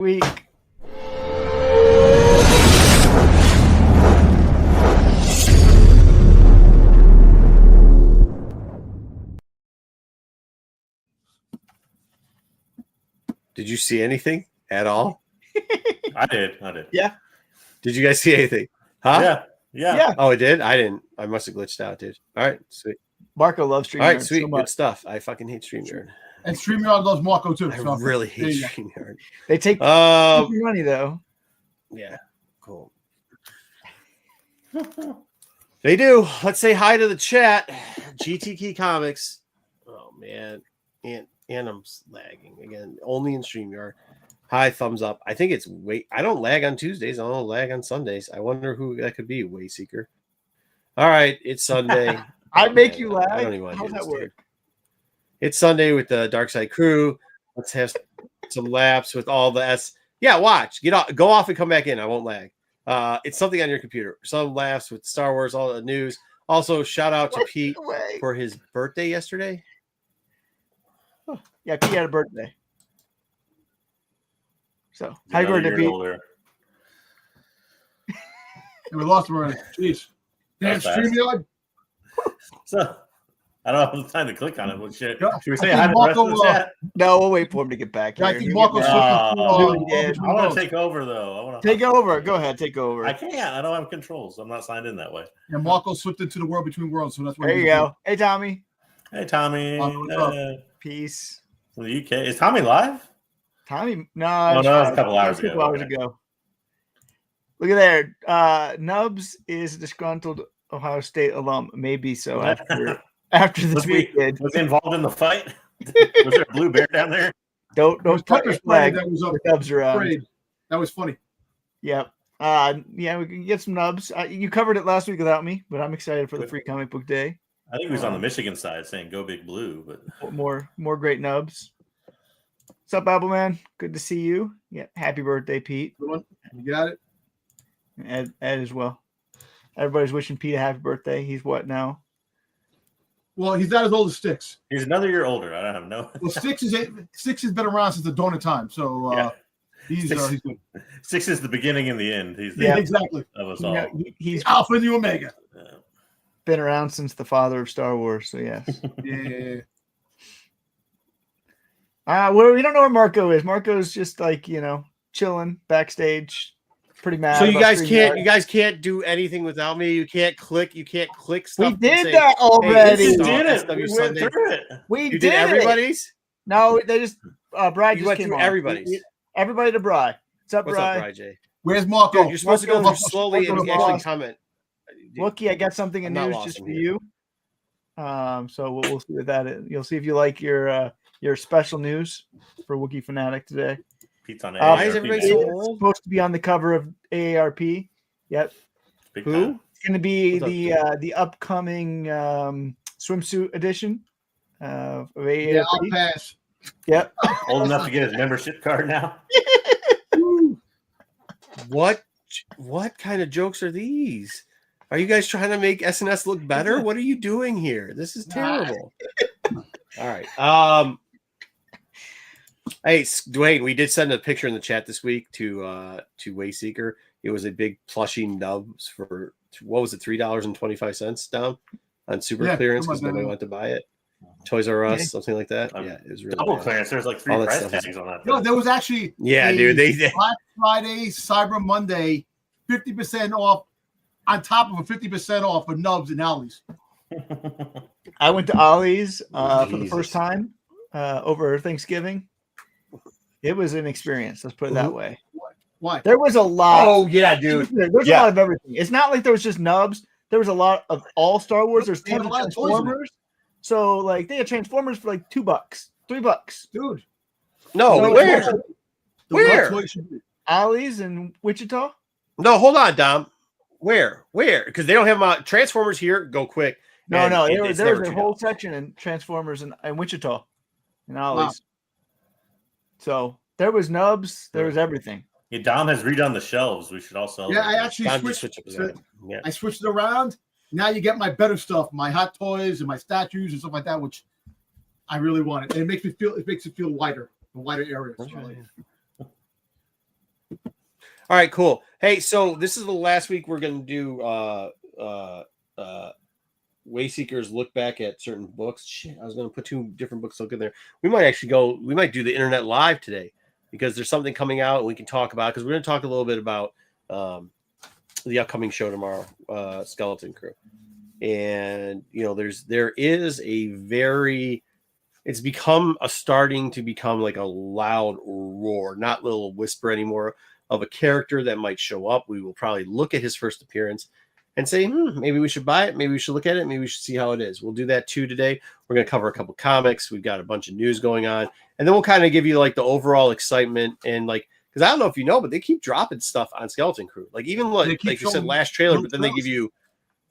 week. Did you see anything at all? I did. Yeah. Did you guys see anything? Huh? Yeah. Oh, it did? I didn't. I must have glitched out, dude. All right, sweet. Marco loves StreamYard. All right, sweet. So Good much. stuff. I fucking hate StreamYard. And StreamYard loves Marco too. I So really hate StreamYard. They take money though. Yeah, cool. They do. Let's say hi to the chat. GTK Comics. Oh man, and I'm lagging again. Only in StreamYard. Hi, thumbs up. I think it's I don't lag on Tuesdays. I don't lag on Sundays. I wonder who that could be. Wayseeker. All right, it's Sunday. I make you lag. I don't even want to How's do that this, work? dude. It's Sunday with the Dark Side crew. Let's have some laps with all the S. Yeah, watch. Get off. Go off and come back in. I won't lag. It's something on your computer. Some laughs with Star Wars, all the news. Also, shout out to Pete for his birthday yesterday. Yeah, Pete had a birthday. So, happy birthday, Pete. we lost him already. Jeez. Damn, StreamYard. So, I don't have time to click on it. Well, shit. Yeah, Should we say hi to the rest of the chat? No, we'll wait for him to get back here. I think Marco's I I want to take over, though. Take over. Go ahead. Take over. I can't. I don't have controls. I'm not signed in that way. And Marco slipped into the world between worlds, so that's what There you go. Hey, Tommy. Hey, Tommy. Peace. From the UK. Is Tommy live? Tommy, no, Oh, no, that's a couple hours ago. Look at there. Nubs is a disgruntled Ohio State alum. Maybe so after this weekend. Was he involved in the fight? Was there a blue bear down there? Don't pepper spray that was up. Nubs around. That was funny. Yep. Yeah, we can get some Nubs. You covered it last week without me, but I'm excited for the free comic book day. I think he was on the Michigan side saying "Go Big Blue," but more great Nubs. What's up, Apple Man? Good to see you. Yeah, happy birthday, Pete. Good one. You got it. Ed as well. Everybody's wishing Pete a happy birthday. He's what now? Well, he's not as old as Sticks. He's another year older. I don't have no. Well, Sticks has been around since the dawn of time, so he's good. Six is the beginning and the end. He's exactly of us all. He's Alpha and the Omega. Been around since the father of Star Wars, so yes. Yeah. Well, we don't know where Marco is. Marco's just like, chilling backstage, pretty mad. So you guys can't do anything without me. You can't click stuff. We did that already. We did it. We went through it. We did everybody's. No, they just Brad just went came through on. everybody's. Everybody to Bri. What's up, What's Bri? up, Bri J? Where's Marco? Dude, you're supposed to go through slowly and actually comment. Wookie, I got something in news just for you. So we'll see what that is. You'll see if you like your special news for Wookie Fanatic today. Pete's on Why is everybody so It's old? supposed to be on the cover of AARP. Yep. Who? It's going to be the upcoming swimsuit edition of AARP. Yeah, I'll pass. Yep. Old enough to get his membership card now. What kind of jokes are these? Are you guys trying to make SNS look better? What are you doing here? This is terrible. All right. Hey, Dwayne, we did send a picture in the chat this week to Wayseeker. It was a big plushie Nubs for what was it, $3.25 down on super clearance because nobody wanted to buy it. Toys R Us, something like that. Yeah, it was really double clearance. There's like 3 price tags on that. No, there was actually dude. They Black Friday, Cyber Monday, 50% off on top of a 50% off for Nubs and Ollie's. I went to Ollie's for the first time over Thanksgiving. It was an experience. Let's put it that way. Why? There was a lot. Oh yeah, dude. There's a lot of everything. It's not like there was just Nubs. There was a lot of all Star Wars. There's tons of Transformers. So like they had Transformers for like $2, $3, dude. No, where? Ollie's in Wichita. No, hold on, Dom. Where? Because they don't have Transformers here. Go quick. No. There's a whole section in Transformers in Wichita, in Ollie's. Wow. So there was Nubs. There was everything. Yeah, Dom has redone the shelves. We should also. Yeah, I actually I switched it around. Now you get my better stuff, my hot toys and my statues and stuff like that, which I really wanted. And it makes it feel wider, the wider areas. All right, cool. Hey, so this is the last week we're going to do Wayseekers look back at certain books. Shit, I was going to put 2 different books look in there. We might do the internet live today because there's something coming out and we can talk about, because we're going to talk a little bit about the upcoming show tomorrow, Skeleton Crew. And there is it's starting to become like a loud roar, not little whisper anymore, of a character that might show up. We will probably look at his first appearance and say, maybe we should buy it. Maybe we should look at it. Maybe we should see how it is. We'll do that too today. We're going to cover a couple comics. We've got a bunch of news going on. And then we'll kind of give you like the overall excitement and like, because I don't know if you know, but they keep dropping stuff on Skeleton Crew. Like even like you said, last trailer, but then they give you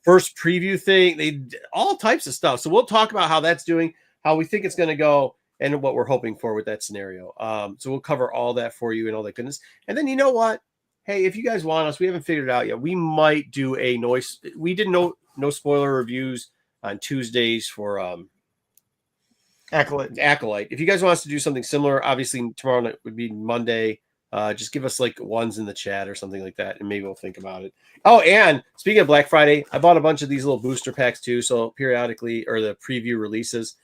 first preview thing. They all types of stuff. So we'll talk about how that's doing, how we think it's going to go, and what we're hoping for with that scenario. So we'll cover all that for you and all that goodness. And then you know what? Hey, if you guys want us, we haven't figured it out yet. We might do a noise. We did no spoiler reviews on Tuesdays for Acolyte. If you guys want us to do something similar, obviously tomorrow night would be Monday. Just give us like ones in the chat or something like that, and maybe we'll think about it. Oh, and speaking of Black Friday, I bought a bunch of these little booster packs too. So periodically, or the preview releases.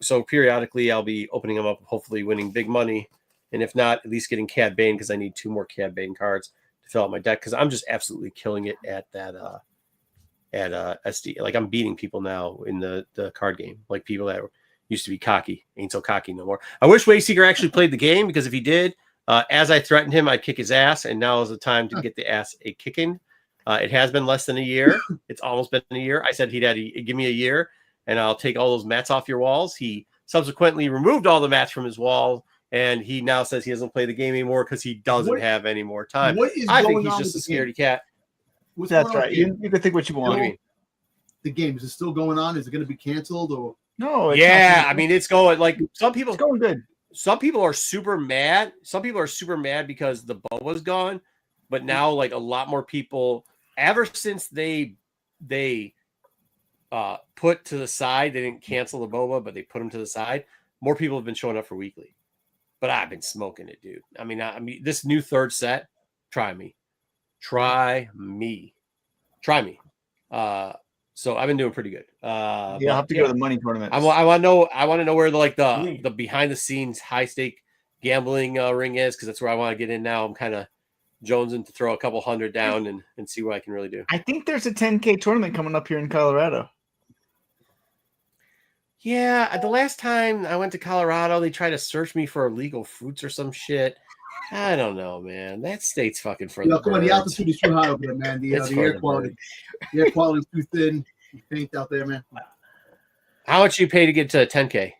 So periodically, I'll be opening them up, hopefully winning big money. And if not, at least getting Cad Bane, because I need 2 more Cad Bane cards to fill out my deck, because I'm just absolutely killing it at that SD. Like I'm beating people now in the card game. Like people that used to be cocky ain't so cocky no more. I wish Wayseeker actually played the game, because if he did, as I threatened him, I'd kick his ass, and now is the time to get the ass a kicking. It has been less than a year. It's almost been a year. I said he'd give me a year, and I'll take all those mats off your walls. He subsequently removed all the mats from his wall, and he now says he doesn't play the game anymore because he doesn't have any more time. I think he's just a scaredy cat. That's right. You can think what you want. The game, is it still going on? Is it going to be canceled or? No. I mean, it's going like some people. It's going good. Some people are super mad. Some people are super mad because the boa's gone, but now like a lot more people, ever since they put to the side, they didn't cancel the boba, but they put them to the side. More people have been showing up for weekly, but I've been smoking it, dude. I mean, this new third set, try me. So I've been doing pretty good. I'll have to go to the money tournament. I want to know where the behind the scenes high stake gambling ring is, because that's where I want to get in now. I'm kind of jonesing to throw a couple hundred down and see what I can really do. I think there's a 10K tournament coming up here in Colorado. Yeah, the last time I went to Colorado, they tried to search me for illegal fruits or some shit. I don't know, man. That state's fucking for the come on, the altitude is too high over there, man. The air quality, is too thin. You paint out there, man. How much you pay to get to 10K?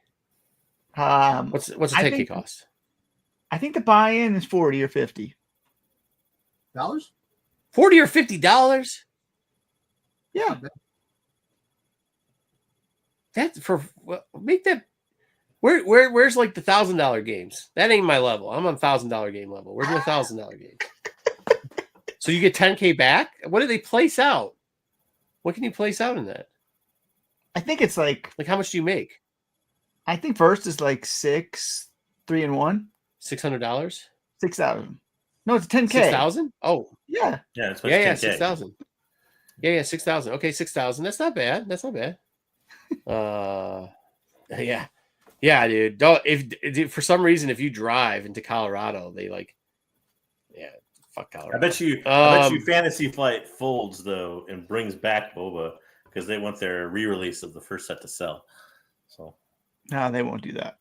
What's a 10K cost? I think the buy-in is $40 or $50. $40 or $50? Yeah. That's for make that. Where's like the $1,000 games? That ain't my level. I'm on $1,000 game level. Where's my $1,000 game? So you get 10K back? What do they place out? What can you place out in that? I think it's like how much do you make? I think first is like 6, 3 and 1. $600? 6,000. No, it's 10K. 6,000? Oh. Yeah. Yeah, 6,000. Yeah, 6,000. Okay, 6,000. That's not bad. Yeah, dude. If for some reason if you drive into Colorado, they fuck Colorado. I bet you Fantasy Flight folds though and brings back Boba because they want their re-release of the first set to sell. So no, they won't do that.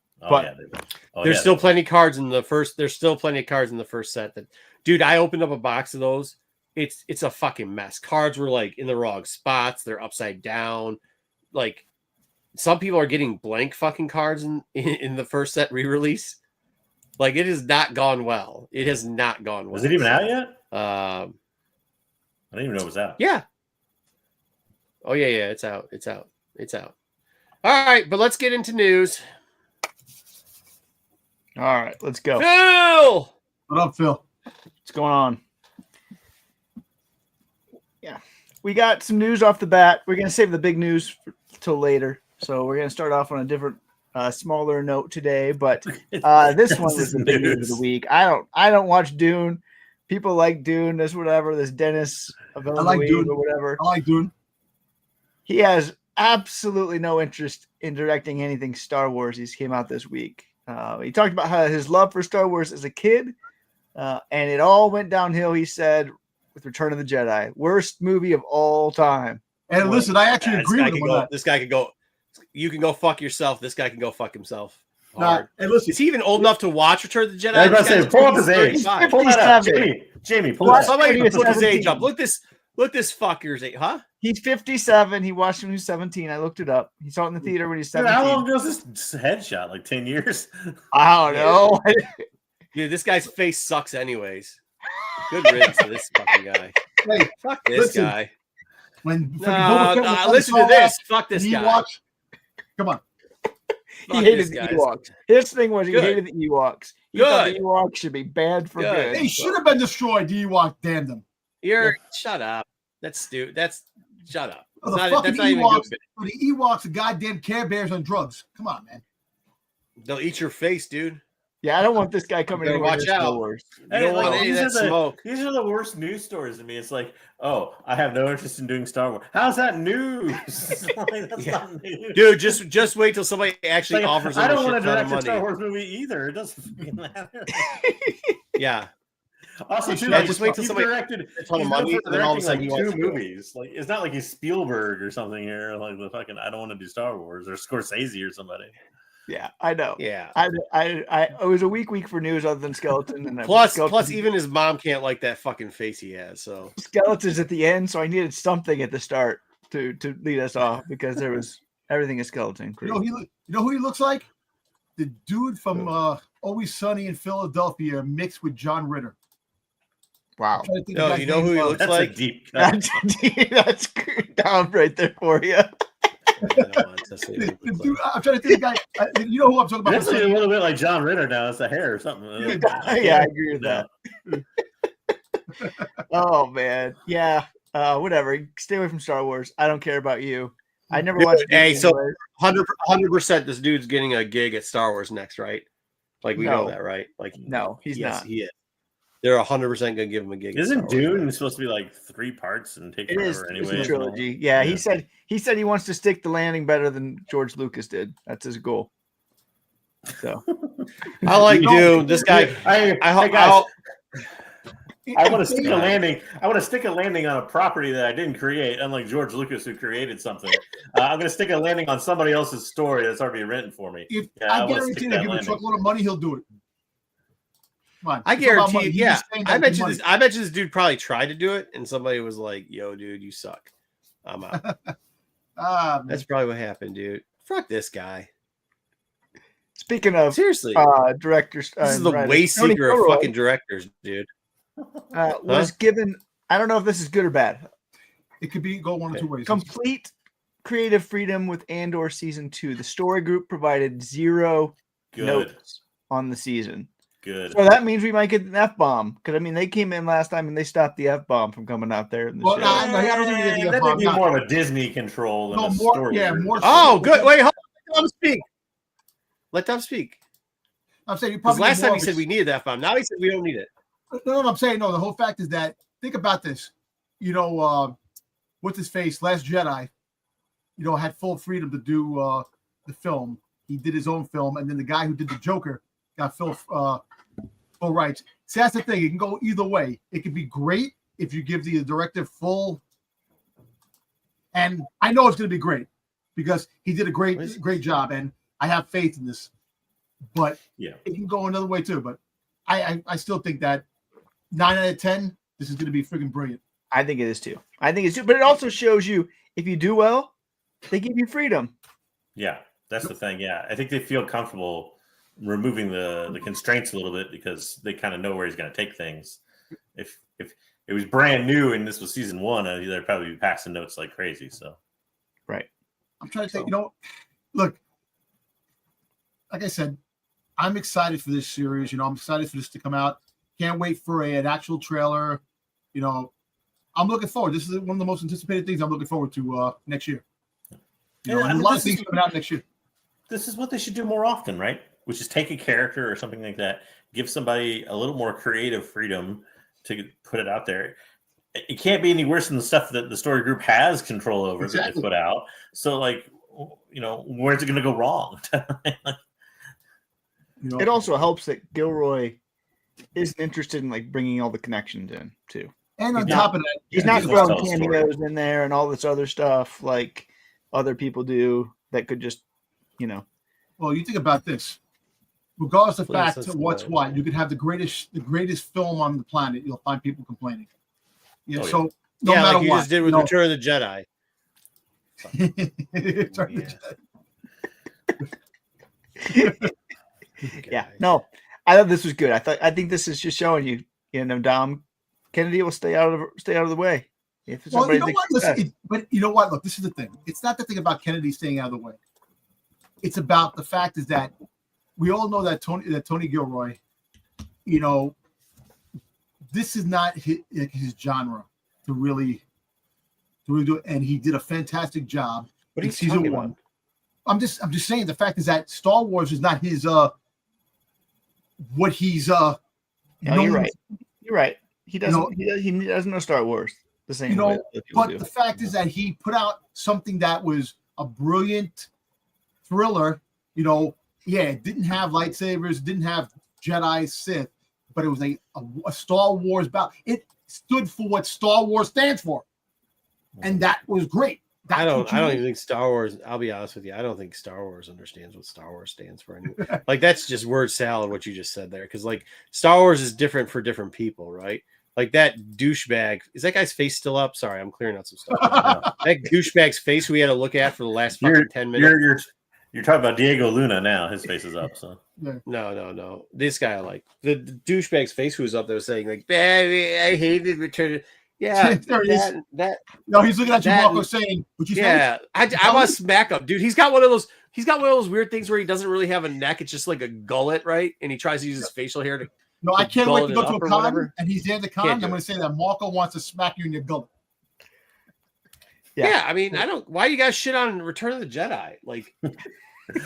There's still plenty of cards in the first. There's still plenty of cards in the first set. That, dude, I opened up a box of those. It's a fucking mess. Cards were like in the wrong spots. They're upside down. Like some people are getting blank fucking cards in the first set re-release. Like it has not gone well. It has not gone well. Was it even out yet? I didn't even know it was out. Yeah. Oh yeah. It's out. All right, but let's get into news. All right, let's go. Phil! What up, Phil? What's going on? Yeah, we got some news off the bat. We're going to save the big news till later. So we're going to start off on a different, smaller note today. But this one was the big news of the week. I don't watch Dune, people like Dune. There's whatever. There's Dennis I like Dune or whatever. I like Dune. He has absolutely no interest in directing anything Star Wars. He's came out this week. He talked about how his love for Star Wars as a kid, and it all went downhill. He said with Return of the Jedi, worst movie of all time. And listen, I actually agree with him on that. This guy can go. You can go fuck yourself. This guy can go fuck himself. Nah, and listen, is he even old enough to watch Return of the Jedi? I was about to say, pull up his age. Pull that up, Jamie. Pull that up. Somebody put his age up. Look this fucker's age, huh? He's 57. He watched him when he was 17. I looked it up. He saw it in the theater when he was 17. Dude, how long ago was this headshot? Like 10 years? I don't know. Dude, this guy's face sucks anyways. Good riddance to this fucking guy. Hey, fuck this guy. When listen to this. Fuck this guy. Come on. He hated the Ewoks. His thing was he hated the Ewoks. He thought the Ewoks should be banned for good. They should have been destroyed. The Ewok, damn them. Shut up. That's stupid. Shut up. That's not even good. The Ewoks are goddamn Care Bears on drugs. Come on, man. They'll eat your face, dude. Yeah, I don't want this guy coming in. Watch out. Hey, like, these are the worst news stories to me. It's like, oh, I have no interest in doing Star Wars. How's that news? That's not news. Dude, just wait till somebody actually offers. I don't want to direct a Star Wars movie either. It doesn't matter. Yeah. Also, too, just wait till somebody directed a ton of money, and then all of a sudden like 2 movies. Like, it's not like he's Spielberg or something here. Like the fucking, I don't want to do Star Wars or Scorsese or somebody. Yeah, I know. Yeah, it was a weak for news other than Skeleton. And plus, even his mom can't like that fucking face he has. So Skeleton's at the end, so I needed something at the start to lead us off because there was everything is Skeleton. You know who he looks like? The dude from Always Sunny in Philadelphia mixed with John Ritter. Wow. No, you know who he looks that's like? A deep cut. That's down right there for you. Dude, I'm trying to think, guy. You know who I'm talking about? That's a little bit like John Ritter now. It's the hair or something. Yeah, I agree with that. Oh man, yeah. Whatever. Stay away from Star Wars. I don't care about you. I never watched. Hey, so 100%, this dude's getting a gig at Star Wars next, right? Like we know that, right? Like no, he's not. He is. They're 100% gonna give him a gig. Isn't Dune supposed to be like 3 parts and take forever anyway? It's a trilogy. Yeah, he said he wants to stick the landing better than George Lucas did. That's his goal. So I like Dune. This guy. I want to stick a landing. I want to stick a landing on a property that I didn't create, unlike George Lucas, who created something. I'm going to stick a landing on somebody else's story that's already written for me. I guarantee they give him a truckload of money, he'll do it. I guarantee. Yeah, I bet you this dude probably tried to do it, and somebody was like, "Yo, dude, you suck. I'm out." That's probably what happened, dude. Fuck this guy. Speaking of seriously, directors, this is the way seeker of fucking directors, dude. Was given. I don't know if this is good or bad. It could be go one or two ways. Complete creative freedom with Andor season 2. The story group provided 0 notes on the season. Good. So that means we might get an F-bomb because I mean they came in last time and they stopped the F-bomb from coming out there. In the show. I don't think that would be more of a Disney control than a story. Yeah, more. Oh, good. Wait, hold on. Let them speak. Let them speak. I'm saying you probably last time he said we needed that F-bomb. Now he said we don't need it. No, I'm saying no. The whole fact is that think about this. You know, what's his face? Last Jedi. You know, had full freedom to do the film. He did his own film, and then the guy who did the Joker got full rights. See, that's the thing. It can go either way. It could be great if you give the director full. And I know it's going to be great because he did a great job, and I have faith in this. But it can go another way too. But I still think that 9 out of 10, this is going to be freaking brilliant. I think it is too. But it also shows you if you do well, they give you freedom. Yeah, that's the thing. Yeah, I think they feel comfortable removing the constraints a little bit because they kind of know where he's going to take things. If it was brand new and this was season 1, they'd probably be passing notes like crazy. So, right. I'm trying to say, look, like I said, I'm excited for this series. I'm excited for this to come out. Can't wait for an actual trailer. I'm looking forward. This is one of the most anticipated things I'm looking forward to next year. And a lot of things coming out next year. This is what they should do more often, right? Which is take a character or something like that, give somebody a little more creative freedom, to put it out there. It can't be any worse than the stuff that the story group has control over that they put out. So, like, where's it going to go wrong? It also helps that Gilroy isn't interested in like bringing all the connections in too. And on top of that, he's not throwing cameos in there and all this other stuff like other people do that could just, Well, you think about this. Regardless of the fact of what's what, you could have the greatest film on the planet. You'll find people complaining. Yeah. So no matter like you what, just did with Return of the Jedi. Yeah. No, I thought this was good. I think this is just showing you, Dom Kennedy will stay out of the way. Well, you know what? Listen, but you know what? Look, this is the thing. It's not the thing about Kennedy staying out of the way. It's about the fact is that we all know that Tony Gilroy, this is not his genre to really do it, and he did a fantastic job in season 1. I'm just saying the fact is that Star Wars is not his what he's No, you're right. You're right. He doesn't he doesn't know Star Wars the same way that people do. The fact is that he put out something that was a brilliant thriller. It didn't have lightsabers, didn't have Jedi, Sith, but it was a Star Wars battle. It stood for what Star Wars stands for, and that was great. I don't even think Star Wars. I'll be honest with you. I don't think Star Wars understands what Star Wars stands for anymore. Like that's just word salad what you just said there. Because like Star Wars is different for different people, right? Like that douchebag. Is that guy's face still up? Sorry, I'm clearing out some stuff. That douchebag's face we had to look at for the last fucking 10 minutes. You're talking about Diego Luna now. His face is up. So no. This guy, like the douchebag's face who was up there saying like, I hated Return. Yeah, no, he's looking at you, Marco, saying, "Would you?" Yeah, I must smack him, dude. He's got one of those weird things where he doesn't really have a neck; it's just like a gullet, right? And he tries to use his facial hair to. No, I can't wait to go to a con, and he's there at the con. I'm going to say that Marco wants to smack you in your gullet. Yeah, I mean, I don't. Why you guys shit on Return of the Jedi? Like,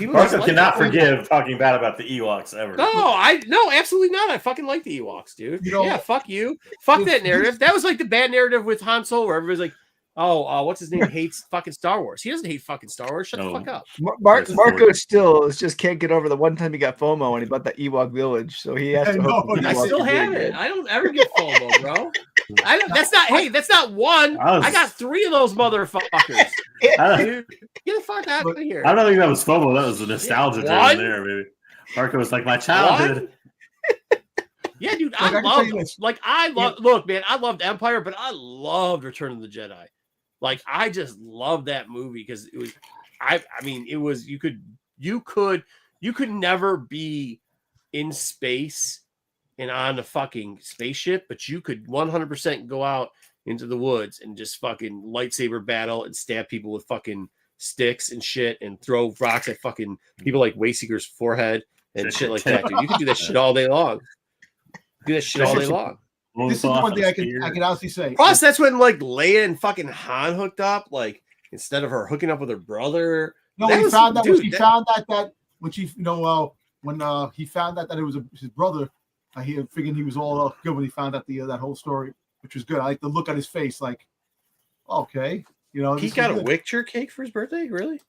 Marco cannot forgive talking bad about the Ewoks ever. No, absolutely not. I fucking like the Ewoks, dude. Fuck you. Fuck that narrative. That was like the bad narrative with Han Solo, where everybody's like, what's his name? Hates fucking Star Wars. He doesn't hate fucking Star Wars. Shut the fuck up. Marco still just can't get over the one time he got FOMO when he bought the Ewok village. So he has to. I still have it. I don't ever get FOMO, bro. That's not one. I got 3 of those motherfuckers. Dude, get the fuck out of here. I don't think that was FOMO. That was the nostalgia driven there, baby. Marco was like my childhood. Yeah, dude, I loved Empire, but I loved Return of the Jedi. Like, I just loved that movie because it was, you could never be in space and on a fucking spaceship, but you could 100% go out into the woods and just fucking lightsaber battle and stab people with fucking sticks and shit and throw rocks at fucking people like Wayseeker's forehead and shit like that, dude. You could do that shit all day long. This is one thing I can honestly say. Plus, that's when like Leia and fucking Han hooked up, like instead of her hooking up with her brother. No, he found out when he found out that it was his brother. He figured he was all good when he found out that whole story, which was good. I like the look on his face, like, okay, he got a Witcher cake for his birthday, really?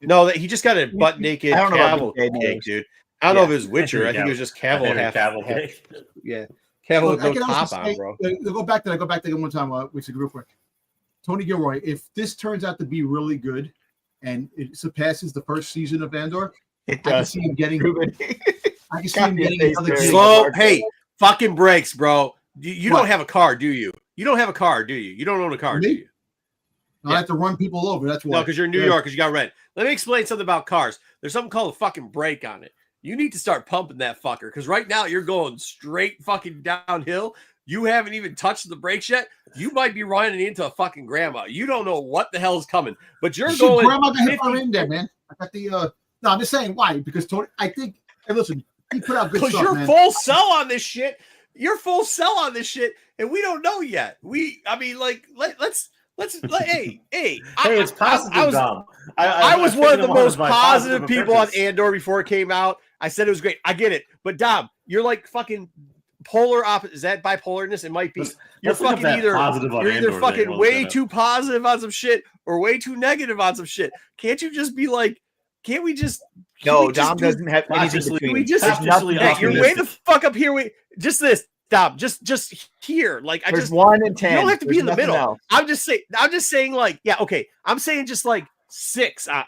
No, he just got a butt naked Cavill cake, dude. I don't know if it was Witcher. I think it was just Cavill half. Yeah, Cavill with no top on, bro. Go back to that one time. Real quick. Tony Gilroy. If this turns out to be really good, and it surpasses the first season of Andor, it does. I can see him getting. I can see him getting another slow. Hey, fucking brakes, bro. You don't have a car, do you? You don't have a car, do you? You don't own a car, do you? I have to run people over. That's why. No, because you're in New York, because you got rent. Let me explain something about cars. There's something called a fucking brake on it. You need to start pumping that fucker, because right now you're going straight fucking downhill. You haven't even touched the brakes yet. You might be running into a fucking grandma. You don't know what the hell is coming, but you're going. Grandma got hit in there, man. I got the. No, I'm just saying why, because Tony. I think. Hey, listen, he put out good stuff, because you're full sell on this shit. You're full sell on this shit, and we don't know yet. Let's. Hey, it's positive, Dom. I was one of the most positive people on Andor before it came out. I said it was great. I get it. But Dom, you're like fucking polar opposite? Is that bipolarness? It might be. You're Let's look up fucking that either positive on you're either Andor fucking thing. We'll way look that too positive on some shit or way too negative on some shit. Can't you just be like? Can't we just? No, Dom doesn't have anything cautiously- between. we just- There's nothing cautiously Hey, you're between. way the fuck up here. Wait, just this. Stop. Just here. Like I There's just 1 and 10. You don't have to be There's in the nothing middle. else. I'm just saying like, yeah, okay. I'm saying just like 6 on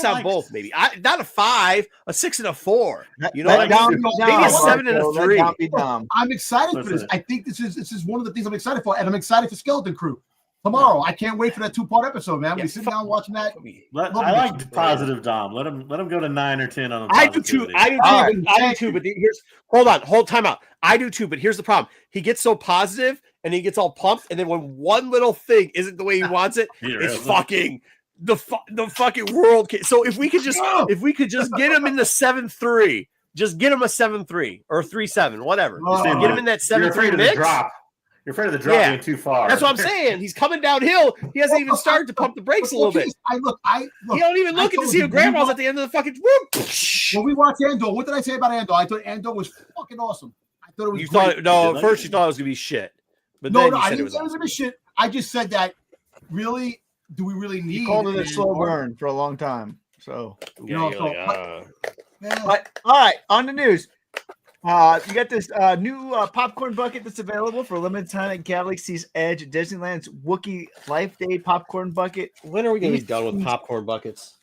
like both, maybe. Not a 5, a 6 and a 4. You know, Let like, Dom be maybe Dom, a 7 and a Marco. Let 3. Dom be Dom. I'm excited for this. Listen. I think this is one of the things I'm excited for, and I'm excited for Skeleton Crew tomorrow. I can't wait for that 2-part episode, man. Yeah, We sit down watching that. I like positive Dom. Let him go to 9 or 10 on the I do too. positivity. I do too. All right. I do too. But here's hold time out. I do too. But here's the problem. He gets so positive and he gets all pumped, and then when one little thing isn't the way he wants it, He it's really- fucking the fucking world. So if we could just get him in the 7-3, just get him a 7-3 or 3-7, whatever. Oh. Just get him in that You're 7-3 afraid of the mix. drop. You're afraid of the drop Yeah. being too far. That's what I'm saying. He's coming downhill. He hasn't even started to pump the brakes a little bit. I look. He don't even look at to see who grandma's at the end of the fucking whoop. When we watched Andor, what did I say about Andor? I thought Andor was fucking awesome. I thought it was You great. thought at first you thought it was gonna be shit, but No, then no, you I said it didn't was. say it was gonna be shit. I just said that. Really, do we really need? He called it a slow Andor? burn for a long time. So, Yeah, No, you're so- like, Yeah. but all right, on the news. You got this new popcorn bucket that's available for limited time at Galaxy's Edge at Disneyland's Wookiee Life Day popcorn bucket. when are we gonna be done with popcorn buckets?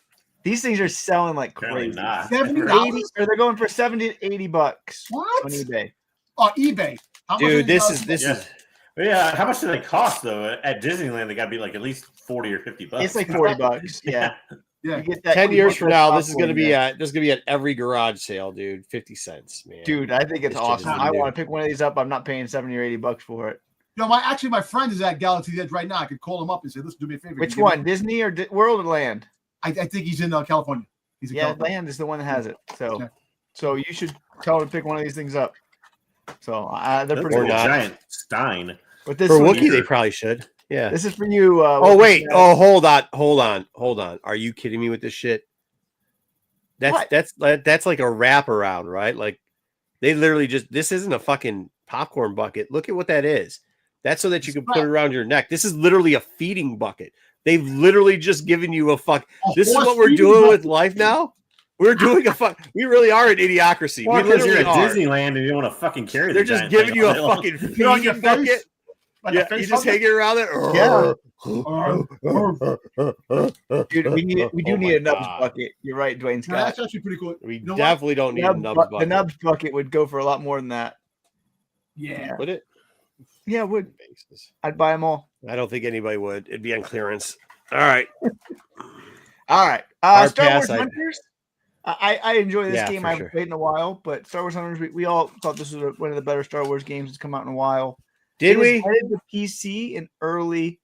These things are selling like Apparently crazy. not. $70? 80, or they're going for 70 to 80 bucks What? on eBay. Oh, eBay. How much Dude, is this Yeah. is Yeah, how much do they cost though? At Disneyland, they got to be like at least 40 or 50 bucks. It's like 40 bucks. Yeah. Yeah. You get that 10 you years get from that now. This is popcorn gonna be there. at every garage sale, dude. 50 cents, man. Dude, I think it's This shit is awesome. I new. want to pick one of these up. I'm not paying 70 or 80 bucks for it. You know, my friend is at Galaxy's Edge right now. I could call him up and say, "Listen, do me a favor." Which Can you give one? Disney or World or Land? I think he's in California. He's in Yeah, California. Land is the one that has it. So, Yeah. so you should tell him to pick one of these things up. So they're That's pretty Or a cool. not. giant Stein. But this For one, Wookiee, they probably should. Yeah. this is for you. Oh Wookiee wait. fan. Oh, hold on. Are you kidding me with this shit? What? That's like a wraparound, right? Like they literally just this isn't a fucking popcorn bucket. Look at what that is. That's so that you can put it around your neck. This is literally a feeding bucket. They've literally just given you a fuck. This is what we're doing with life now. We're doing a fuck. We really are an idiocracy. Well, We because you're literally at are. Disneyland and you don't want to fucking carry. They're the just giant giving thing you all a day long. fucking Put it on your feeding bucket. face. Like a Yeah, face you just hugger? hanging around there. Dude, we do need a Nubs God. bucket. You're right, Dwayne No, Scott. that's actually pretty cool. We You know what? definitely don't need a Nubs The bucket. Nubs bucket would go for a lot more than that. Yeah. Would it? Yeah, it would. I'd buy them all. I don't think anybody would. It'd be on clearance. All right. All right. Hard Star pass, Wars Hunters. I enjoy this Yeah, game. for I haven't sure. played in a while, but Star Wars Hunters, we all thought this was one of the better Star Wars games that's come out in a while. Did It we? is headed to PC in early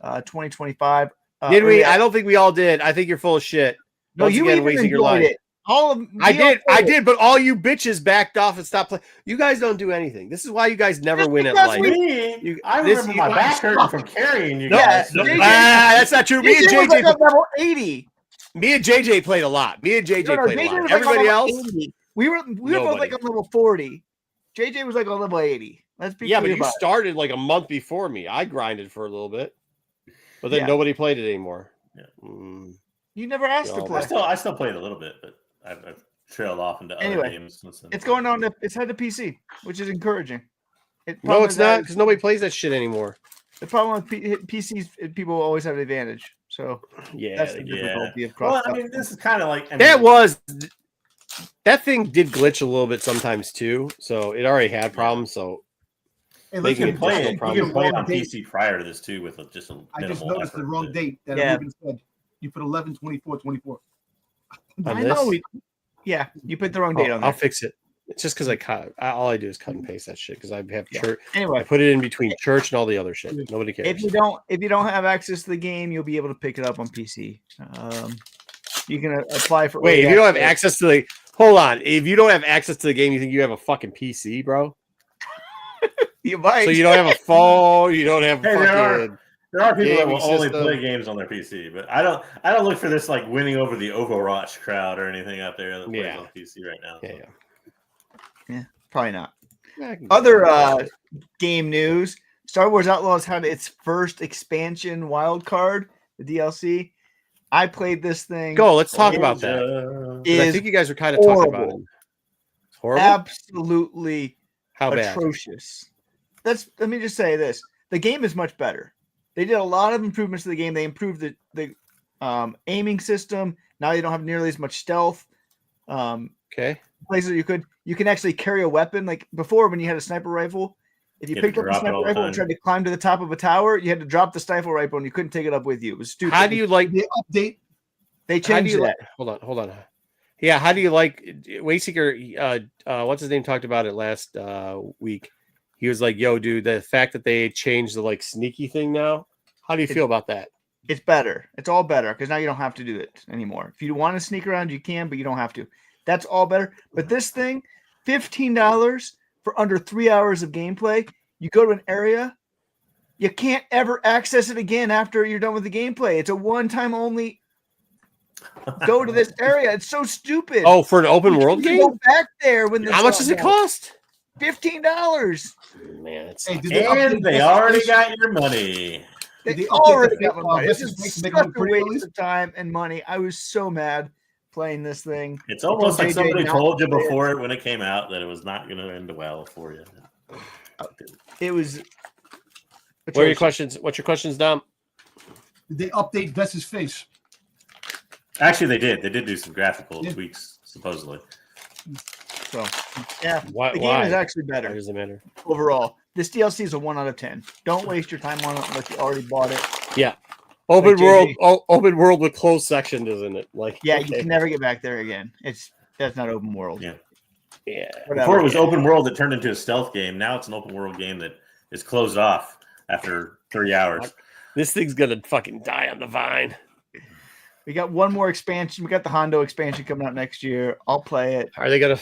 2025. Did we? early- I don't think we all did. I think you're full of shit. No, Once you again, even wasting your enjoyed life. it. All of I we all did. I played it. did. But all you bitches backed off and stopped playing. You guys don't do anything. This is why you guys never Just win at because life. Me? You- I this- remember you my guys back hurting from carrying you No, guys. no, JJ that's not true. Me and JJ was like JJ, on level 80. me and JJ played a lot. Me and JJ No, played a JJ lot. was like on Everybody level else, 80. We were both Nobody. like on level 40. JJ was like on level 80. Let's be yeah, clear but you about it. started like a month before me. I grinded for a little bit, but then Yeah. nobody played it anymore. Yeah. You never asked to No, play. I still played a little bit, but I've trailed off into Anyway, other games since then. It's going on. It's head to PC, which is encouraging. No, problem it's is that not because nobody plays that shit anymore. The problem with PCs, people always have the advantage. So Yeah, that's the they- difficulty of Well, cross. I mean, this is kind of like that thing did glitch a little bit sometimes too. So it already had problems. So Hey, They You can can play it. no You can play it on Wrong date. PC prior to this too, with just a I just minimal noticed the effort wrong to- date that Yeah. Ruben said. You put 11/24/24. on I this, know. Yeah, you put the wrong date on I'll there. fix it. It's just because all I do is cut and paste that shit because I have Yeah. church. I Anyway, put it in between church and all the other shit. Nobody cares. if you don't have access to the game, you'll be able to pick it up on PC. You can apply for. Wait, if early you don't have access to the hold on, if you don't have access to the game, you think you have a fucking PC, bro? you might. So you don't have a phone, you don't have Hey, fucking. There are people that will gaming only system. play games on their PC, but I don't look for this like winning over the Overwatch crowd or anything out there that plays Yeah. on PC right now. Yeah, so. yeah. Probably not. Other game news: Star Wars Outlaws had its first expansion wild card, the DLC. I played this thing. Go. Let's talk about that. 'Cause I think you guys are kind of talking about it. It's horrible. Absolutely How bad? atrocious. Let me just say this: the game is much better. They did a lot of improvements to the game. They improved the aiming system. Now you don't have nearly as much stealth. Okay. Places you can actually carry a weapon. Like before, when you had a sniper rifle, if you picked up a sniper rifle and tried to climb to the top of a tower, you had to drop the sniper rifle and you couldn't take it up with you. It was stupid. How do you like the update? They changed that. Hold on. Yeah, how do you like Wayseeker? What's his name talked about it last week. He was like, "Yo, dude, the fact that they changed the like sneaky thing now. How do you feel about that?" It's better. It's all better because now you don't have to do it anymore. If you want to sneak around, you can, but you don't have to. That's all better. But this thing, $15 for under 3 hours of gameplay. You go to an area, you can't ever access it again after you're done with the gameplay. It's a one-time only. Go to this area. It's so stupid. Oh, for an open world game? Go back there when how much does it cost? $15. Man, it's and they already got your money. They already got my money. This is such a waste of time and money. I was so mad playing this thing. It's almost like somebody told you before it when it came out that it was not going to end well for you. It was. What are your questions? What's your questions, Dom? Did they update Vess's face? Actually, they did. They did do some graphical tweaks, supposedly. So, yeah, the game is actually better. Why does it matter? Overall, this DLC is a 1 out of 10. Don't waste your time on it unless you already bought it. Yeah, open world with closed sections, isn't it? Like, yeah, you can never get back there again. That's not open world. Yeah. Whatever. Before it was open world, it turned into a stealth game. Now it's an open world game that is closed off after 3 hours. This thing's gonna fucking die on the vine. We got one more expansion. We got the Hondo expansion coming out next year. I'll play it. Are they gonna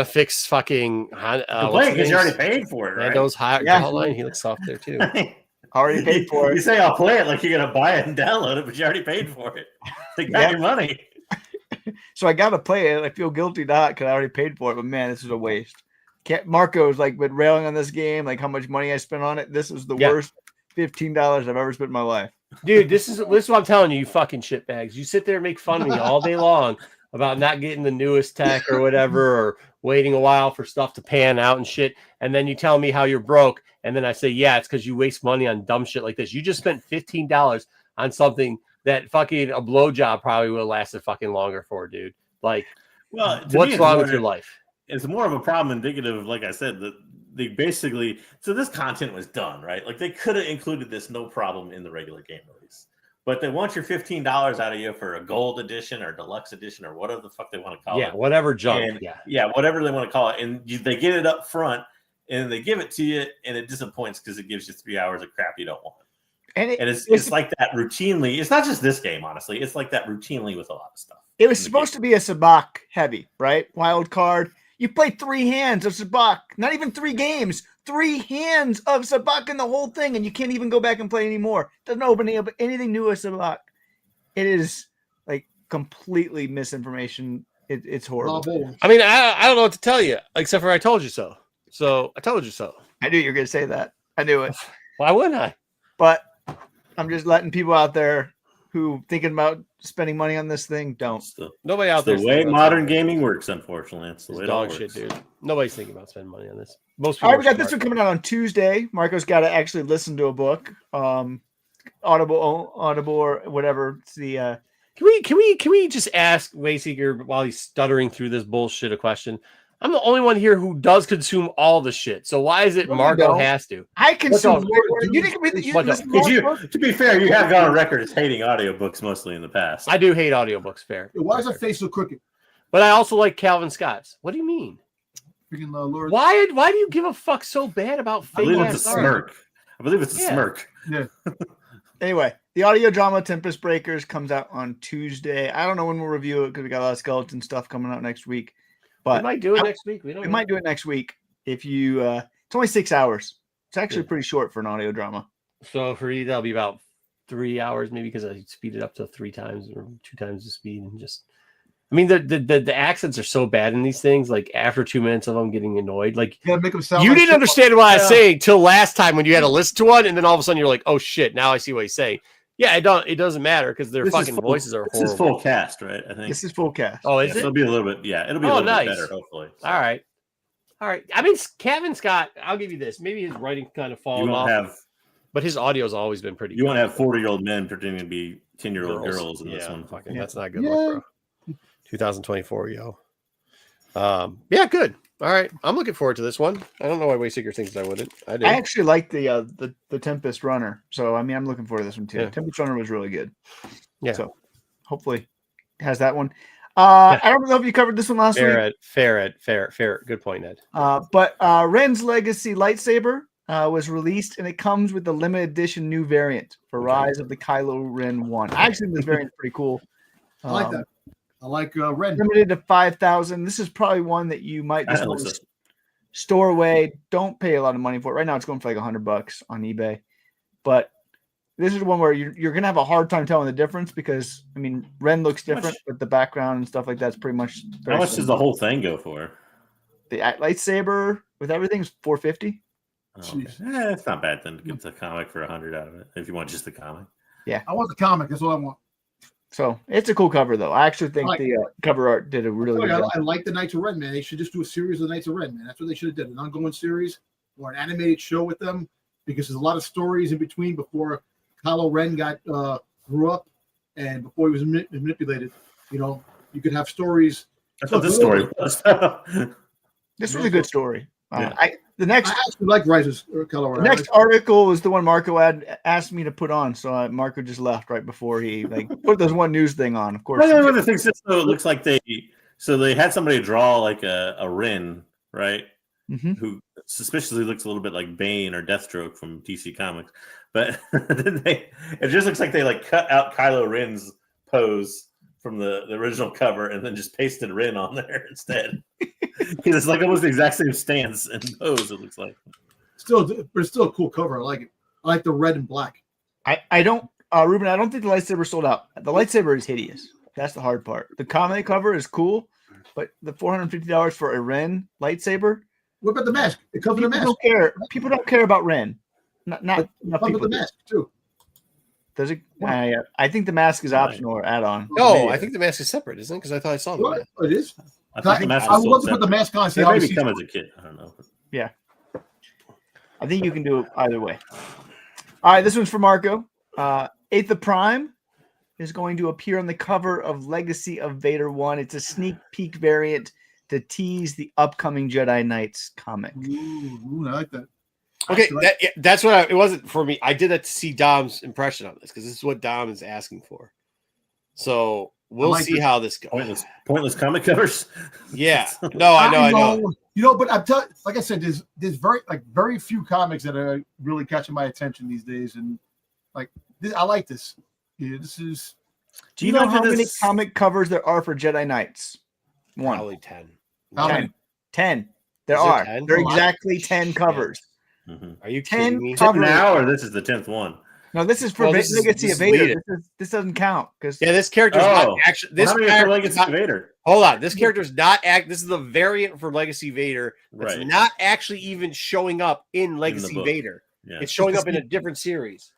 fix fucking? Play because you already paid for it, right? Lando's jawline. He looks soft there too. Already paid for it. You say I'll play it like you're gonna buy it and download it, but you already paid for it. They got your money. So I gotta play it. I feel guilty not because I already paid for it. But man, this is a waste. Marco's like been railing on this game, like how much money I spent on it. This is the worst $15 I've ever spent in my life. Dude, this is what I'm telling you, you fucking shitbags. You sit there and make fun of me all day long about not getting the newest tech or whatever, or waiting a while for stuff to pan out and shit. And then you tell me how you're broke. And then I say, yeah, it's because you waste money on dumb shit like this. You just spent $15 on something that fucking a blowjob probably would have lasted fucking longer for, dude. Like, well, what's wrong with your life? It's more of a problem indicative, like I said, that they basically, so this content was done, right? Like they could have included this no problem in the regular game release, but they want your $15 out of you for a gold edition or deluxe edition or whatever the fuck they want to call it. Yeah, whatever junk. And, yeah, whatever they want to call it. And they get it up front and they give it to you and it disappoints because it gives you 3 hours of crap you don't want. And it's like that routinely. It's not just this game, honestly. It's like that routinely with a lot of stuff. It was supposed to be a Sabak heavy, right? Wild card. You play 3 hands of Sabak, not even 3 games, 3 hands of Sabak in the whole thing, and you can't even go back and play anymore. Doesn't open up anything new with Sabak. It is like completely misinformation. It's horrible. I mean, I don't know what to tell you, except for I told you so. So I told you so. I knew you were going to say that. I knew it. Why wouldn't I? But I'm just letting people out there who thinking about spending money on this thing don't. Nobody out there. The way modern gaming works, unfortunately, it's the way dog it shit, works. dude. Nobody's thinking about spending money on this. Most people. All right, we got this one coming out on Tuesday. Marco's got to actually listen to a book, Audible or whatever. It's the. Can we just ask Wayseeker while he's stuttering through this bullshit a question? I'm the only one here who does consume all the shit. So why is it Marco has to? I consume. You think to be fair, you have gone on record as hating audiobooks mostly in the past. I do hate audiobooks, fair. Why is her face so crooked? But I also like Calvin Scott's. What do you mean? Freaking Lord. Why do you give a fuck so bad about fake? I believe it's a smirk. I believe it's a smirk. Yeah. Anyway, the audio drama Tempest Breakers comes out on Tuesday. I don't know when we'll review it because we got a lot of skeleton stuff coming out next week. But we might do it next week. We might do it next week. If you, it's only 6 hours. It's actually pretty short for an audio drama. So for you, that'll be about 3 hours, maybe because I speed it up to 3 times or 2 times the speed, and just I mean, the accents are so bad in these things. Like after 2 minutes of them getting annoyed, like You gotta make them sound you like didn't shit. understand what I was saying till last time when you had to listen to one, and then all of a sudden you're like, oh shit, now I see what he's saying. Yeah, it doesn't matter because their fucking voices are This horrible. is full cast, right? I think This is full cast. Oh, yeah, is so it? it'll be a little bit. Yeah, it'll be a Oh, little nice. bit better, hopefully. So. All right. I mean, Kevin Scott. I'll give you this. Maybe his writing kind of You fallen won't off, have but his audio's always been pretty. you won't have 40-year-old men pretending to be 10-year-old girls in this Yeah, one. fucking, Yeah. that's not a good look, bro. 2024, yo. Yeah, good. All right, I'm looking forward to this one. I don't know why Wayseeker thinks I wouldn't. I did. I actually like the Tempest Runner, so I mean, I'm looking forward to this one too. Yeah. Tempest Runner was really good. Yeah. So hopefully it has that one. Yeah. I don't know if you covered this one last week. Fair. Good point, Ed. But Ren's Legacy lightsaber was released, and it comes with the limited edition new variant for Rise of the Kylo Ren 1. I actually think this variant is pretty cool. I like that. I like Ren. Limited to 5,000. This is probably one that you might just want to store away. Don't pay a lot of money for it. Right now, it's going for like $100 on eBay. But this is one where you're going to have a hard time telling the difference because, I mean, Ren looks different, but the background and stuff like that's pretty much. How much does the whole thing go for? The lightsaber with everything is $450. Oh, okay. It's not bad then to get the comic for $100 out of it if you want just the comic. Yeah, I want the comic. That's what I want. So it's a cool cover, though. I actually think I like the cover art did a really good job. I like the Knights of Ren, man. They should just do a series of the Knights of Ren, man. That's what they should have done. An ongoing series or an animated show with them because there's a lot of stories in between before Kylo Ren grew up and before he was manipulated. You know, you could have stories. That's what this story was. This was a good story. Yeah. The next I actually like Rises or Kylo Ren. The next article was the one Marco had asked me to put on, so Marco just left right before he put this one news thing on. Of course, One of the things is, though, it looks like they had somebody draw like a Ren, right? Mm-hmm. Who suspiciously looks a little bit like Bane or Deathstroke from DC Comics, but then it just looks like they like cut out Kylo Ren's pose from the original cover and then just pasted Ren on there instead. It's like almost the exact same stance and pose. It looks like but it's still a cool cover. I like it. I like the red and black. I don't, Ruben. I don't think the lightsaber sold out. The lightsaber is hideous. That's the hard part. The comic cover is cool, but the $450 for a Ren lightsaber. What about the mask? It comes with a mask. Don't care. People don't care about Ren. Not Comes people. with the mask too. Does it? I think the mask is optional or add-on. No, I think the mask is separate, isn't it? Because I thought I saw the What? mask. It is. I thought the mask I was would love sold to put the separate. mask on. See It how maybe he come sees as a kit. I don't know. Yeah. I think you can do it either way. All right, this one's for Marco. Aether Prime is going to appear on the cover of Legacy of Vader 1. It's a sneak peek variant to tease the upcoming Jedi Knights comic. Ooh, I like that. Okay, that's what it wasn't for me. I did that to see Dom's impression on this because this is what Dom is asking for. So we'll see how this goes. Pointless comic covers. Yeah, no, I know. You know, but I'm telling, like I said, there's very few comics that are really catching my attention these days, and like I like this. Yeah, this is. Do you know how many comic covers there are for Jedi Knights? One. Probably 10. How many? 10. There Is are. 10? There are exactly 10 covers. Mm-hmm. Are you 10 kidding me? covers. Now, or this is the 10th one? No, this is for Legacy of Vader. This doesn't count because This character is not actually. This character Legacy of Vader. Hold on, this character is not This is the variant for Legacy Vader. It's Right. not actually even showing up in Legacy Vader. Yeah. It's showing up in a different series.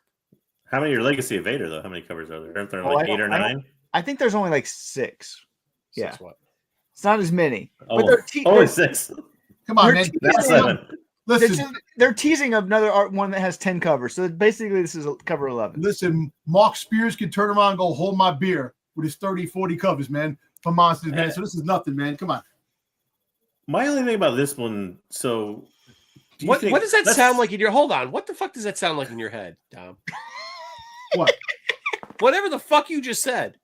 How many are Legacy of Vader though? How many covers are there? Aren't there Oh, like 8 or 9? I think there's only like 6. Yeah. What? It's not as many. Oh, But only 6. Come on, man. That's 7. Listen, they're teasing another one that has 10 covers. So basically, this is cover 11. listen. Mark Spears can turn around and go hold my beer with his 30, 40 covers, man, for monsters, man. So this is nothing, man. Come on. My only thing about this one, so What does that sound like in your? Hold on. What the fuck does that sound like in your head, Dom? What? Whatever the fuck you just said.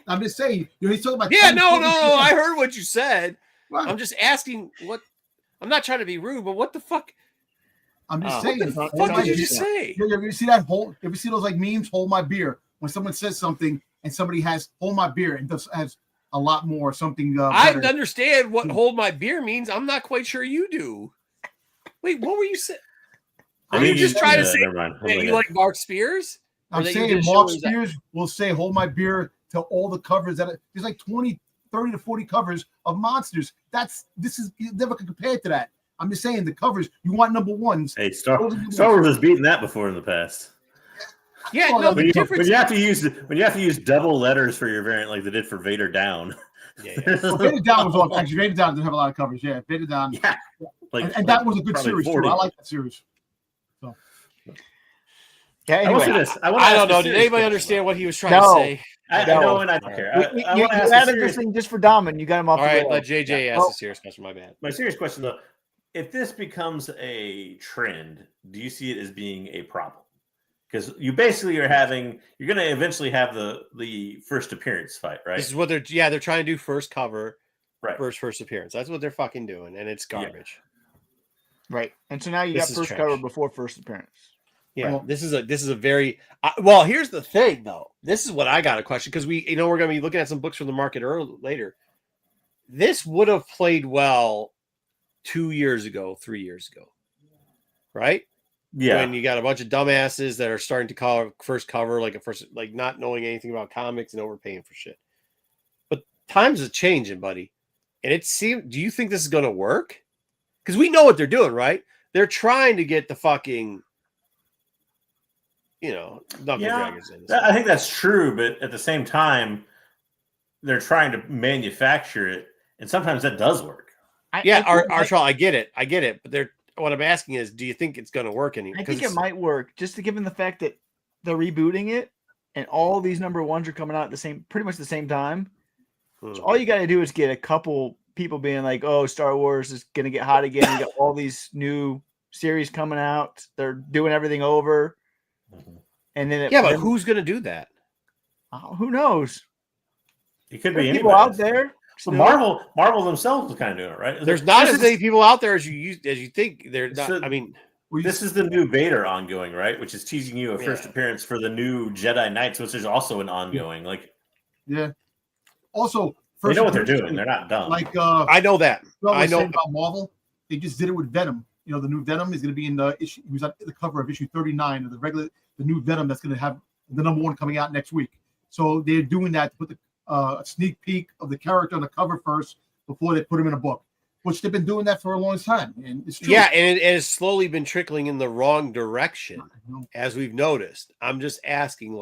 I'm just saying. He's talking about. Yeah, no. I heard what you said. What? I'm just asking what. I'm not trying to be rude, but what the fuck? I'm just saying. What did you just say? You ever see that whole? Ever see those like memes? Hold my beer. When someone says something and somebody has hold my beer and has a lot more something. I understand what hold my beer means. I'm not quite sure you do. Wait, what were you saying? Are you just trying to say that you like Mark Spears? I'm saying Mark Spears will say hold my beer to all the covers that there's like 20 30 to 40 covers of monsters. You never can compare it to that. I'm just saying the covers, you want number ones. Hey, Star Wars has beaten that before in the past. Yeah, no, the difference when you have to use double letters for your variant like they did for Vader Down. Yeah. Well, Vader Down was all actually Vader Down didn't have a lot of covers. Yeah, Vader Down. Yeah. And that was a good series 40. Too. I like that series. So. Yeah, anyway, I don't know. Did anybody understand what he was trying to say? I know, and I don't care. You added this thing just for Dom, and you got him off. All right, let JJ ask a serious question. My bad. My serious question, though, if this becomes a trend, do you see it as being a problem? Because you basically you're going to eventually have the first appearance fight, right? This is what they're trying to do first cover, right? First appearance. That's what they're fucking doing, and it's garbage. Yeah. Right, and so now you got first cover before first appearance. Yeah, right. This is a very well. Here's the thing, though. This is what I got a question because we're going to be looking at some books from the market later. This would have played well 2 years ago, 3 years ago, right? Yeah, when you got a bunch of dumbasses that are starting to call first cover like not knowing anything about comics and overpaying for shit. But times are changing, buddy. And do you think this is going to work? Because we know what they're doing, right? They're trying to get the fucking, dragons in. I think that's true, but at the same time, they're trying to manufacture it, and sometimes that does work. I get it, but what I'm asking is, do you think it's going to work anymore? I think it might work, just given the fact that they're rebooting it, and all these number ones are coming out at pretty much the same time. So all you got to do is get a couple people being like, "Oh, Star Wars is going to get hot again." You got all these new series coming out. They're doing everything over, and then but who's going to do that? Who knows? It could be people out there. So Marvel themselves is kind of doing it, right? There's not as many people out there as you think. They're not. This is the new Vader ongoing, right? Which is teasing you a first appearance for the new Jedi Knights, which is also an ongoing. Also, they know what they're doing. They're not dumb. I know that. I know about Marvel. They just did it with Venom. You know, the new Venom is going to be in the issue. He was at the cover of issue 39 of the new Venom that's going to have the number one coming out next week. So they're doing that to put a sneak peek of the character on the cover first before they put him in a book, which they've been doing that for a long time. And it's true. Yeah, and it has slowly been trickling in the wrong direction, as we've noticed. I'm just asking,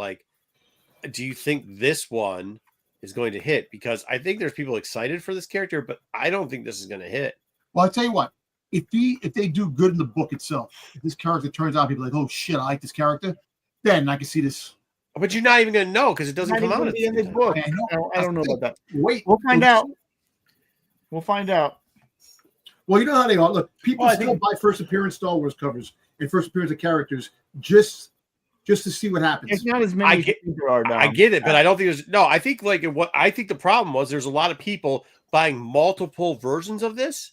do you think this one is going to hit? Because I think there's people excited for this character, but I don't think this is going to hit. Well, I'll tell you what. If they do good in the book itself, if this character turns out people like, oh shit, I like this character, then I can see this. But you're not even going to know because it doesn't come out in this book. I don't know about that. Wait, we'll find out. We'll find out. Well, you know how they are. Look, people still buy first appearance Star Wars covers and first appearance of characters just to see what happens. It's not as many. I get it, but I don't think there's no. I think I think the problem was there's a lot of people buying multiple versions of this,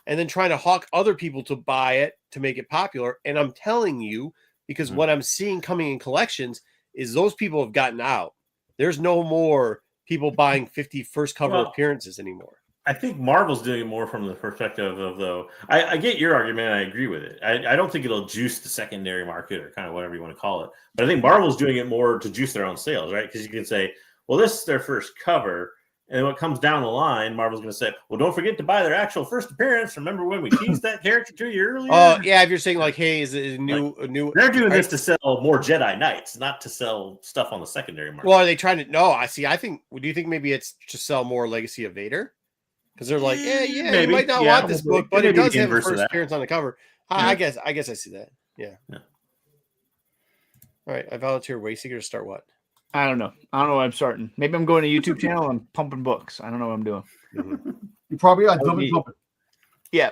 and then trying to hawk other people to buy it to make it popular. And I'm telling you, because what I'm seeing coming in collections is those people have gotten out. There's no more people buying 50 first cover appearances anymore. I think Marvel's doing it more from the perspective of, though, I get your argument and I agree with it. I don't think it'll juice the secondary market or kind of whatever you want to call it. But I think Marvel's doing it more to juice their own sales, right? Because you can say, well, this is their first cover. And what comes down the line, Marvel's going to say, well, don't forget to buy their actual first appearance. Remember when we teased that character to you earlier? Yeah, if you're saying hey, is it a new? They're doing this to sell more Jedi Knights, not to sell stuff on the secondary market. Well, are they trying to? No, I see. Do you think maybe it's to sell more Legacy of Vader? Because they're like, maybe. You might not want this book, but it does have a first appearance on the cover. I guess I see that. Yeah. All right, I volunteer Wayseeker to start what? I don't know. I don't know what I'm starting. Maybe I'm going to YouTube channel and pumping books. I don't know what I'm doing. You probably are dumping. Yeah,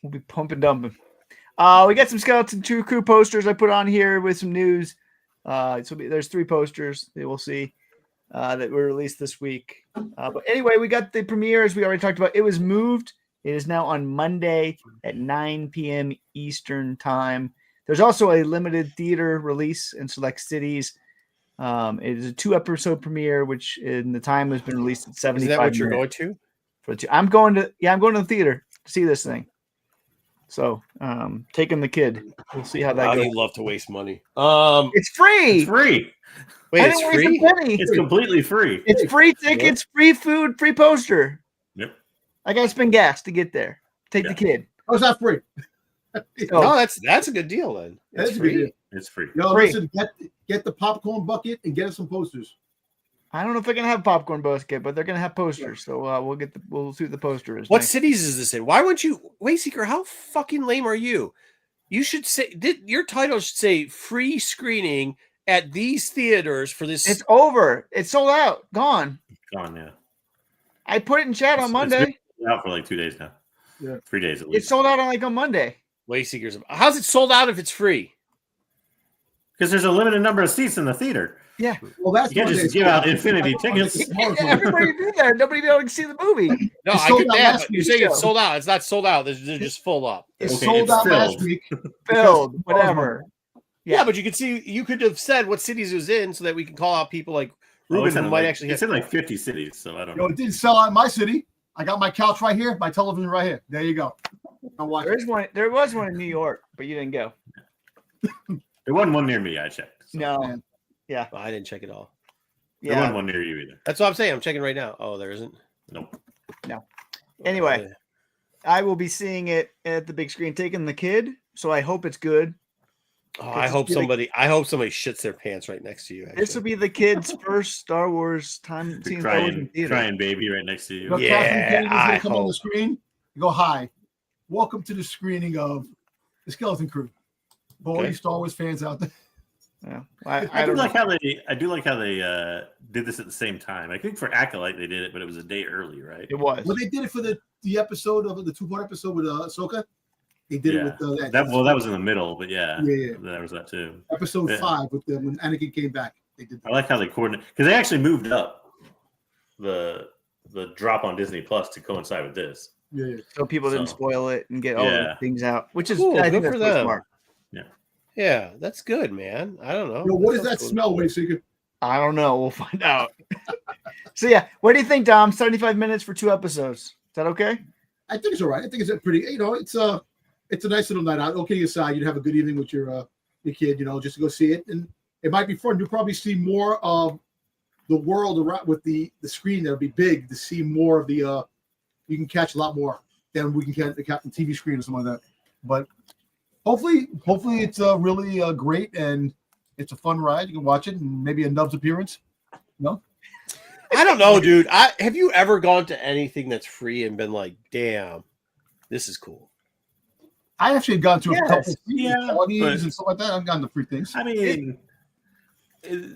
we'll be pumping dumping. We got some Skeleton 2 crew posters I put on here with some news. There's 3 posters that we'll see that were released this week. But anyway, we got the premiere, as we already talked about. It was moved. It is now on Monday at 9 p.m. Eastern time. There's also a limited theater release in select cities. It is a 2-episode premiere, which in the time has been released at 75. Is that what you're going to? I'm going to the theater to see this thing. So, taking the kid. We'll see how that goes. You love to waste money. It's free. It's free. Wait, I it's didn't waste free? a penny. It's completely free. It's free tickets, free food, free poster. Yep. I gotta spend gas to get there. Take the kid. Oh, it's not free. So, No, that's a good deal then. That's It's a good free. deal. It's free. Yo, Free. listen, get the popcorn bucket and get us some posters. I don't know if they're gonna have popcorn basket, but they're gonna have posters. So we'll see what the poster is. What next. cities is this in? Why wouldn't you, Wayseeker? How fucking lame are you? You should say your title should say free screening at these theaters for this. It's over. It's sold out. Gone. Gone, yeah. I put it in chat on It's Monday. been out for like 2 days now. Yeah. 3 days at It's least. sold out on Monday. Wayseekers. How's it sold out if it's free? Because there's a limited number of seats in the theater. Yeah. Well, that's You can't Monday. just give out infinity tickets. Everybody be there. Nobody be able to see the movie. No, It's I sold get out that. last But you're week, saying it's so- sold out. It's not sold out. They're just full up. It's Okay, sold it's out last filled. week. Filled. Whatever. Yeah, but you could have said what cities it was in so that we can call out people like Oh, Ruben it's who in might like, actually it's have. in like 50 cities, so I don't Yo, know. it didn't sell out in my city. I got my couch right here, my television right here. There you go. I'm watching. There was one in New York, but you didn't go. There wasn't one near me, I checked. So. No. Man. Yeah. Oh, I didn't check it all. There wasn't Yeah. one near you either. That's what I'm saying. I'm checking right now. Oh, there isn't. Nope. Anyway, I will be seeing it at the big screen, taking the kid. So I hope it's good. Oh, I hope somebody shits their pants right next to you. This will Actually. be the kid's first Star Wars time seeing Star Wars in theater. Crying baby right next to you. But Yeah, Catherine Kennedy's I gonna come on hope. the screen. You go, hi. Welcome to the screening of the Skeleton Crew. For all Okay. you Star Wars fans out there. Yeah. I I do don't like know. how they did this at the same time. I think for Acolyte they did it, but it was a day early, right? It was. Well, they did it for the episode of the 2-part episode with Ahsoka. They did Yeah. it with That was in the middle, but yeah, Yeah. there was that too. episode Yeah. 5 with them when Anakin came back. They did I that. like how they coordinate because they actually moved up the drop on Disney Plus to coincide with this. Yeah. So people didn't So, spoil it and get all the yeah. things out, which is Cool, I think good that's for so them. smart. Yeah, that's good, man. I don't know. Yo, what does sounds that cool. smell, Wayseeker? I don't know. We'll find out. So yeah, what do you think, Dom? 75 minutes for 2 episodes. Is that okay? I think it's all right. I think it's a pretty, it's a nice little night out. Okay, aside, you'd have a good evening with your kid, just to go see it, and it might be fun. You'll probably see more of the world around with the screen. That'll be big to see more of the. You can catch a lot more than we can catch the TV screen or something like that. But hopefully it's really great and it's a fun ride. You can watch it and maybe a Nubs appearance. No. I don't know, dude. Have you ever gone to anything that's free and been like, damn, this is cool? I actually had gone to a Yes, couple of yeah, parties but- and stuff like that. I've gone to free things. I mean,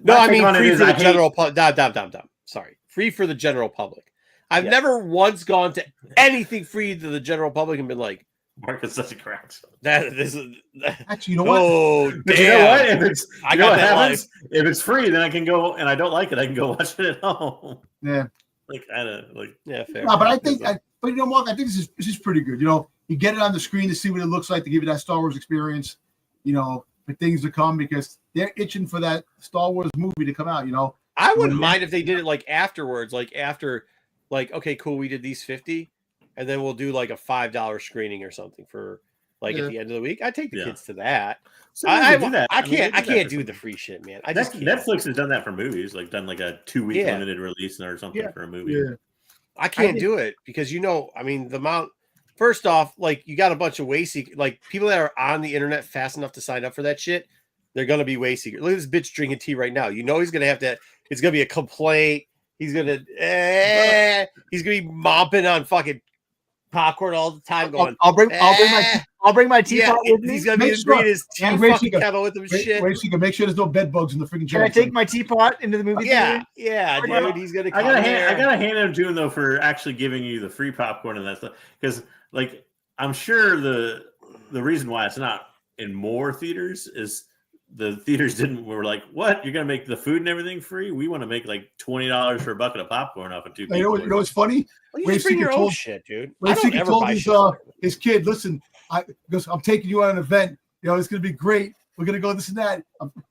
No, my I take mean on it free is for the I hate- general public. Dom. Sorry, free for the general public. I've Yeah. never once gone to anything free to the general public and been like, Mark is such a crack. that this is. Actually, you know what? Oh, But you know what? damn! If it's I you know got what that happens? If it's free, then I can go and I don't like it. I can go watch it at home. Yeah. Like I don't like. Yeah, fair. No, but I think, but you know, Mark, I think this is pretty good. You get it on the screen to see what it looks like to give you that Star Wars experience. For things to come because they're itching for that Star Wars movie to come out. I wouldn't Mhm. mind if they did it like afterwards, like after, like okay, cool, we did these 50, and then we'll do like a $5 screening or something for like Yeah. at the end of the week. I take the Yeah. kids to that. Sometimes I they do that. I mean, they can't. I that can't for do some- the free shit, man. I just can't. Netflix has done that for movies, like done like a 2-week Yeah. limited release or something Yeah. for a movie. Yeah. I can't think- do it because I mean, the amount. First off, like you got a bunch of Wayseekers, like people that are on the internet fast enough to sign up for that shit. They're gonna be Wayseekers. Look at this bitch drinking tea right now. He's gonna have to. It's gonna be a complaint. He's gonna. He's gonna be mopping on fucking popcorn all the time. Going. I'll bring my Yeah, teapot with me. he's gonna be Make sure- bringing his tea and Ray fucking Seeker- kettle with him. and Shit. Wait, so you can make sure there's no bed bugs in the freaking Can I jet. take my teapot into the movie Yeah, theater? yeah, Well, dude. He's gonna. I Come gotta there. hand him to him though for actually giving you the free popcorn and that stuff because like I'm sure the reason why it's not in more theaters is the theaters were like, what? You're gonna make the food and everything free? We want to make like $20 for a bucket of popcorn off of 2 people. You know what's funny? Well, you Ray just bring Seeker your own told- shit, dude. Ray I don't Seeker ever told buy his, shit. his kid, listen, I'm taking you on an event. It's gonna be great. We're gonna go this and that.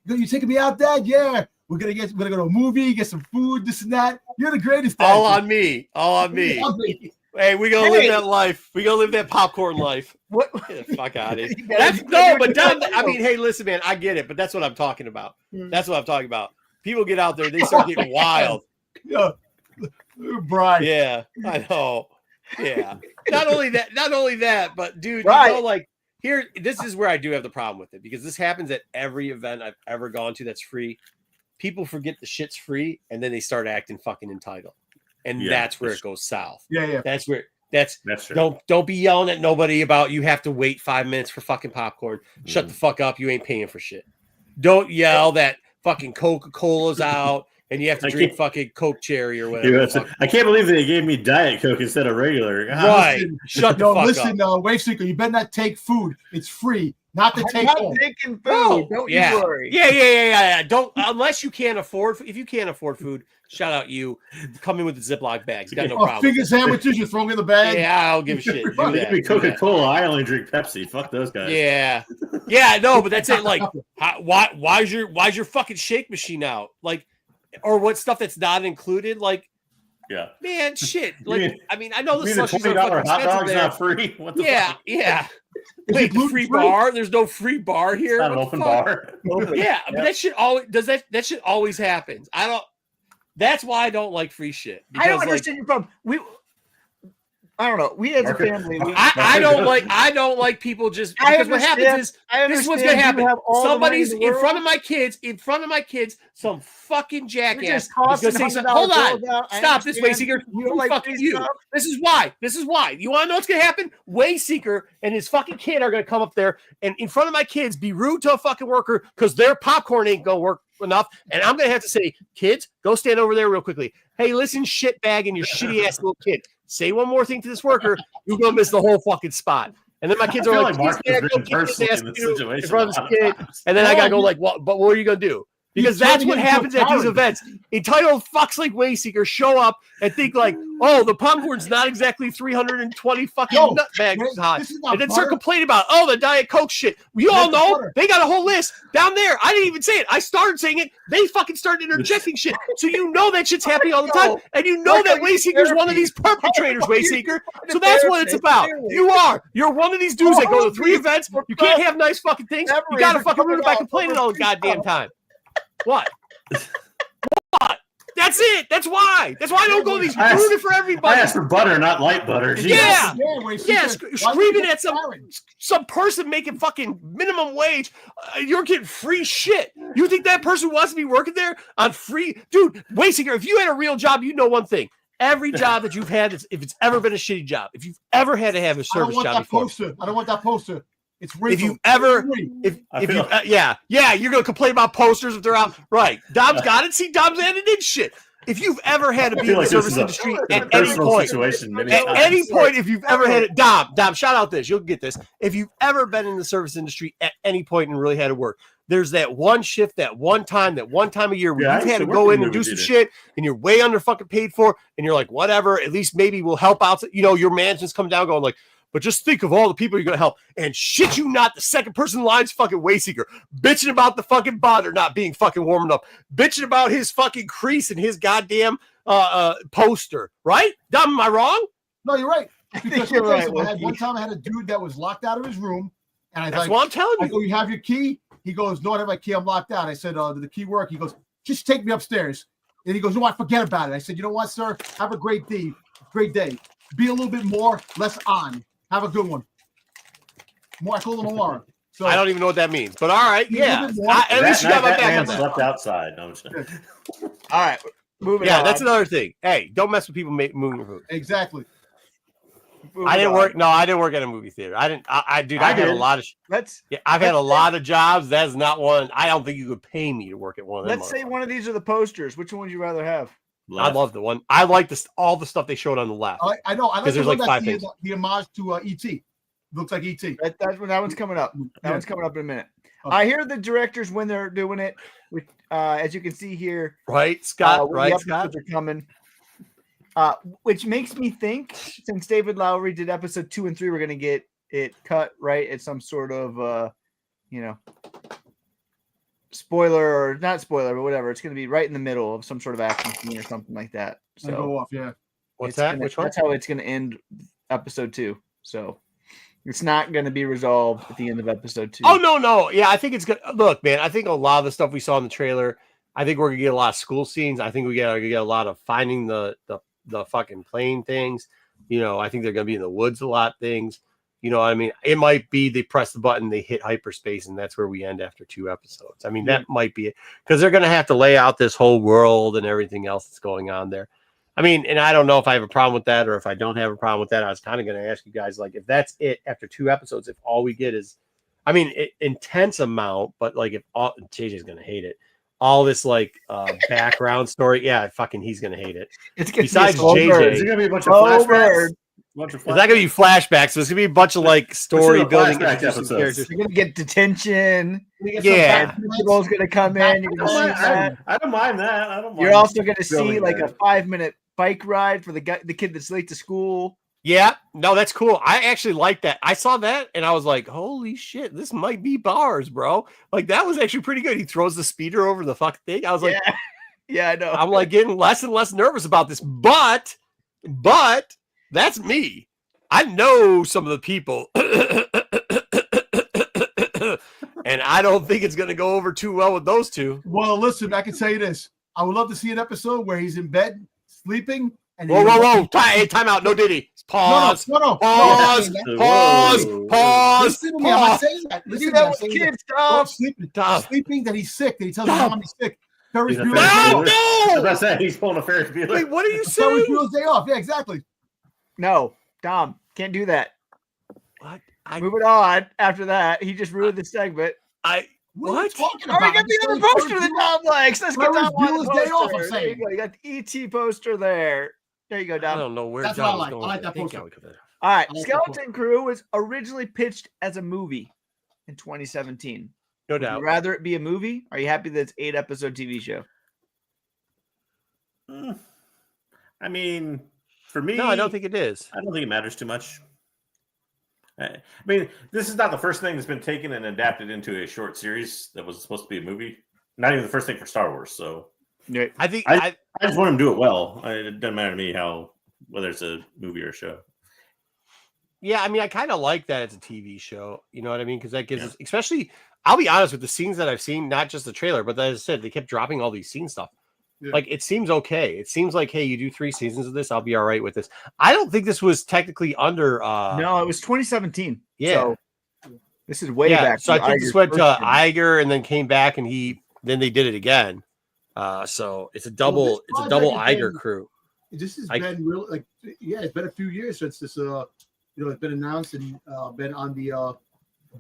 You taking me out, Dad? Yeah. We're gonna go to a movie, get some food, this and that. You're the greatest. Dad. All on me. All on me. Hey, we gonna live that life. We gonna live that popcorn life. What? Get the fuck out of here. gotta- But Don, I mean, hey, listen, man, I get it, but that's what I'm talking about. Hmm. That's what I'm talking about. People get out there, they start getting wild. Yeah, Brian. Yeah, I know. Yeah. Not only that, but dude, Right. you know, like here, this is where I do have the problem with it because this happens at every event I've ever gone to that's free. People forget the shit's free and then they start acting fucking entitled. And that's where it goes south. Yeah. That's where That's true. don't be yelling at nobody about you have to wait 5 minutes for fucking popcorn. Shut the fuck up. You ain't paying for shit. Don't yell that fucking Coca-Cola's out and you have to drink fucking Coke Cherry or whatever. I can't believe they gave me Diet Coke instead of regular. Right. Shut the fuck up. Listen, Waveseeker, you better not take food. It's free. Not to take home. Taking food. Oh, Don't yeah. you worry. Yeah. Don't unless you can't afford. If you can't afford food, shout out you. Come in with the Ziploc bags. Got no problem. Finger sandwiches, you throw them in the bag. Yeah, I don't give a shit. Do They that. give me Coca-Cola. I only drink Pepsi. Fuck those guys. Yeah, no, but that's it. Like, why's your fucking shake machine out? Like, or what stuff that's not included? Like, yeah, man, shit. Like, I mean, I know the $20 slushies are fucking hot expensive dog's there. not free. What the fuck? Yeah. Wait, the free bar? There's no free bar here. It's not an open bar. Yeah, but that shit always that shit always happens. I don't. That's why I don't like free shit. I don't understand your problem. I don't know. We as a family. I don't like people just because what happens is this is what's gonna happen. Somebody's in front of my kids. Some fucking jackass is gonna say something. Hold on, stop this, Wayseeker. Fucking you. This is why. You want to know what's gonna happen? Wayseeker and his fucking kid are gonna come up there and in front of my kids be rude to a fucking worker because their popcorn ain't gonna work enough, and I'm gonna have to say, kids, go stand over there real quickly. Hey, listen, shitbag and your shitty ass little kid. Say one more thing to this worker, you're gonna miss the whole fucking spot. And then my kids are like, Mark has been go personally in this situation in front of a lot this of kid. times. And then I gotta go like, what? But what are you gonna do? Because that's what happens at these events. Entitled fucks like Wayseekers show up and think like, oh, the popcorn's not exactly 320 fucking nutbags high. And then start complaining about, oh, the Diet Coke shit. You all know they got a whole list down there. I didn't even say it. I started saying it. They fucking started interjecting shit. So you know that shit's happening all the time. And you know that Wayseeker's one of these perpetrators, Wayseeker. So that's what it's about. You're one of these dudes that go to 3 events. You can't have nice fucking things. You gotta fucking ruin it by complaining all the goddamn time. What? That's it. That's why. I don't go to these ruining for everybody. I asked for butter, not light butter. Yeah. Screaming at some person making fucking minimum wage. You're getting free shit. You think that person wants to be working there on free? Dude, Wayseeker, if you had a real job, you know one thing. Every job that you've had, if it's ever been a shitty job, if you've ever had to have a service job before. I don't want that poster. It's real. If you ever, you're gonna complain about posters if they're out. Right? Dom's got it. See, Dom's added in shit. If you've ever had to be in the service industry at any point, if you've ever had it, Dom, shout out this. You'll get this. If you've ever been in the service industry at any point and really had to work, there's that one shift, that one time a year where you've had to go in and do some shit, and you're way under fucking paid for, and you're like, whatever. At least maybe we'll help out. You know, your management's coming down, going like. But just think of all the people you're going to help. And shit you not, the second person in line's fucking Wayseeker. Bitching about the fucking bonder not being fucking warm enough. Bitching about his fucking crease and his goddamn poster. Right? Dom, am I wrong? No, you're right. I think you're right. One time I had a dude that was locked out of his room. And That's what I'm telling you. I go, you have your key? He goes, no, I don't have my key. I'm locked out. I said, did the key work? He goes, just take me upstairs. And he goes, no, I forget about it. I said, you know what, sir? Have a great day. Be a little bit more, less on. Have a good one. Michael Lamar. So I don't even know what that means, but all right, yeah. At least you got my back on that. Slept outside. No, all right, moving on. Yeah, that's another thing. Hey, don't mess with people moving food. Exactly. I didn't work. No, I didn't work at a movie theater. I didn't. I had a lot of. I've had a lot of jobs. That's not one. I don't think you could pay me to work at one of them. Let's say one of these are the posters. Which one would you rather have? I love the one. I like this. All the stuff they showed on the left. I know. I like there's like 5 things. The homage to E.T. Looks like E.T. That one's coming up. That one's coming up in a minute. Okay. I hear the directors when they're doing it. As you can see here, right, Scott. Right, Scott. Are coming. Which makes me think, since David Lowery did episode 2 and 3, we're going to get it cut right at some sort of, spoiler or not spoiler, but whatever. It's going to be right in the middle of some sort of action scene or something like that. So go off, yeah. What's that? Which one? That's how it's going to end episode 2. So it's not going to be resolved at the end of episode 2. Oh no. Yeah, I think it's good. Look, man, I think a lot of the stuff we saw in the trailer, I think we're gonna get a lot of school scenes. I think we get a lot of finding the fucking plane things. You know, I think they're gonna be in the woods a lot things. You know what I mean? It might be they press the button, they hit hyperspace, and that's where we end after 2 episodes. I mean, that might be it. Because they're gonna have to lay out this whole world and everything else that's going on there. I mean, and I don't know if I have a problem with that or if I don't have a problem with that. I was kind of going to ask you guys, like, if that's it after 2 episodes, if all we get is, I mean, intense amount, but like if all, JJ's going to hate it. All this like background story, yeah, fucking, he's going to hate it. It's besides Is JJ, it going to be a bunch of flashbacks? It's not going to be flashbacks. So it's going to be a bunch of like story building episodes. characters. You're going to get detention. Yeah, Principal's going to come in. You're gonna see that. I don't mind that. I don't mind. You're also going to see like that. a 5-minute bike ride for the kid that's late to school. Yeah, no, that's cool. I actually like that. I saw that and I was like, holy shit, this might be bars, bro. Like, that was actually pretty good. He throws the speeder over the fucking thing. I was like, yeah, I know. I'm like getting less and less nervous about this, but that's me. I know some of the people and I don't think it's going to go over too well with those two. Well, listen, I can tell you this. I would love to see an episode where he's in bed sleeping. And whoa. Time out. No Diddy. Pause. No. Pause. Listen to me. I'm not saying that. Listen to that with kids. Stop. Sleeping that he's sick, that he tells his mom he's sick. Ferris Bueller's No! As I said, he's pulling a Ferris Bueller. Wait, what are you Ferris saying? Bueller's day off. Yeah, exactly. No, Dom, can't do that. What? Moving on after that. He just ruined the segment. What are you talking All about? right, get the other poster that Dom likes. Let's get Ferris Dom on the Bueller's day off, poster. I'm There you saying. go. You got the ET poster there. There you go, I Dom. don't know where That's John what I was like. going. I like with that it. poster. All right, I like Skeleton Crew was originally pitched as a movie in 2017. No Would doubt. you rather it be a movie? Are you happy that it's 8-episode TV show? I mean, for me, No, I don't think it is. I don't think it matters too much. I mean, this is not the first thing that's been taken and adapted into a short series that was supposed to be a movie. Not even the first thing for Star Wars. So I think I just want them to do it well. It doesn't matter to me whether it's a movie or a show. Yeah, I mean, I kind of like that it's a TV show. You know what I mean? Because that gives us, especially, I'll be honest with the scenes that I've seen, not just the trailer, but as I said, they kept dropping all these scene stuff. Yeah. Like, it seems okay. It seems like, hey, you do 3 seasons of this, I'll be all right with this. I don't think this was technically under. No, it was 2017. Yeah. So this is way back. So I think this went to first series. Iger and then came back and then they did it again. So it's a double Iger crew. This has been real, like, it's been a few years since this, it's been announced and been on the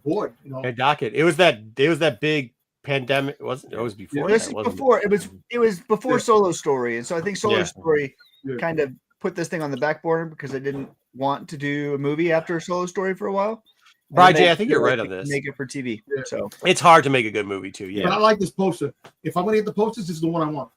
board, And docket. It was that big pandemic. It was before. This that, is wasn't before it was before Solo Story, and so I think Solo Yeah. Story kind of put this thing on the back burner because they didn't want to do a movie after Solo Story for a while. Right, Jay, I think you're right on this. Make it for TV. Yeah. So It's hard to make a good movie too. But Yeah. I like this poster. If I'm gonna get the posters, this is the one I want.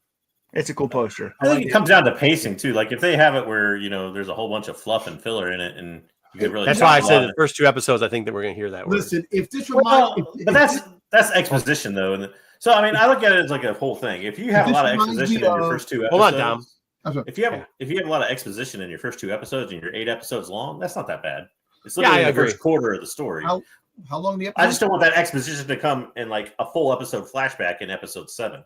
it's a cool poster. I think it comes down to pacing too. Like if they have it where there's a whole bunch of fluff and filler in it, and you could really. That's why I said the first 2 episodes. I think that we're going to hear that word. Listen, if this Well, reminds, but that's exposition though, and so I mean I look at it as like a whole thing. If you have a lot of exposition in your first 2 episodes, Hold on, Dom. If you have a lot of exposition in your first 2 episodes and you're 8 episodes long, that's not that bad. It's Yeah, I literally the agree. first quarter of the story. how long the episode? I just don't want that exposition to come in like a full episode flashback in episode 7.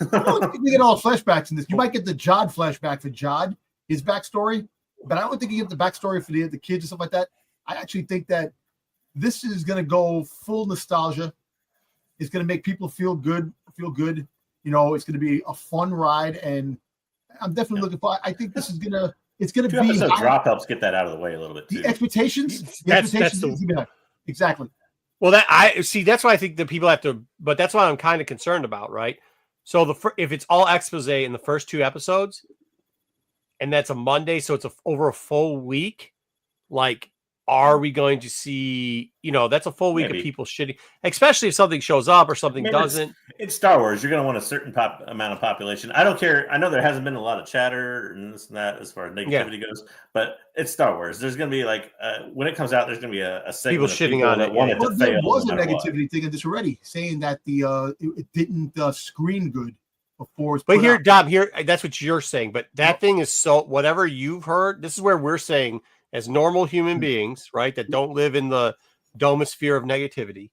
I don't think you get all flashbacks in this. You might get the Jod flashback for Jod, his backstory, but I don't think you get the backstory for the kids and stuff like that. I actually think that this is going to go full nostalgia. It's going to make people feel good. It's going to be a fun ride, and I'm definitely looking for. I think this is going to. It's going to 2 be episode drop helps get that out of the way a little bit too. the expectations. Exactly. Well, that's why I think that people have to. But that's what I'm kind of concerned about, right? So if it's all expose in the first 2 episodes, and that's a Monday, so it's over a full week, like. Are we going to see, that's a full week of people shitting, especially if something shows up or something doesn't. It's Star Wars. You're going to want a certain amount of population. I don't care. I know there hasn't been a lot of chatter and this and that as far as negativity goes, but it's Star Wars. There's going to be like, when it comes out, there's going to be a segment people shitting of on that it. want it to There fail. was a no matter negativity thing in this already, saying that it didn't screen good before. But here, Dom, that's what you're saying. But that thing is whatever you've heard, this is where we're saying, as normal human beings, right, that don't live in the domosphere of negativity,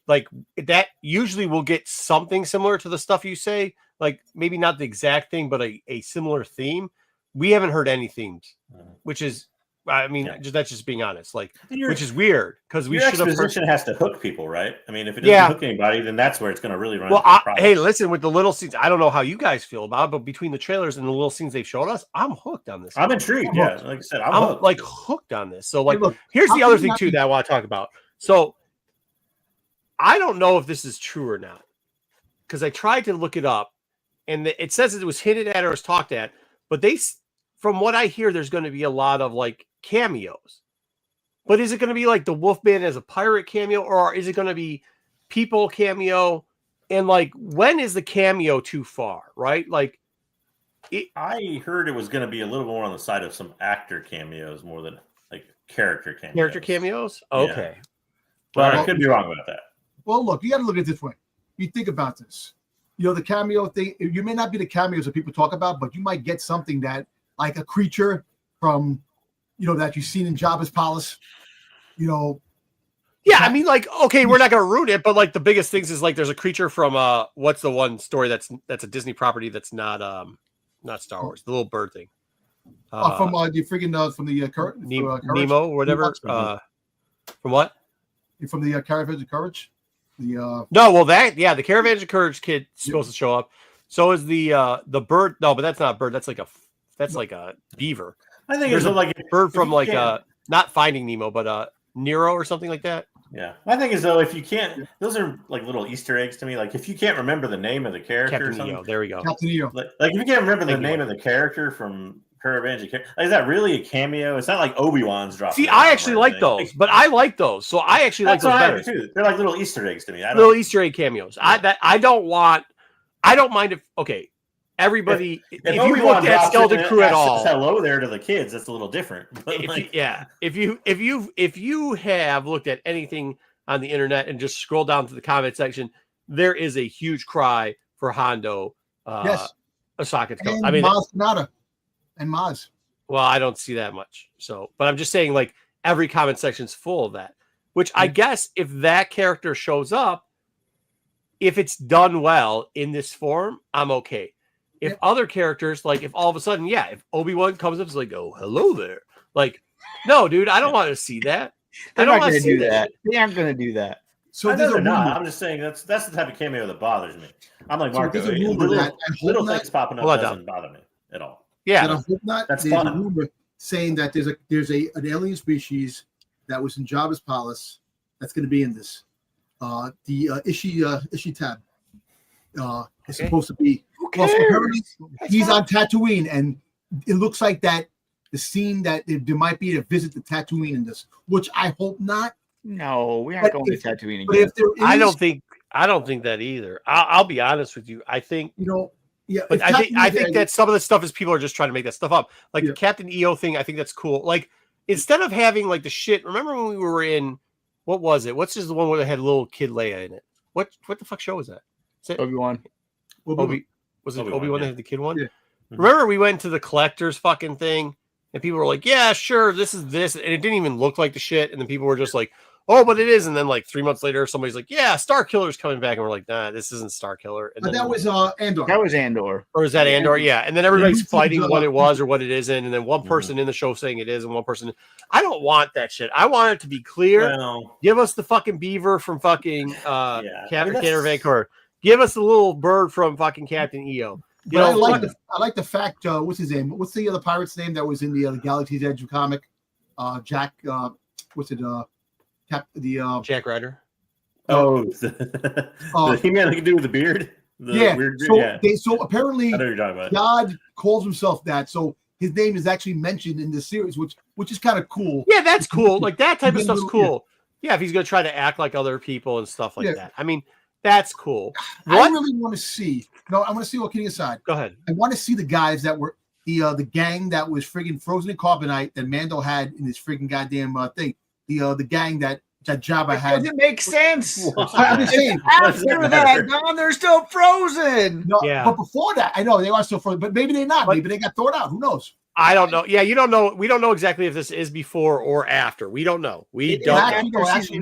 like that usually will get something similar to the stuff you say, like maybe not the exact thing, but a similar theme. We haven't heard any themes, which is, I mean, that's just being honest, like, which is weird because we should have. Exposition has to hook people, right? I mean, if it doesn't hook anybody, then that's where it's going to really run. Well, hey, listen, with the little scenes, I don't know how you guys feel about it, but between the trailers and the little scenes they've showed us, I'm hooked on this. I'm intrigued. Yeah, like I said, I'm hooked. Like hooked on this. So, like, here's the other thing too that I want to talk about. So, I don't know if this is true or not because I tried to look it up, and it says it was hinted at or was talked at, but from what I hear, there's going to be a lot of like cameos. But is it going to be like the Wolfman as a pirate cameo, or is it going to be people cameo? And like, when is the cameo too far? Right? Like, I heard it was going to be a little more on the side of some actor cameos more than like character cameos. Character cameos? Okay. Yeah. But I could be wrong about that. Well, look, you got to look at it this way. You think about this. You know, the cameo thing, you may not be the cameos that people talk about, but you might get something that, like a creature from, you know, that you've seen in Jabba's palace, you know. Yeah, I mean, like, okay, we're not going to ruin it, but like the biggest things is like there's a creature from what's the one story that's a Disney property that's not Star Wars, the little bird thing. From the freaking from the Nemo or whatever. From what? From the Caravans of Courage. The the Caravans of Courage kid supposed to show up. So is the bird. No, but that's not a bird. That's like a beaver. I think there's it's like a bird from like not Finding Nemo, but Nero or something like that. Yeah, my thing is though, if you can't, those are like little Easter eggs to me. Like if you can't remember the name of the character, Captain Neo. There we go. Captain Neo. Like if you can't remember the name of the character from Caravans of Courage, is that really a cameo? It's not like Obi-Wan's dropping. See, I actually like those, but I like those, so I actually like those better too. They're like little Easter eggs to me. Little Easter egg cameos. Yeah. I don't mind if everybody. If you looked at Skeleton Crew at all, hello there to the kids. That's a little different. If you have looked at anything on the internet and just scroll down to the comment section, there is a huge cry for Hondo. Ahsoka. I mean, Maz Kanata and Maz. Well, I don't see that much. So, but I'm just saying, like every comment section's full of that. Which I guess if that character shows up, if it's done well in this form, I'm okay. If other characters, like if all of a sudden, if Obi-Wan comes up, it's like, oh, hello there. Like, no, dude, I don't want to see that. I don't want to do that. They aren't going to do that. So they're not. I'm just saying that's the type of cameo that bothers me. I'm like, Marco, little things popping up doesn't bother me at all. Yeah, that's fun. A rumor saying that there's an alien species that was in Jabba's palace that's going to be in this. The Ishi-Tab is supposed to be. Well, so apparently he's on Tatooine, and it looks like that the scene that there might be a visit to Tatooine in this, which I hope not. No, we aren't going to Tatooine again. But if there is, I don't think that either. I'll be honest with you. I think but I think that some of the stuff is people are just trying to make that stuff up. Like the Captain EO thing, I think that's cool. Like instead of having like the shit. Remember when we were in what was it? What's just the one where they had little kid Leia in it? What the fuck show was that? Is it Obi-Wan? Was it Obi-Wan that had the kid one? Yeah. Remember we went to the collector's fucking thing and people were like, yeah, sure, this is this. And it didn't even look like the shit. And then people were just like, oh, but it is. And then like 3 months later, somebody's like, yeah, Star Killer's coming back. And we're like, nah, this isn't Star Killer. And but then, that was Andor. That was Andor. Or is that Andor? Yeah. And then everybody's fighting what it was or what it isn't. And then one person in the show saying it is and one person. I don't want that shit. I want it to be clear. Well, Give us the fucking beaver from fucking Captain Vancouver. Give us the little bird from fucking Captain EO. But I like the fact. What's his name? What's the other pirate's name that was in the Galaxy's Edge comic? Jack. What's it? Jack Ryder. The He-Man that can do with the beard. Weird beard. So apparently, I know you're talking about. God calls himself that. So his name is actually mentioned in this series, which is kind of cool. Yeah, that's cool. Like that type of stuff's cool. Yeah, if he's gonna try to act like other people and stuff like that. I mean, that's cool. I really want to see. No, I want to see. Well, kidding aside, go ahead. I want to see the guys that were the gang that was friggin' frozen in carbonite that Mando had in his friggin' goddamn thing. The gang that Jabba had. Doesn't make sense. I'm just saying. After that, Don, they're still frozen. No, but before that, I know they are still frozen, but maybe they're not. Maybe they got thrown out. Who knows? I don't know. Yeah, you don't know. We don't know exactly if this is before or after. We don't know. We don't know. Actually,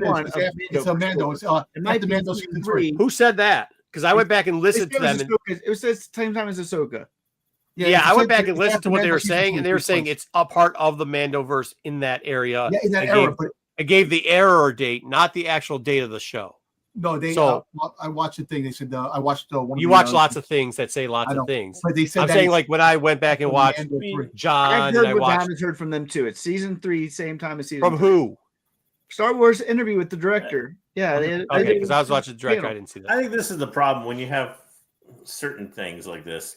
it's a Mando. It's It might be Mando season 3. Who said that? Because I went back and listened to them. It was the same time as Ahsoka. Yeah, I went back and listened to what they were saying, and they were saying it's a part of the Mandoverse in that area. Yeah, in that era. But it gave the error date, not the actual date of the show. no, they. So- I watched the thing. They said I watched one. You watch lots of things that say lots of things. But they said I'm that saying it's like when I went back and watched Mando 3. John, I've and I heard what watched Don has heard from them too. It's season 3, same time as season. from 3. who? Star Wars interview with the director. Yeah, they Okay, did because I was watching the director, I didn't see that. I think this is the problem when you have certain things like this.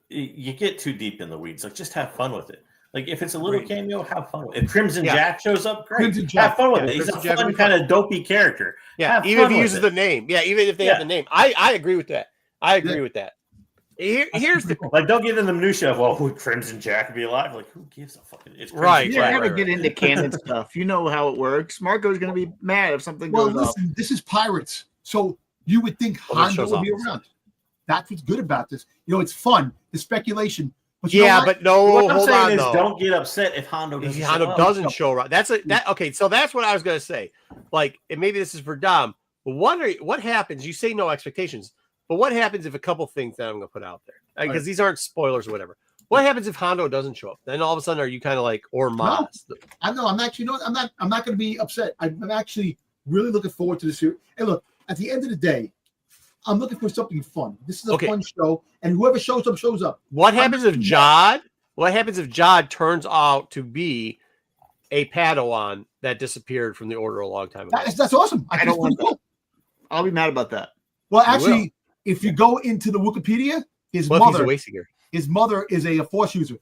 You get too deep in the weeds. Like, just have fun with it. Like, if it's a little cameo, have fun with it. If Crimson Jack shows up, great. Crimson Jack. Have fun with Yeah, it. He's Crimson a Jack would fun be fun. kind of dopey character. Yeah, Have even if fun he with uses it. the name. Yeah, even if they have the name. I agree with that. I agree Yeah. with that. Here's the Like, don't get in the minutia of, well, would Crimson Jack be alive? Like, who gives a fucking? It's Crimson Right, You Jack. never get into canon stuff. You know how it works. Marco's going to be mad if something Well, goes listen, this is Pirates, so you would think Well, that Hondo shows would be off. around. That's what's good about this. You know, it's fun. The speculation. But you know yeah, what? but no, What I'm hold saying on is, though. don't get upset if Hondo If doesn't. Hondo show up. doesn't show up. Okay. So that's what I was gonna say. Like, and maybe this is for Dom. But what happens? You say no expectations, but what happens if a couple things that I'm gonna put out there? Because these aren't spoilers or whatever. What happens if Hondo doesn't show up? Then all of a sudden, are you kind of like or Maz? I know. I'm actually. You know what? I'm not going to be upset. I'm actually really looking forward to this series. And look, at the end of the day, I'm looking for something fun. This is a fun show, and whoever shows up shows up. What happens if Jod? What happens if Jod turns out to be a Padawan that disappeared from the Order a long time ago? That's awesome. I don't want that. I'll be mad about that. Well, actually, if you go into the Wikipedia, his What if he's a Wayseeker? his mother is a Force user.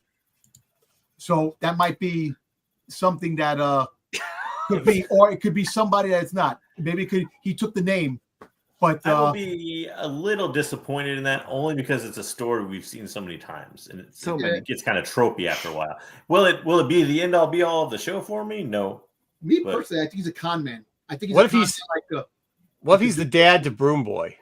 So that might be something that could be, or it could be somebody that's not. Maybe he took the name, but I will be a little disappointed in that only because it's a story we've seen so many times, and it gets kind of tropey after a while. Will it be the end all be all of the show for me? No. Me personally, I think he's a con man. I think he's What a if con he's man like what if he's the dad to Broom Boy?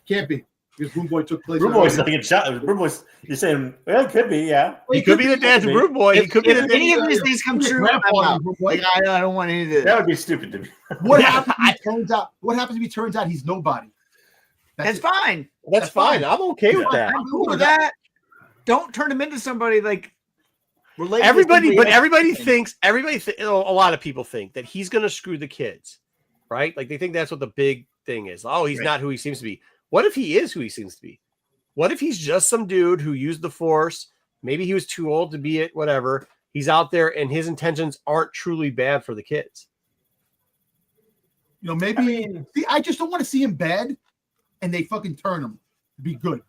can't be because Boom Boy took place. Broom Boy's like a shot. Broom Boy's, you're saying, well, it could be, yeah. He could be the dad to Broom Boy. He could be the Any dad. of these things come true, I'm out. Like, I don't want any of this. That would be stupid to me. What happens if he turns out? What happens if he turns out he's nobody? That's it. fine. That's fine. I'm okay with that. I'm cool with that. Don't turn him into somebody like related. Everybody thinks a lot of people think that he's going to screw the kids, right? Like they think that's what the big thing is. Oh, he's not who he seems to be. What if he is who he seems to be? What if he's just some dude who used the Force? Maybe he was too old to be it, whatever. He's out there and his intentions aren't truly bad for the kids. You know, maybe I just don't want to see him bad, and they fucking turn him to be good.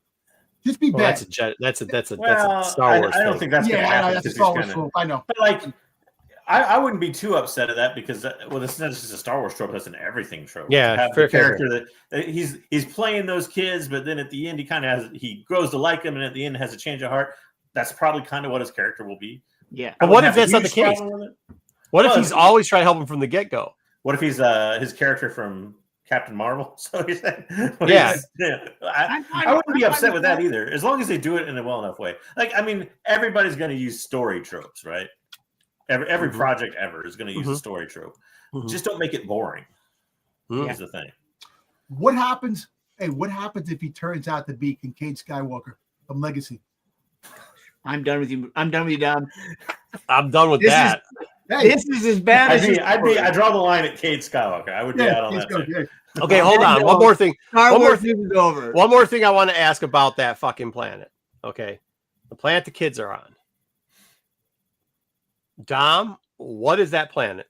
Just be bad. That's a Star Wars. I don't think that's going to happen. That's a Star Wars trope. I know. But like, I wouldn't be too upset at that because this is not just a Star Wars trope; that's an everything trope. Yeah, have the character that he's playing those kids, but then at the end he grows to like them, and at the end has a change of heart. That's probably kind of what his character will be. Yeah. But what if that's not the case? What if he's always trying to help him from the get-go? What if he's his character from Captain Marvel? So he's I wouldn't be upset with that either, as long as they do it in a well enough way. Like, I mean, everybody's going to use story tropes, right? Every project ever is going to use a story trope. Just don't make it boring. Is the thing. What happens? Hey, what happens if he turns out to be Kincaid Skywalker from Legacy? I'm done with you. I'm done with you, Dom. I'm done with that. This is as bad as I draw the line at Cade Skywalker. I would be out on that. Okay, hold on. One more thing. One more thing is over. One more thing I want to ask about that fucking planet. Okay, the planet the kids are on. Dom, what is that planet?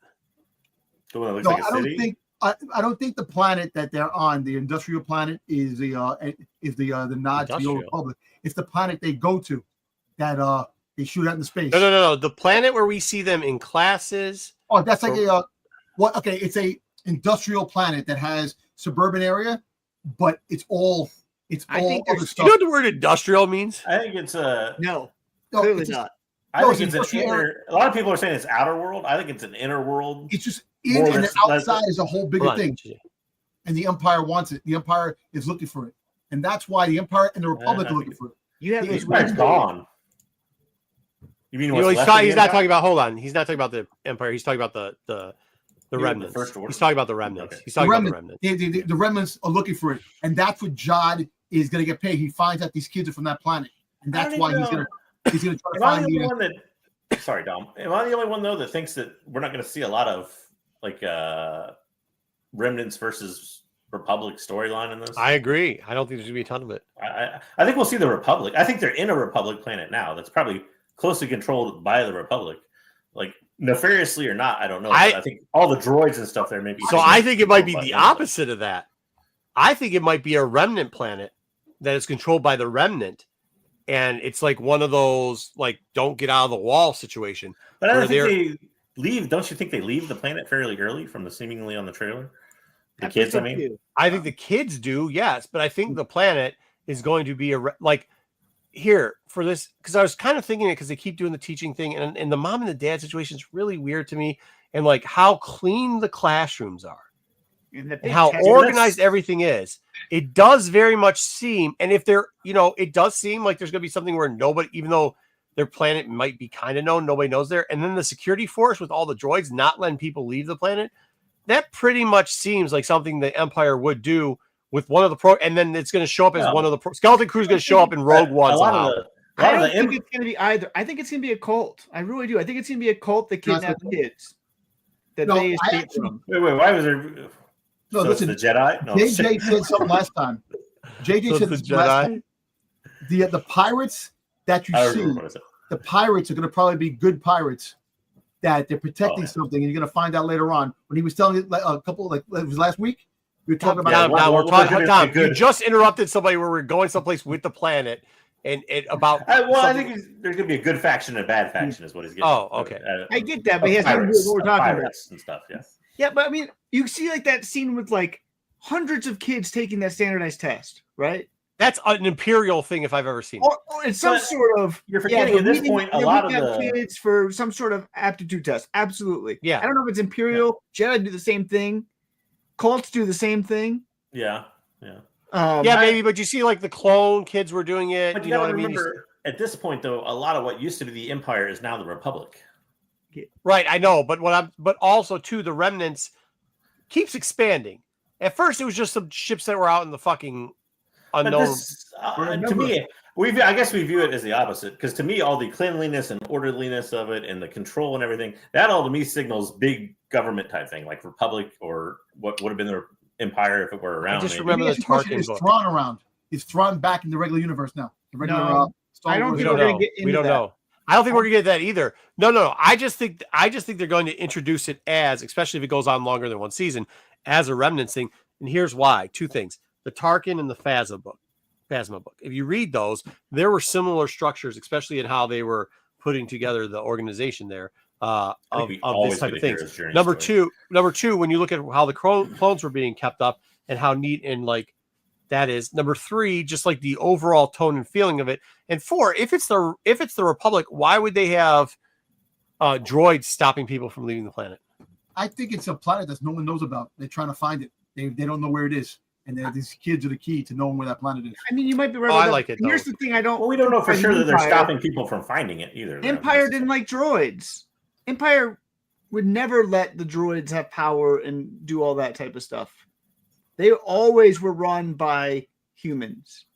The one that looks like a city? I don't think the planet that they're on, the industrial planet, is the nod to the Old Republic. It's the planet they go to that they shoot out in the space. No. The planet where we see them in classes. Oh, that's like okay, it's a industrial planet that has suburban area, but it's all other stuff. Do you know what the word industrial means? I think it's no, clearly not. I think it's an inner. A lot of people are saying it's outer world. I think it's an inner world. It's just in and the outside is a whole bigger thing. And the Empire wants it. The Empire is looking for it, and that's why the Empire and the Republic are looking for it. You have this gone. You mean You know, what's he's left of the he's not Empire? talking about. Hold on, he's not talking about the Empire. He's talking about the remnants. First Order? He's talking about the remnants. Okay. He's talking about the remnants. The remnants are looking for it, and that's what Jod is going to get paid. He finds out these kids are from that planet, and that's why he's going to try to Am I find the only one that? Sorry, Dom. Am I the only one though that thinks that we're not going to see a lot of like remnants versus Republic storyline in this? I agree. I don't think there's gonna be a ton of it. I think we'll see the Republic. I think they're in a Republic planet now that's probably closely controlled by the Republic, like nefariously or not. I don't know. I think all the droids and stuff there maybe. So I think it might be the opposite of that. I think it might be a remnant planet that is controlled by the remnant, and it's like one of those like don't get out of the wall situation. But I don't think they leave. Don't you think they leave the planet fairly early from the seemingly on the trailer? The kids, I mean, I think the kids do, yes, but I think the planet is going to be like here for this because I was kind of thinking it because they keep doing the teaching thing, and the mom and the dad situation is really weird to me, and like how clean the classrooms are and how organized everything is. It does very much seem, and if they're, it does seem like there's going to be something where nobody, even though their planet might be kind of known, nobody knows there, and then the security force with all the droids not letting people leave the planet. That pretty much seems like something the Empire would do with one of the and then it's going to show up as one of the skeleton crew is going to show up in Rogue One. I don't think it's going to be either. I think it's going to be a cult. I really do. I think it's going to be a cult that kidnaps kids that they escape from. Wait. Why was there? No, listen, the Jedi. No, JJ said something last time. JJ said the Jedi. The pirates that you see, the pirates are going to probably be good pirates. That they're protecting something, and you're going to find out later on. When he was telling it a couple, like it was last week, we were talking about. We're talking. Tom, you just interrupted somebody where we're going someplace with the planet, and about. I think there's going to be a good faction and a bad faction, is what he's getting. Oh, okay. I get that, but he has to do what we're talking about and stuff. Yeah. Yeah, but I mean, you see like that scene with like hundreds of kids taking that standardized test, right? That's an Imperial thing if I've ever seen it. Or it's some sort of. You're forgetting at this point a lot of the kids for some sort of aptitude test. Absolutely. Yeah. I don't know if it's Imperial. Yeah. Jedi do the same thing. Cults do the same thing. Yeah. Maybe, but you see, like the clone kids were doing it. But you know what I mean? Remember, at this point, though, a lot of what used to be the Empire is now the Republic. Right, I know, but but also too, the remnants keeps expanding. At first, it was just some ships that were out in the fucking. Unknown. To me, I guess we view it as the opposite because to me, all the cleanliness and orderliness of it and the control and everything, that all to me signals big government type thing, like Republic or what would have been the Empire if it were around. I just remember the Tarkin book. Thrawn around. Is Thrawn back in the regular universe now? The regular, I don't think we're going to get into that. We don't know. I don't think we're going to get that either. No. I just think they're going to introduce it as, especially if it goes on longer than one season, as a remnants thing. And here's why: two things. The Tarkin and the Phasma book. If you read those, there were similar structures, especially in how they were putting together the organization there of this type of things. Number two, when you look at how the clones were being kept up and how neat and like that is. Number three, just like the overall tone and feeling of it. And four, if it's the Republic, why would they have droids stopping people from leaving the planet? I think it's a planet that no one knows about. They're trying to find it. They don't know where it is. And these kids are the key to knowing where that planet is. I mean, you might be right. I like it. Here's the thing: we don't know for sure that they're stopping people from finding it either. Empire didn't like droids. Empire would never let the droids have power and do all that type of stuff. They always were run by humans.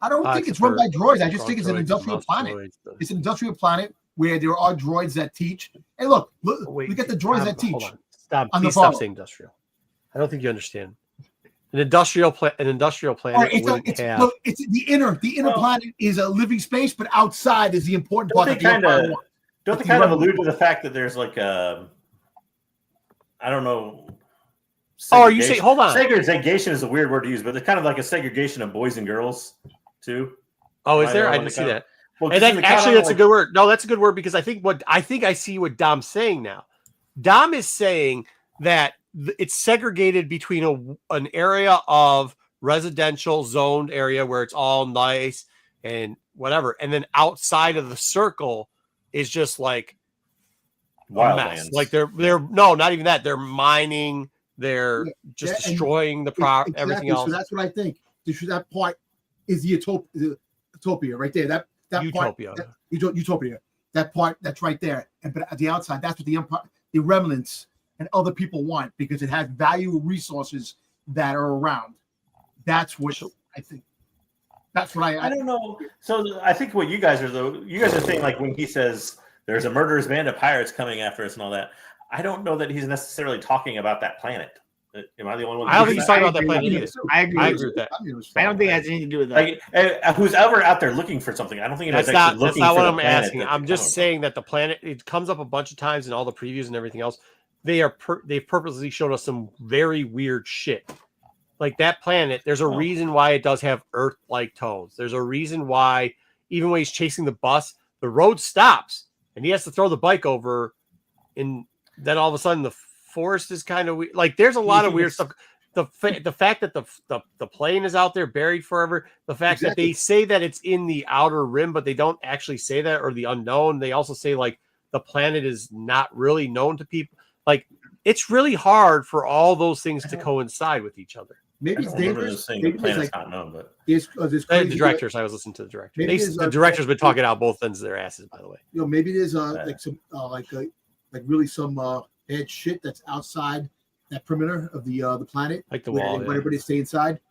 I don't think it's run by droids. I just think it's an industrial planet. It's an industrial planet where there are droids that teach. Hey, look, we get the droids that teach. Please stop saying industrial. I don't think you understand. An industrial planet wouldn't have. Look, it's the inner planet is a living space, but outside is the important part. Don't they kind of allude to the fact that there's like a, I don't know. Oh, you say, hold on. Segregation is a weird word to use, but it's kind of like a segregation of boys and girls too. Oh, is there? I didn't see that. Well, and that's a good word. No, that's a good word because I think I see what Dom's saying now. Dom is saying that it's segregated between an area of residential zoned area where it's all nice and whatever. And then outside of the circle is just like a mess. Like they're no, not even that. They're mining. They're just destroying everything else. So that's what I think. That part is the utopia right there. that Utopia. part, Utopia. That part that's right there, but at the outside, that's what the Empire, the remnants, and other people want because it has value resources that are around. That's what I think. That's what I don't know. So I think what you guys are saying, like when he says there's a murderous band of pirates coming after us and all that. I don't know that he's necessarily talking about that planet. Am I the only one? I don't think he's talking about that planet either. I agree with that. I don't think it has anything to do with that. Like, who's ever out there looking for something? I don't think that's not what I'm asking. I'm just saying that the planet, it comes up a bunch of times in all the previews and everything else. They've purposely showed us some very weird shit. Like that planet, there's a reason why it does have Earth-like tones. There's a reason why even when he's chasing the bus, the road stops and he has to throw the bike over, and then all of a sudden the forest is kind of weird. Like there's a lot of weird stuff. The fact that the plane is out there buried forever, the fact that they say that it's in the outer rim, but they don't actually say that, or the unknown. They also say like the planet is not really known to people. Like it's really hard for all those things to coincide with each other. Maybe it's dangerous. Saying the planet's not known, but the directors. I was listening to the director. The director's been talking out both ends of their asses, by the way. Maybe there's like some like really some bad shit that's outside that perimeter of the planet, like the wall. Where everybody stay inside.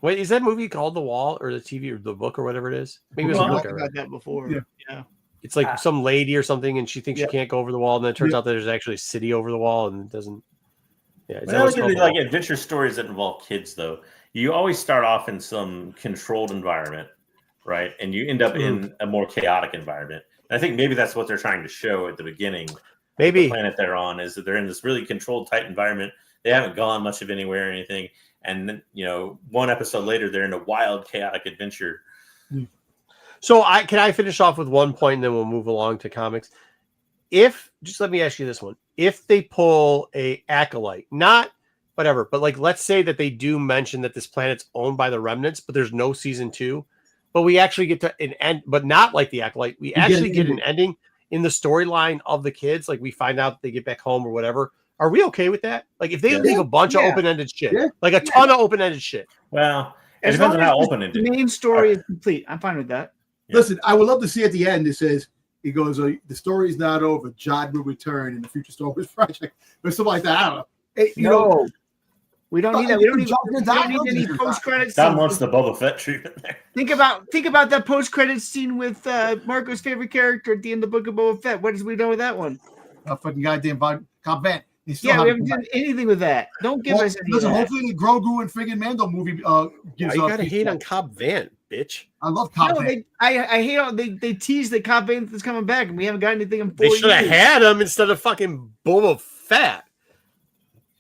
Wait, is that movie called The Wall or the TV or the book or whatever it is? Maybe we've talked about that before. Yeah. It's like some lady or something, and she thinks she can't go over the wall, and then it turns out that there's actually a city over the wall, and it doesn't. Yeah, like adventure stories that involve kids, though. You always start off in some controlled environment, right? And you end up in a more chaotic environment. And I think maybe that's what they're trying to show at the beginning. Maybe the planet they're on is that they're in this really controlled, tight environment. They haven't gone much of anywhere or anything. And then, one episode later, they're in a wild, chaotic adventure. So can I finish off with one point, and then we'll move along to comics? Just let me ask you this one. If they pull a acolyte, not whatever, but like, let's say that they do mention that this planet's owned by the remnants, but there's no season 2, but we actually get to an end, but not like the acolyte. We actually get an ending in the storyline of the kids. Like we find out that they get back home or whatever. Are we okay with that? Like if they leave a bunch of open-ended shit, like a ton of open-ended shit. Well, it depends on how open-ended. The main story is complete. I'm fine with that. Yeah. Listen, I would love to see at the end, it says, he goes, the story is not over. Jod will return in the future Star Wars project, or something like that. I don't know. We don't need that. We don't need any post-credits. Don wants the Boba Fett treatment there. Think about that post-credits scene with Marco's favorite character at the end of the Book of Boba Fett. What does we know with that one? Fucking goddamn Cobb Vanth. We haven't done anything with that. Don't give us any. Listen, hopefully the Grogu and friggin' Mando movie gives. You gotta hate on Cobb Vanth, bitch. I love Cobb Vanth. I hate how they tease that Cobb Vanth is coming back, and we haven't got anything in 4 years. They should have had him instead of fucking Boba Fett.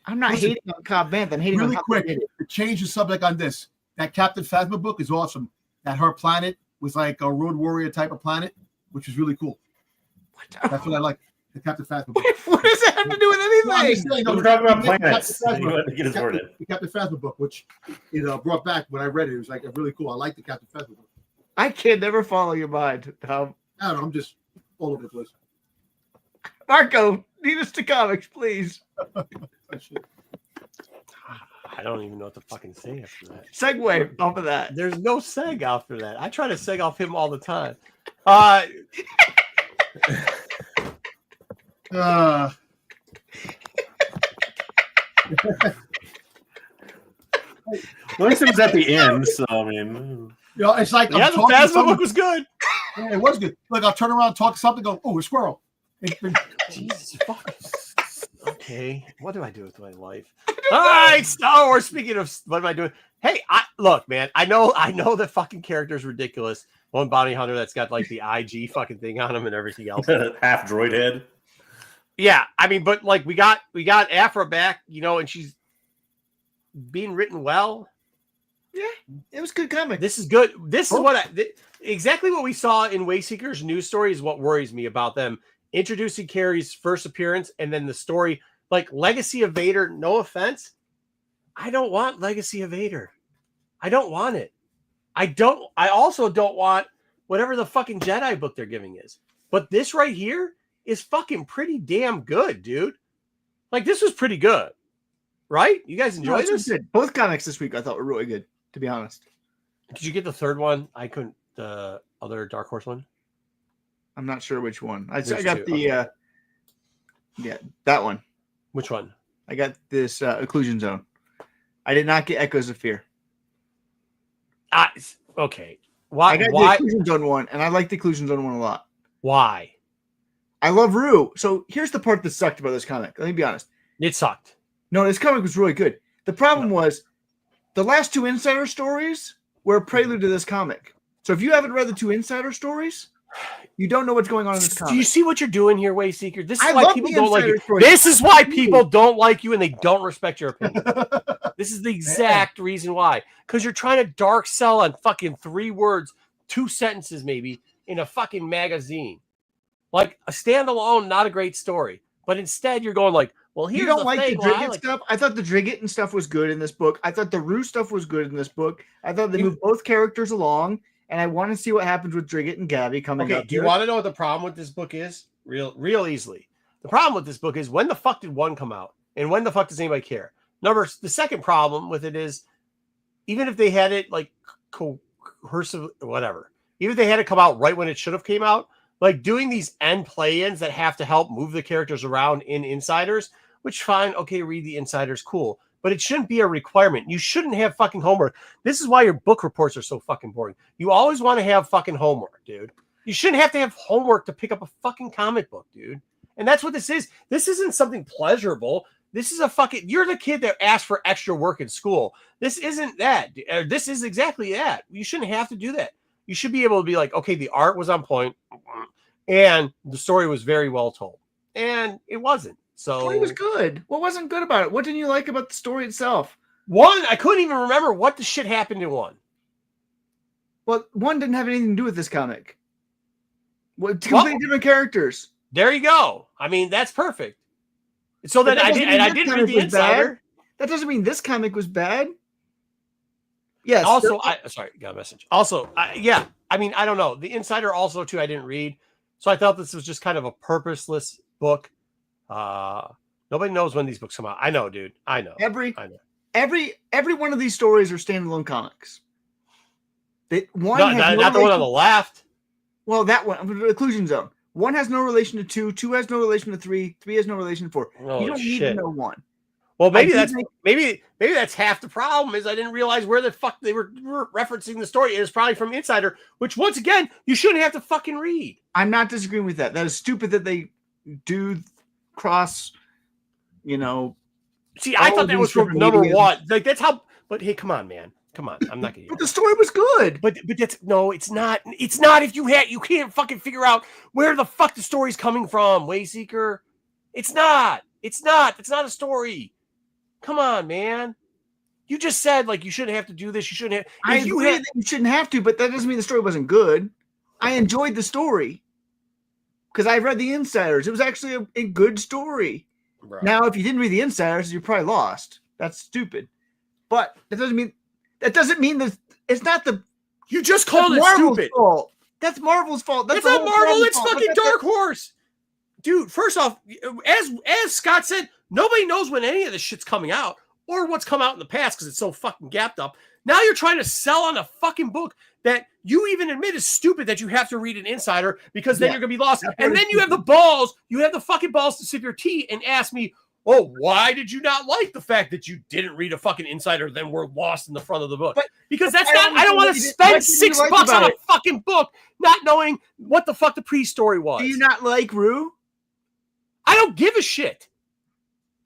I'm not hating on Cobb Vanth. I'm hating really on quick. To change the subject on this, that Captain Phasma book is awesome. That her planet was like a Road Warrior type of planet, which is really cool. That's what I like. The Captain Phasma book. What does that have to do with anything? We're talking about planets. The Captain Phasma book, which brought back when I read it. It was like really cool. I like the Captain Phasma book. I can never follow your mind, Tom. I don't know. I'm just all over the place. Marco, lead us to comics, please. I don't even know what to fucking say after that. Segue off of that. There's no seg after that. I try to seg off him all the time. Well, at least it was at the end, so I mean, it's like the Phasma book was good. Yeah, it was good. Like I'll turn around, talk something, go, oh, a squirrel. Jesus fuck. Okay, what do I do with my life? All right, Star Wars. Speaking of, what am I doing? Hey, look, man. I know that fucking character is ridiculous. One bounty hunter that's got like the IG fucking thing on him and everything else. Half droid head. Yeah, I mean, but like we got Afra back, and she's being written well. Yeah, it was good comic. This is good. This is exactly what we saw in Wayseeker's news story is what worries me about them introducing Carrie's first appearance and then the story, like Legacy of Vader. No offense, I don't want Legacy of Vader. I don't want it. I also don't want whatever the fucking Jedi book they're giving is. But this right here is fucking pretty damn good, dude. Like this was pretty good, right? You guys enjoyed this? Good. Both comics this week I thought were really good, to be honest. Did you get the third one? I couldn't. other Dark Horse one? I'm not sure which one. I There's got two, the okay. yeah, that one. Which one? I got this Occlusion Zone. I did not get Echoes of Fear. Okay. Why? I got Why? the Occlusion Zone one, and I like the Occlusion Zone one a lot. Why? I love Rue. So here's the part that sucked about this comic. Let me be honest. It sucked. No, this comic was really good. The problem was the last two Insider stories were a prelude to this comic. So if you haven't read the two Insider stories, you don't know what's going on in this comic. Do you see what you're doing here, Wayseeker? This is I why love people the don't like Insider you. stories. This is why people don't like you and they don't respect your opinion. This is the exact reason why. Because you're trying to dark sell on fucking 3 words, 2 sentences maybe, in a fucking magazine. Like a standalone, not a great story. But instead you're going like, well, here's You don't the like thing. the Drigget stuff? I thought the Drigget and stuff was good in this book. I thought the Rue stuff was good in this book. I thought they moved both characters along, and I want to see what happens with Drigget and Gabby coming up. Do you want to know what the problem with this book is? Real easily. The problem with this book is when the fuck did 1 come out? And when the fuck does anybody care? The second problem with it is even if they had it like coercive, whatever, even if they had it come out right when it should have came out, like doing these end play-ins that have to help move the characters around in Insiders, which fine, okay, read the Insiders, cool. But it shouldn't be a requirement. You shouldn't have fucking homework. This is why your book reports are so fucking boring. You always want to have fucking homework, dude. You shouldn't have to have homework to pick up a fucking comic book, dude. And that's what this is. This isn't something pleasurable. This is a fucking, you're the kid that asked for extra work in school. This isn't that. This is exactly that. You shouldn't have to do that. You should be able to be like, okay, the art was on point and the story was very well told. And it wasn't. So The story was good. What wasn't good about it? What didn't you like about the story itself? 1, I couldn't even remember what the shit happened in 1. Well, 1 didn't have anything to do with this comic. Completely different characters. There you go. I mean, that's perfect. So then I didn't read the Insider. That doesn't mean this comic was bad. Yes. Also, sorry, got a message. Also, yeah. I mean, I don't know. The Insider also too. I didn't read, so I thought this was just kind of a purposeless book. Nobody knows when these books come out. I know, dude. I know. Every one of these stories are standalone comics. Not the one on the left. Well, that one, the Occlusion Zone. 1 has no relation to 2. 2 has no relation to 3. 3 has no relation to 4. You don't need to know 1. Well, maybe that's half the problem. Is I didn't realize where the fuck they were referencing the story. It is probably from Insider, which once again you shouldn't have to fucking read. I'm not disagreeing with that. That is stupid that they do cross. See, I thought that was from number 1. Like that's how. But hey, come on, man. Come on, I'm not gonna. But the story was good. But that's it's not. It's not if you can't fucking figure out where the fuck the story's coming from, Wayseeker. It's not. It's not. It's not a story. Come on, man. You just said like you shouldn't have to do this. You shouldn't have. You shouldn't have to, but that doesn't mean the story wasn't good. I enjoyed the story because I read the Insiders. It was actually a good story. Right. Now, if you didn't read the Insiders, you're probably lost. That's stupid. But that doesn't mean that it's not the. You just called it Marvel's stupid. Fault. That's Marvel's fault. That's not Marvel. That's fucking Dark Horse. Dude, first off, as Scott said, nobody knows when any of this shit's coming out or what's come out in the past because it's so fucking gapped up. Now you're trying to sell on a fucking book that you even admit is stupid that you have to read an Insider because then you're going to be lost. And then you have the fucking balls to sip your tea and ask me, oh, why did you not like the fact that you didn't read a fucking Insider, then we're lost in the front of the book? Because I don't want to spend $6 on a fucking book not knowing what the fuck the pre-story was. Do you not like Rue? I don't give a shit.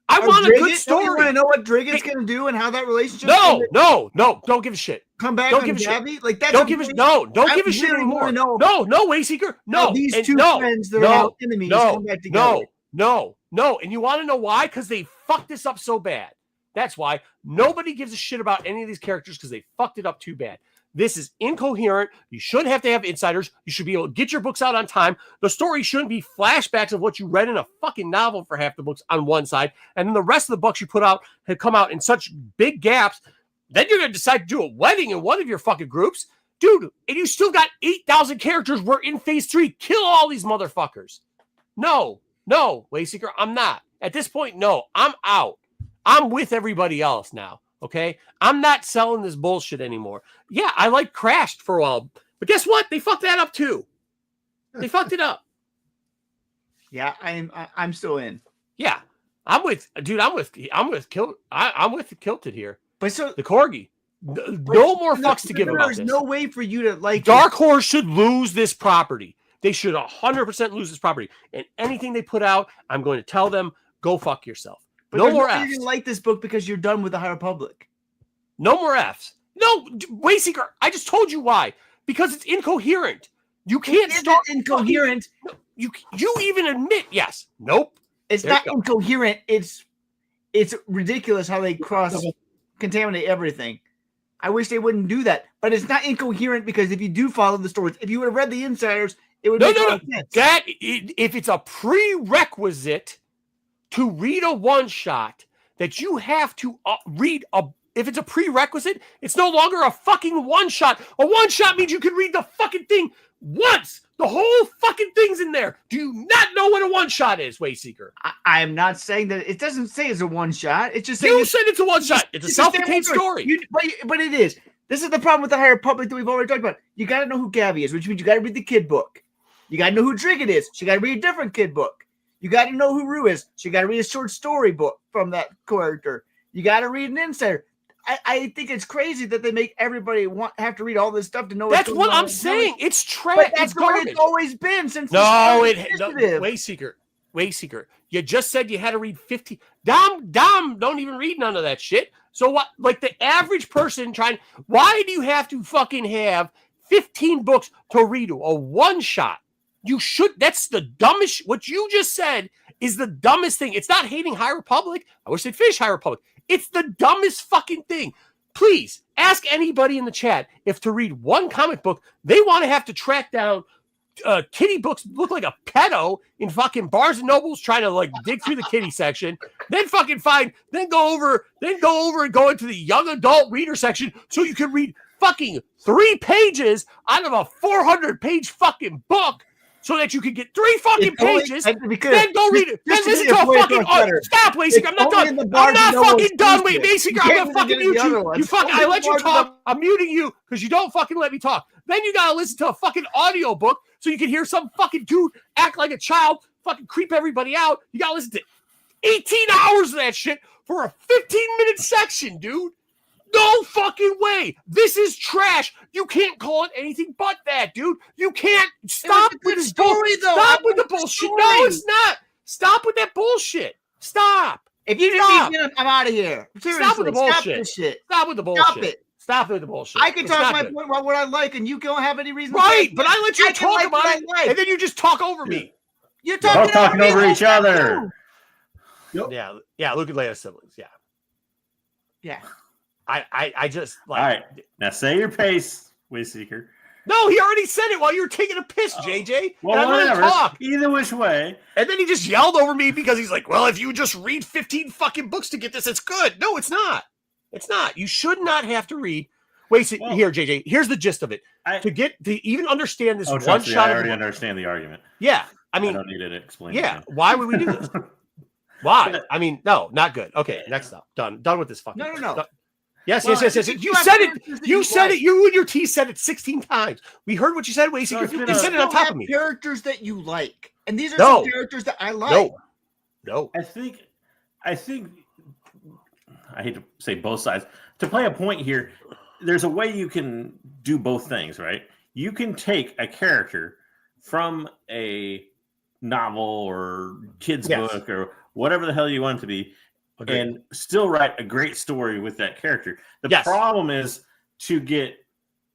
I want a good story. You want to know what Drigget's going to do and how that relationship? No, don't give a shit. Come back. Don't give a Gabby? shit. Like that. Don't give a shit anymore. No, Wayseeker. No, these two friends that are enemies come back together. No. And you want to know why? Because they fucked this up so bad. That's why nobody gives a shit about any of these characters because they fucked it up too bad. This is incoherent. You shouldn't have to have Insiders. You should be able to get your books out on time. The story shouldn't be flashbacks of what you read in a fucking novel for half the books on one side. And then the rest of the books you put out have come out in such big gaps. Then you're going to decide to do a wedding in one of your fucking groups. Dude, and you still got 8,000 characters. We're in phase 3. Kill all these motherfuckers. No, Wayseeker, I'm not. At this point, no, I'm out. I'm with everybody else now. Okay, I'm not selling this bullshit anymore. Yeah, I like Crashed for a while, But guess what? They fucked that up too. They fucked it up. Yeah, I'm still in. Yeah, I'm with Kilted here. But so The Corgi. No more fucks to give about this. There's no way for you to like. Dark Horse should lose this property. They should 100% lose this property. And anything they put out, I'm going to tell them, go fuck yourself. But no more Fs. You didn't like this book because you're done with the High Republic. No more Fs. No, Wayseeker, I just told you why. Because it's incoherent. You can't start incoherent. You even admit, yes. Nope. It's not incoherent. It's ridiculous how they cross-contaminate everything. I wish they wouldn't do that. But it's not incoherent because if you do follow the stories, if you would have read the insiders, it would make sense. If it's a prerequisite to read a one-shot, that you have to read if it's a prerequisite, it's no longer a fucking one-shot. A one-shot means you can read the fucking thing once. The whole fucking thing's in there. Do you not know what a one-shot is, Wayseeker? I am not saying that. It doesn't say it's a one-shot. It's just saying you said it's a one-shot. It's a self-contained story. But it is. This is the problem with the High Republic that we've already talked about. You got to know who Gabby is, which means you got to read the kid book. You got to know who Drigget is. So you got to read a different kid book. You got to know who Rue is. So you got to read a short story book from that character. You got to read an insider. I think it's crazy that they make everybody have to read all this stuff to know. That's what I'm saying. It's trash. But that's what it's always been since. Wayseeker. You just said you had to read 50. Dom don't even read none of that shit. So what? Like the average person why do you have to fucking have 15 books to read a one shot? You should. That's the dumbest. What you just said is the dumbest thing. It's not hating High Republic. I wish they'd finish High Republic. It's the dumbest fucking thing. Please ask anybody in the chat if to read one comic book, they want to have to track down kitty books, look like a pedo in fucking Barnes and Nobles trying to like dig through the kitty section, then go over and go into the young adult reader section so you can read fucking 3 pages out of a 400-page fucking book. So that you can get 3 fucking pages, then go read it. Then listen to a fucking. Stop, Wayseeker. I'm not done. I'm not fucking done. Wait, Wayseeker, I'm gonna fucking mute you. I let you talk. I'm muting you because you don't fucking let me talk. Then you gotta listen to a fucking audio book so you can hear some fucking dude act like a child, fucking creep everybody out. You gotta listen to 18 hours of that shit for a 15-minute section, dude. No fucking way. This is trash. You can't call it anything but that, dude. You can't stop with the story, though. Stop with the bullshit. No, it's not. Stop with that bullshit. Stop. If you didn't mean it, I'm out of here. Seriously, stop with the bullshit. Stop this shit. Stop with the bullshit. Stop it. Stop with the bullshit. I can talk my point about what I like, and you don't have any reason. Right, but I let you talk about it, and then you just talk over me. You're talking over each other. Yep. Yeah. Look at Leia's siblings. Yeah. I just like. All right, now say your pace, Wayseeker. No, he already said it while you were taking a piss, JJ. Well, and whatever. Talk. Either which way. And then he just yelled over me because he's like, "Well, if you just read 15 fucking books to get this, it's good." No, it's not. It's not. You should not have to read. Wait, here, JJ. Here's the gist of it. To even understand this one shot. I already understand the argument. Yeah, I mean, I don't need it explained. Yeah, why would we do this? Why? I mean, no, not good. Okay, next up. Done with this fucking. No. Yes. You said it. You said it. You and your T said it 16 times. We heard what you said, Wayseeker. You said it on top of me. Characters that you like, and these are some characters that I like. No. I think. I hate to say both sides. To play a point here, there's a way you can do both things, right? You can take a character from a novel or kid's book or whatever the hell you want it to be. Okay. And still write a great story with that character. The problem is to get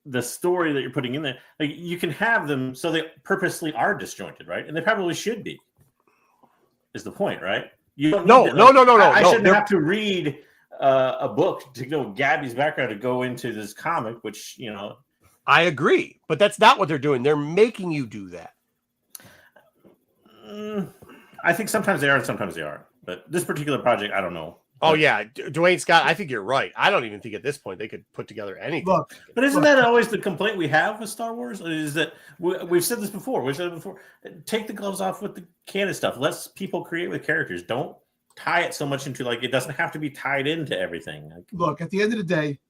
the story that you're putting in there. Like you can have them so they purposely are disjointed, right? And they probably should be. Is the point, right? You don't no. I shouldn't have to read a book to know Gabby's background to go into this comic, which I agree, but that's not what they're doing. They're making you do that. I think sometimes they are and sometimes they aren't. But this particular project, I don't know. Oh, yeah. Dwayne Scott, I think you're right. I don't even think at this point they could put together anything. But isn't that always the complaint we have with Star Wars? Is that we've said this before. We've said it before. Take the gloves off with the canon stuff. Let people create with characters. Don't tie it so much into, like, it doesn't have to be tied into everything. Look, at the end of the day,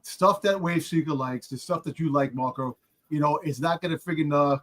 stuff that Wavseeker likes, the stuff that you like, Marco, You know, it's not going to friggin'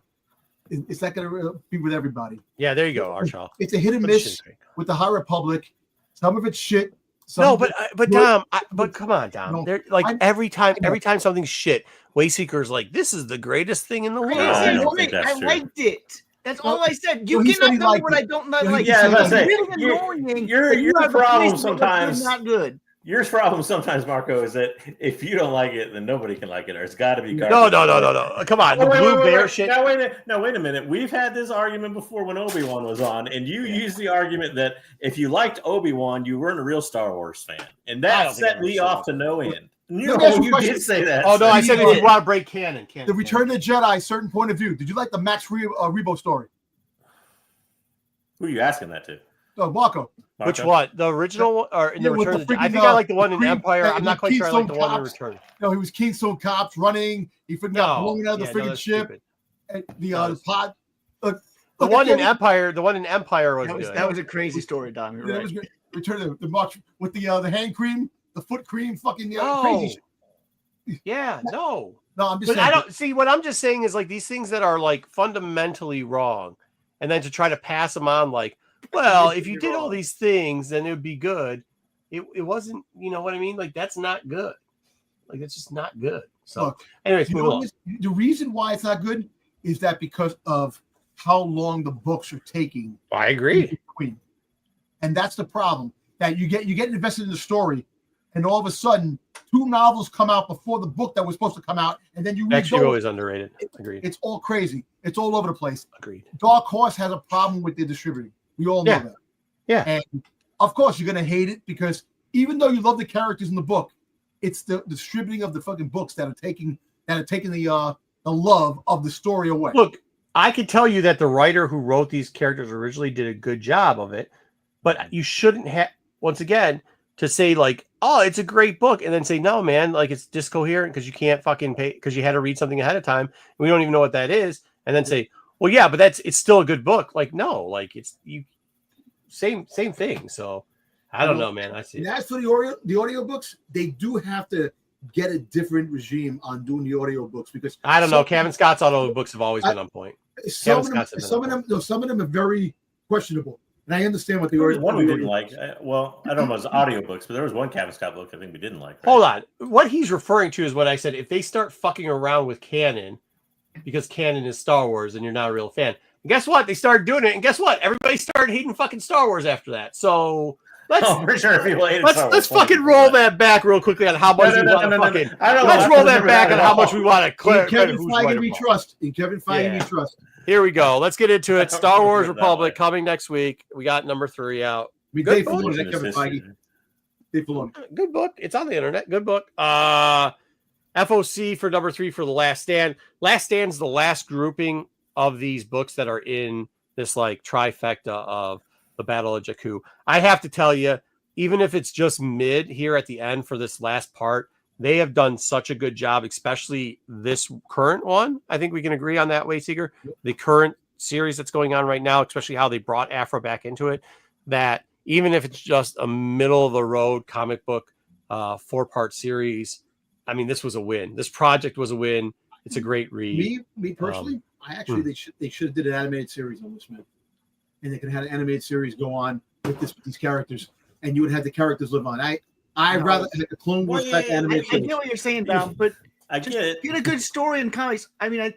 it's not going to be with everybody. Yeah, there you go, Archel. It's a hit and miss with the High Republic. Some of it's shit. No, but Dom, but come on, Dom. No, They're like every time something's shit, Wayseeker's like, this is the greatest thing in the world. I don't think that's I true. liked it. That's all I said. You Well, he said cannot he tell me liked what it. I don't Yeah, like. Yeah, It's let's say, really annoying. your You have a problem place that sometimes- is not good. Your problem sometimes, Marco, is that if you don't like it, then nobody can like it, or it's got to be garbage. No. Come on, the Blue Bear shit. Now wait a minute. We've had this argument before when Obi-Wan was on, and you used the argument that if you liked Obi-Wan, you weren't a real Star Wars fan, and that set me off to no end. You did say that. Oh no, I said if you want to break canon. The Return of the Jedi, certain point of view. Did you like the Max Rebo story? Who are you asking that to? Marco. Which one? The original one or in the with Return the of the Jedi? I freaking, think I like the one in Creed- Empire. I'm not quite sure I like the Keystone one in Cops. Return. No, he was Keystone Cops running. He freaking got blown out of the freaking that's ship. stupid. And the pod. The one in Empire was good. That was a crazy story, Don. You're That right. was good. Return of the march with the hand cream, the foot cream, fucking No. crazy shit. Yeah, no. No, I'm just But saying. I don't see what I'm just saying is like these things that are like fundamentally wrong, and then to try to pass them on like, well, if you did all these things, then it would be good. It wasn't, you know what I mean? Like that's not good. Like that's just not good. So, Look, anyways, you move know along. what the reason why it's not good is that because of how long the books are taking. I agree. Queen. And that's the problem. That you get invested in the story, and all of a sudden, 2 novels come out before the book that was supposed to come out, and then you read Next Hugo those. is underrated. Agreed. It's all crazy. It's all over the place. Agreed. Dark Horse has a problem with the distributing. We all know that. Yeah. And of course, you're going to hate it because even though you love the characters in the book, it's the distributing of the fucking books that are taking the love of the story away. Look, I could tell you that the writer who wrote these characters originally did a good job of it, but you shouldn't have, once again, to say like, oh, it's a great book, and then say, no, man, like it's discoherent because you can't fucking pay because you had to read something ahead of time. We don't even know what that is, and then say, well, yeah, but it's still a good book. Like, no, like it's same thing. So I don't know, man. I see. And as for the audio books, they do have to get a different regime on doing the audio books because I don't know. Kevin Scott's audio books have always been on point. Some of them are very questionable. And I understand what the There was audio. one we didn't like. Well, I don't know if it was audiobooks, but there was one Kevin Scott book I think we didn't like. Right? Hold on. What he's referring to is what I said. If they start fucking around with canon, because canon is Star Wars, and you're not a real fan. And guess what? They started doing it, and guess what? Everybody started hating fucking Star Wars after that. So let's let's fucking roll that back real quickly on how much we want to fucking. Let's roll that back on how much we want to clear. Kevin Feige we trust. In Kevin Feige we trust. Here we go. Let's get into it. Star Wars Republic coming next week. We got number 3 out. Dave Filoni, Kevin Feige. Dave Filoni. Good book. It's on the internet. Good book. FOC for number 3 for The Last Stand. Last Stand's the last grouping of these books that are in this like trifecta of the Battle of Jakku. I have to tell you, even if it's just mid here at the end for this last part, they have done such a good job, especially this current one. I think we can agree on that, Wayseeker. The current series that's going on right now, especially how they brought Afro back into it, that even if it's just a middle of the road comic book 4-part series, I mean, this was a win. This project was a win. It's a great read. Me personally, I actually they should have did an animated series on this, man. And they could have had an animated series go on with these characters, and you would have the characters live on. I'd rather have the Clone Wars type animated I series. get what you're saying, Dom, but I get it. Get a good story in comics. I mean,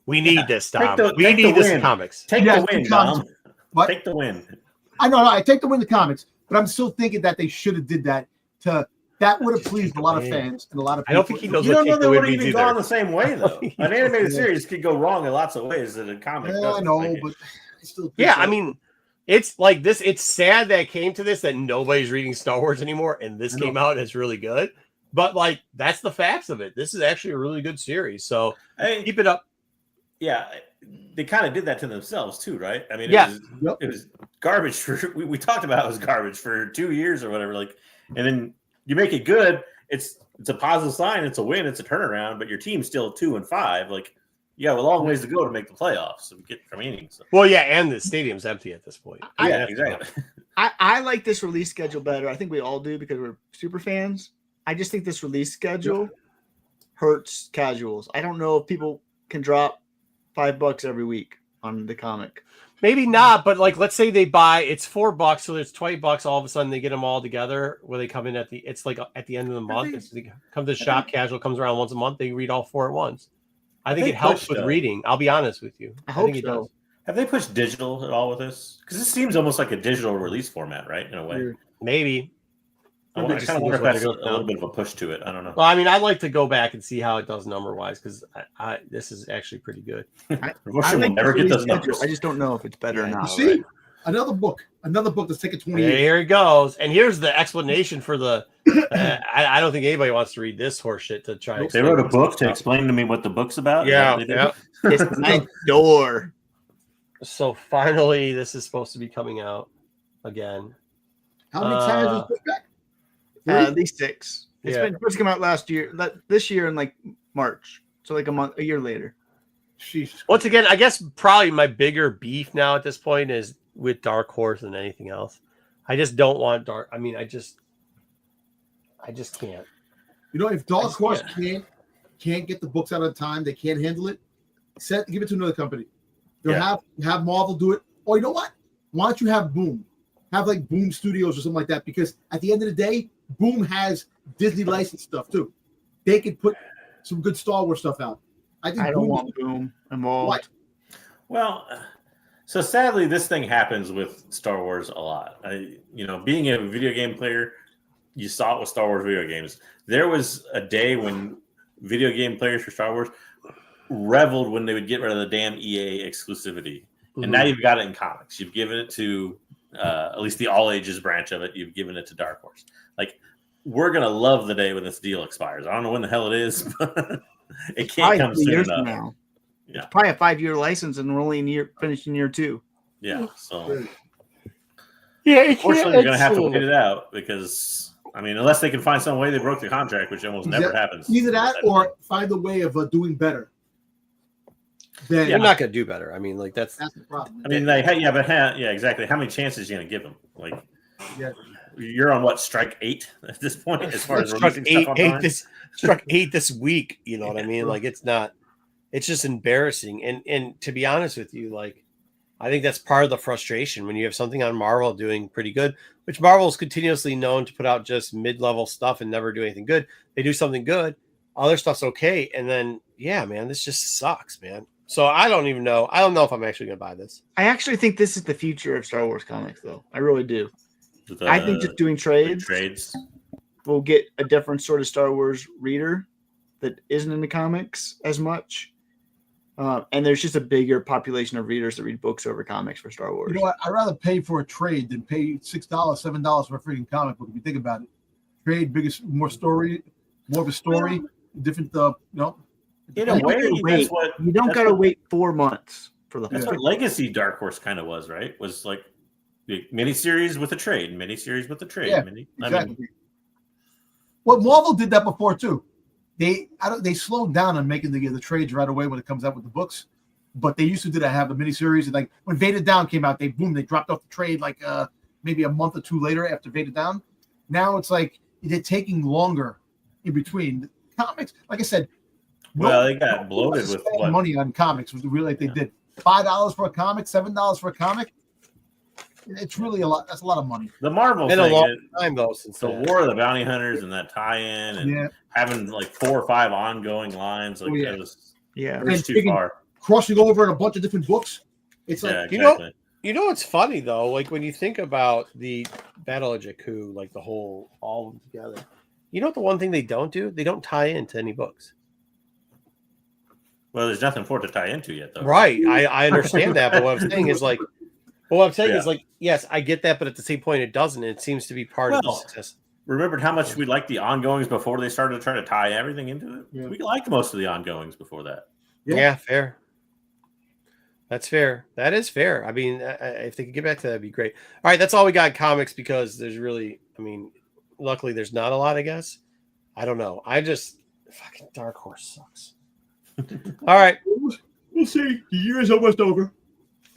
we need this, Dom. We need this win. in comics. Take the win, Dom. What? Take the win. I know, I take the win in the comics, but I'm still thinking that they should have did that. That would have pleased a lot of fans and a lot of people. I don't think he knows You what don't know take they the would win have means even either. gone the same way, though. An animated series could go wrong in lots of ways that a comic Yeah, doesn't. I know, Like but I still think Yeah, so. I mean, it's like this. It's sad that it came to this, that nobody's reading Star Wars anymore, and this came out and it's really good. But like, that's the facts of it. This is actually a really good series. So keep it up. Yeah, they kind of did that to themselves too, right? I mean, it was garbage for. We talked about it was garbage for 2 years or whatever. Like, and then you make it good. It's a positive sign. It's a win. It's a turnaround. But your team's still 2-5. Like, you have a long ways to go to make the playoffs. So we get remaining. So. Well, yeah, and the stadium's empty at this point. Yeah, exactly. I like this release schedule better. I think we all do because we're super fans. I just think this release schedule hurts casuals. I don't know if people can drop $5 every week on the comic. Maybe not, but like, let's say they buy, it's $4, so there's $20. All of a sudden, they get them all together. Where they come in it's like at the end of the month. They come to the shop. Casual comes around once a month. They read all 4 at once. I think it helps with reading. I'll be honest with you. I think it does. Have they pushed digital at all with this? Because this seems almost like a digital release format, right? In a way. Maybe. I kind of wonder if that's a little bit of a push to it. I don't know. Well, I mean, I'd like to go back and see how it does number wise because this is actually pretty good. We'll never get those numbers. I just don't know if it's better or not. You see, another book that's taken 20 years. Here it goes, and here's the explanation for the. I don't think anybody wants to read this horse shit to try. They wrote a book to explain to me what the book's about. Yeah. It's the ninth door. So finally, this is supposed to be coming out again. How many times was this back? At least 6. It's been supposed to come out this year in like March. So like a year later. Jesus. Once again, I guess probably my bigger beef now at this point is with Dark Horse than anything else. I just don't want Dark. I mean, I just can't. You know, if Dark Horse can't get the books out on time, they can't handle it. Give it to another company. They'll have Marvel do it. Or you know what? Why don't you have Boom? Have like Boom Studios or something like that, because at the end of the day, Boom has Disney licensed stuff too. They could put some good Star Wars stuff out. I don't want Boom involved. What? Well, so sadly, this thing happens with Star Wars a lot. Being a video game player, you saw it with Star Wars video games. There was a day when video game players for Star Wars reveled when they would get rid of the damn EA exclusivity. Mm-hmm. And now you've got it in comics. You've given it to at least the all ages branch of it. You've given it to Dark Horse. Like, we're going to love the day when this deal expires. I don't know when the hell it is, but it can't come soon enough. Now. Yeah. It's probably a 5-year license and we're only finishing year 2. Yeah. So, unfortunately, you're going to have to wait it out because, I mean, unless they can find some way they broke the contract, which almost never happens. Either that or find a way of doing better. You're not going to do better. I mean, like that's the problem. I mean, exactly. How many chances are you going to give them? Like, you're on what, strike 8 at this point as far as struck 8 this week. You know what I mean? Like, it's just embarrassing. And to be honest with you, like, I think that's part of the frustration when you have something on Marvel doing pretty good, which Marvel is continuously known to put out just mid-level stuff and never do anything good. They do something good, other stuff's okay, and then man, this just sucks, man. So I don't even know. I don't know if I'm actually going to buy this. I actually think this is the future of Star Wars comics, though. I really do. I think just doing trades will get a different sort of Star Wars reader that isn't in the comics as much. And there's just a bigger population of readers that read books over comics for Star Wars. You know what? I'd rather pay for a trade than pay $6, $7 for a freaking comic book. If you think about it, trade, more of a story, different. In a way, you don't got to wait 4 months for the. That's what Legacy Dark Horse kind of was, right? Was like the miniseries with a trade, Yeah, exactly. Well, Marvel did that before too. They slowed down on making the trades right away when it comes out with the books, but they used to do that. Have the miniseries, and like when Vader Down came out, they dropped off the trade like maybe a month or 2 later after Vader Down. Now it's like they're taking longer in between comics. Like I said. Well, they got bloated with money on comics. Was really like they did $5 for a comic, $7 for a comic. It's really a lot. That's a lot of money. The Marvel thing, a long time though since the War of the Bounty Hunters and that tie-in and having like 4 or 5 ongoing lines. Like it was too far. Crossing over in a bunch of different books. It's like exactly. You know what's funny though? Like when you think about the Battle of Jakku, like all of them together. You know what the one thing they don't do? They don't tie into any books. Well, there's nothing for it to tie into yet, though. Right. I understand that, but what I'm saying is yes, I get that, but at the same point, it doesn't. It seems to be part of the success. Remembered how much we liked the ongoings before they started to try to tie everything into it? Yeah. We liked most of the ongoings before that. Yeah, fair. That's fair. That is fair. I mean, if they could get back to that, that'd be great. All right, that's all we got in comics because there's really, luckily there's not a lot, I guess. I don't know. Fucking Dark Horse sucks. All right. We'll see. The year is almost over.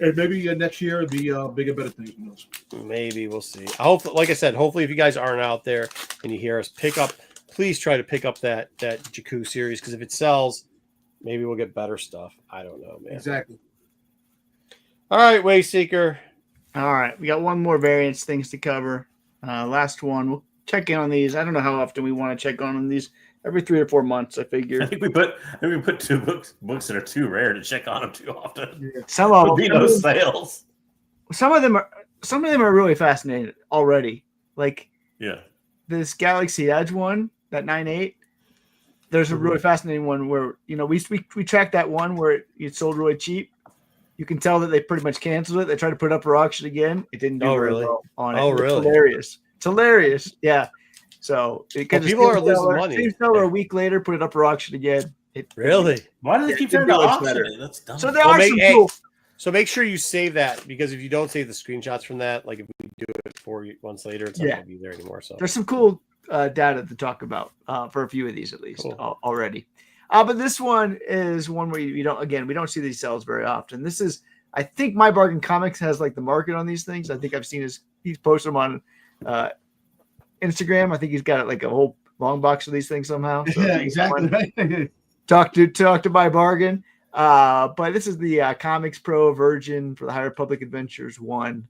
And maybe next year it'll be bigger, better things. Who knows? Maybe we'll see. Like I said, hopefully if you guys aren't out there and you hear us please try to pick up that Jakku series because if it sells, Maybe we'll get better stuff. I don't know, man. Exactly. All right, Wayseeker. All right, we got one more variance things to cover. Last one. We'll check in on these. I don't know how often we want to check on these. Every 3 or 4 months, I figure. I think we put 2 books that are too rare to check on them too often. Some of There'll be no them, sales. some of them are really fascinating already. Like Yeah. this Galaxy Edge one, that 9.8. There's a really fascinating one where we tracked that one where it sold really cheap. You can tell that they pretty much canceled it. They tried to put it up for auction again. It didn't do very well on it. Oh, It's really? hilarious. It's hilarious. Yeah. So people are losing money. Same seller a week later, put it up for auction again. Really? Why do they keep trying to auction it? That's dumb. So there are some cool. So make sure you save that, because if you don't save the screenshots from that, like if we do it 4 months later, it's not going to be there anymore. So there's some cool data to talk about for a few of these at least already. But this one is one where we don't see these sales very often. This is, I think, My Bargain Comics has like the market on these things. I think I've seen he's posted them on Instagram. I think he's got like a whole long box of these things somehow. So yeah, exactly. Right. Talk to My Bargain. But this is the Comics Pro version for the High Republic Adventures 1.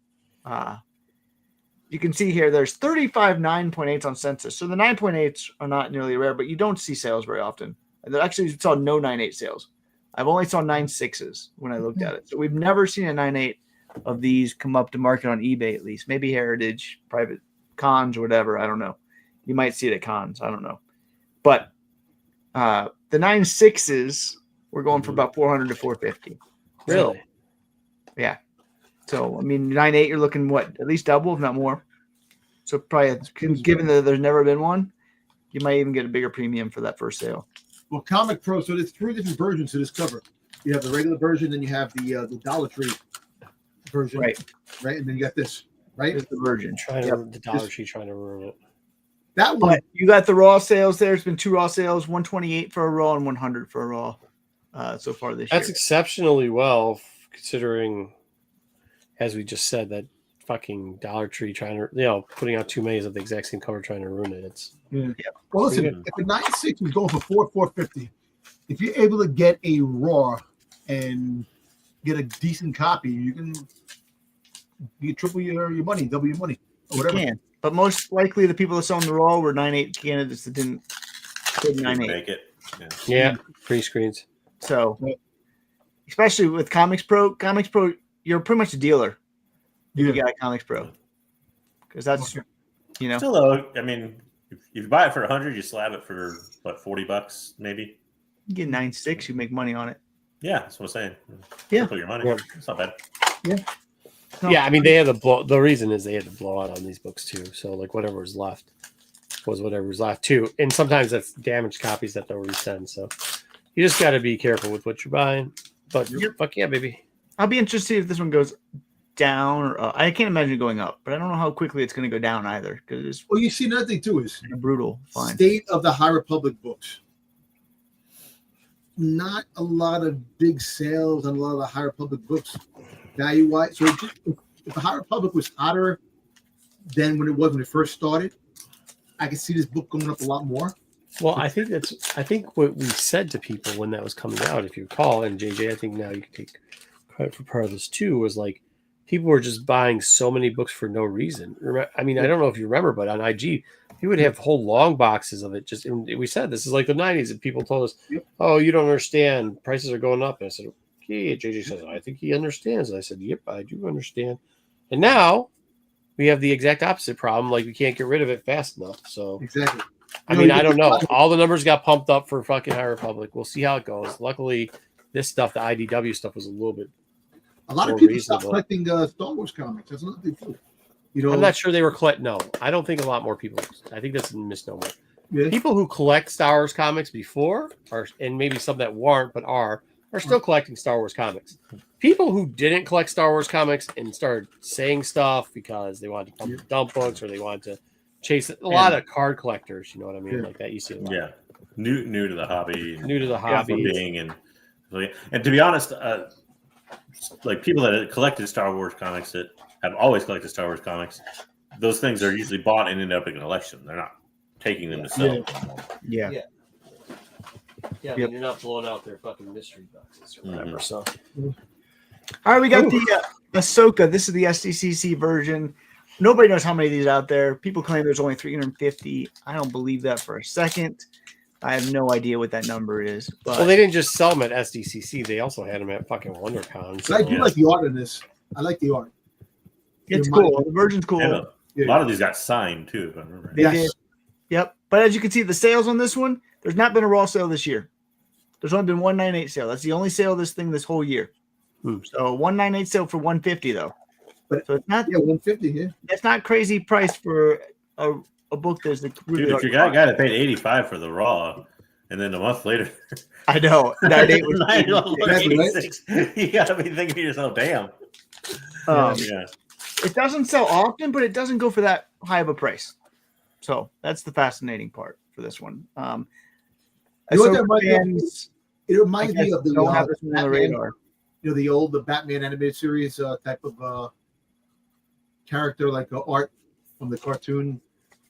You can see here there's 35 9.8s on census. So the 9.8s are not nearly rare, but you don't see sales very often. And actually saw no 9.8 sales. I've only saw 9.6s when I looked at it. So we've never seen a 9.8 of these come up to market on eBay, at least. Maybe Heritage, private cons or whatever. I don't know. You might see it at cons. I don't know. But the 9.6s we're going for about 400 to 450. really, Yeah. So I mean, 9.8, you're looking what, at least double, if not more. So probably, given that there's never been one, you might even get a bigger premium for that first sale. Well, Comic Pro. So there's 3 different versions to this cover. You have the regular version, then you have the Dollar Tree version, Right. and then you got this, right? Here's the version. the Dollar Tree trying to ruin it. That one. But you got the raw sales there. There's been 2 raw sales, 128 for a raw and 100 for a raw so far this year. That's exceptionally well, considering, as we just said, that fucking Dollar Tree trying to, putting out 2 many of the exact same cover trying to ruin it. It's Well, listen, if a 9.6 is going for 450, if you're able to get a raw and get a decent copy, you can triple your money, double your money, or whatever. You can. But most likely the people that selling the raw were 9.8 candidates that didn't 9.8. Make it. yeah, pre-screens. So, especially with Comics Pro, you're pretty much a dealer if you got a Comics Pro, because that's Still though, I mean, if you buy it for 100, you slab it for what, $40 maybe. you get 9.6, you make money on it. Yeah, that's what I'm saying. Yeah. Put your money. Yeah. It's not bad. No. Yeah, I mean, they had to blow. The reason is they had to blow out on these books too. So like whatever was left was whatever was left too. And sometimes that's damaged copies that they'll resend. So you just got to be careful with what you're buying. But fuck yeah, baby. I'll be interested to see if this one goes down or up. I can't imagine it going up, but I don't know how quickly it's going to go down either, because it's Well, you see, another thing too is a brutal fine. State of the High Republic books. Not a lot of big sales on a lot of the High Republic books, value-wise. So if the High Republic was hotter than when it first started, I could see this book going up a lot more. Well, I think what we said to people when that was coming out, if you recall, and JJ, I think now you can take credit for part of this too, was like people were just buying so many books for no reason. I mean, I don't know if you remember, but on IG, he would have whole long boxes of it. Just, and we said this is like the 90s, and people told us, "Oh, you don't understand. Prices are going up." And I said, "Okay." JJ says, "I think he understands." And I said, "Yep, I do understand." And now we have the exact opposite problem. Like we can't get rid of it fast enough. So Exactly. I mean, I don't know. All the numbers got pumped up for fucking High Republic. We'll see how it goes. Luckily, this stuff, the IDW stuff, was a little bit. A lot of more people reasonable. stop collecting Star Wars comics. That's another thing too. I'm not sure they were no, I don't think a lot more people. I think that's a misnomer. Yeah. People who collect Star Wars comics before, and maybe some that weren't but are still collecting Star Wars comics. People who didn't collect Star Wars comics and started saying stuff because they wanted to pump the dump books or they wanted to chase it. A lot of card collectors, you know what I mean? Like that you see a lot. Yeah, new to the hobby, New to the hobby, and to be honest, like people that have collected Star Wars comics that have always collected Star Wars comics, those things are usually bought and end up in a collection. They're not taking them to sell. Yeah. Yeah, I mean, you're not blowing out their fucking mystery boxes or whatever. So, all right, we got the Ahsoka. This is the SDCC version. Nobody knows how many of these out there. People claim there's only 350. I don't believe that for a second. I have no idea what that number is. But well, they didn't just sell them at SDCC. They also had them at fucking WonderCon. So I do like the art in this. I like the art. It's cool. The version's cool. A lot of these got signed too, if I remember. They did. Yep. But as you can see, the sales on this one, there's not been a raw sale this year. There's only been 198 sale. That's the only sale of this thing this whole year. So 198 sale for 150 though. But so it's not 150. Yeah, that's not crazy price for a book that's the really dude. If you got a guy that paid 85 for the raw, and then a month later, I know that date was 86. You gotta be thinking to yourself, damn. Yeah. It doesn't sell often, but it doesn't go for that high of a price. So that's the fascinating part for this one. It reminds me of the radar. The Batman animated series type of character, like art from the cartoon.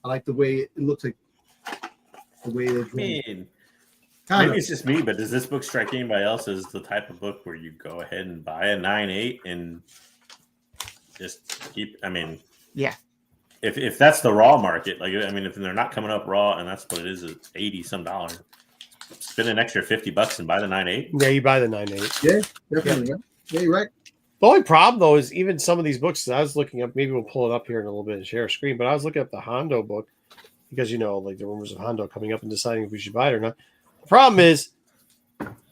I like the way it looks like. The way they draw. Maybe it's just me, but does this book strike anybody else as the type of book where you go ahead and buy a 9.8 and just keep? I mean, yeah. If that's the raw market, like I mean, if they're not coming up raw, and that's what it is, it's $80 some. Spend an extra $50 and buy the 9.8. Yeah, you buy the 9.8. Yeah, definitely. Yeah, you're right. The only problem though is even some of these books. I was looking up. Maybe we'll pull it up here in a little bit and share a screen. But I was looking at the Hondo book because like the rumors of Hondo coming up and deciding if we should buy it or not. The problem is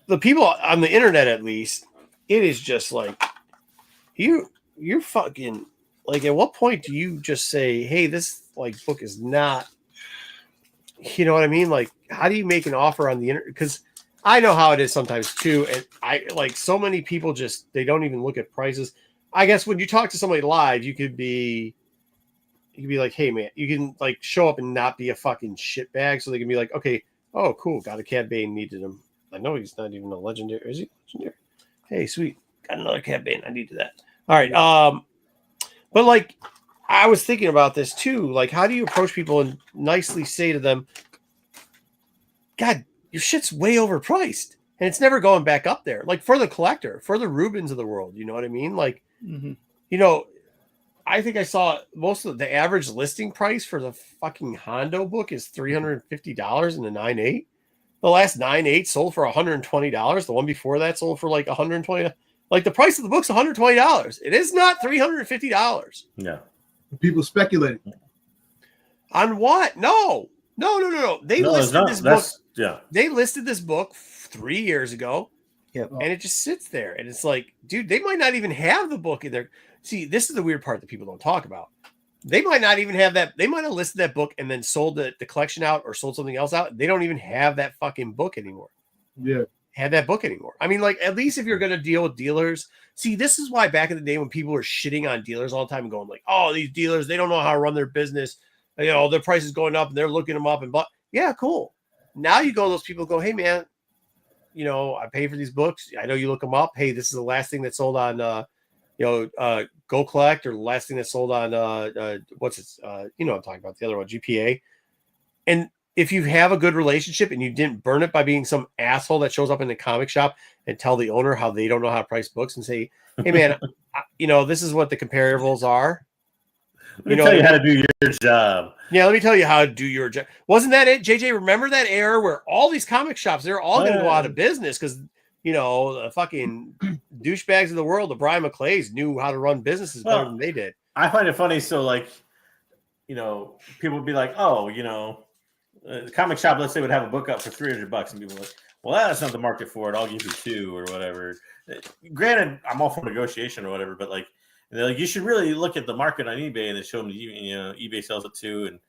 the people on the internet, at least, it is just like you're fucking like. At what point do you just say, "Hey, this book is not"? You know what I mean? Like, how do you make an offer on the internet? Because I know how it is sometimes too, and I like so many people they don't even look at prices. I guess when you talk to somebody live, you could be like, "Hey, man," you can show up and not be a fucking shitbag, so they can be like, "Okay, oh, cool, got a Cad Bane, needed him. I know he's not even a legendary. Is he legendary? Hey, sweet, got another Cad Bane. I needed that. All right, but I was thinking about this too. Like, how do you approach people and nicely say to them, God, your shit's way overpriced. And it's never going back up there. Like for the collector, for the Rubens of the world, you know what I mean? Like, I think I saw most of the average listing price for the fucking Hondo book is $350 in the 9.8. The last 9.8 sold for $120. The one before that sold for $120. Like the price of the book's $120. It is not $350. Yeah. People speculating. On what? No. They listed this book. Yeah. They listed this book 3 years ago. Yep. And it just sits there. And it's like, dude, they might not even have the book in there. See, this is the weird part that people don't talk about. They might not even have that. They might have listed that book and then sold the collection out or sold something else out. They don't even have that fucking book anymore. Yeah. Have that book anymore. I mean, at least if you're going to deal with dealers. See, this is why back in the day when people were shitting on dealers all the time and going oh, these dealers, they don't know how to run their business. Their price is going up and they're looking them up and yeah, cool. Now you go, those people go, hey man, I pay for these books. I know you look them up. Hey, this is the last thing that sold on, Go Collect, or the last thing that sold on, what's it? I'm talking about the other one, GPA. And if you have a good relationship and you didn't burn it by being some asshole that shows up in the comic shop and tell the owner how they don't know how to price books and say, hey man, this is what the comparables are. Let me tell you how to do your job. Yeah, let me tell you how to do your job. Wasn't that it, JJ? Remember that era where all these comic shops, they're all going to go out of business because, the fucking douchebags of the world, the Brian McClays, knew how to run businesses better than they did. I find it funny. So, people would be like, oh, the comic shop, let's say, would have a book up for $300, and people are like, well, that's not the market for it. I'll give you $2 or whatever. Granted, I'm all for negotiation or whatever, but they're like, you should really look at the market on eBay, and they show them, eBay sells it too, and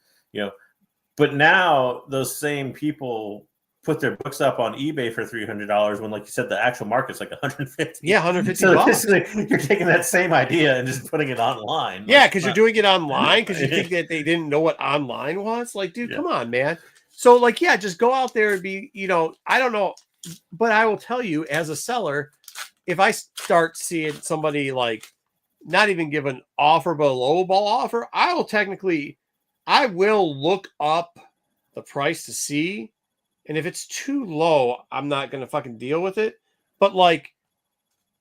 but now those same people put their books up on eBay for $300 when, like you said, the actual market's like $150. Yeah, $150. So basically, you're taking that same idea and just putting it online. Yeah, because you're doing it online because you think that they didn't know what online was. Like, dude, come on, man. So, just go out there and be, I don't know, but I will tell you, as a seller, if I start seeing somebody not even give an offer but a low ball offer, I will look up the price to see And if it's too low, I'm not going to fucking deal with it. But like,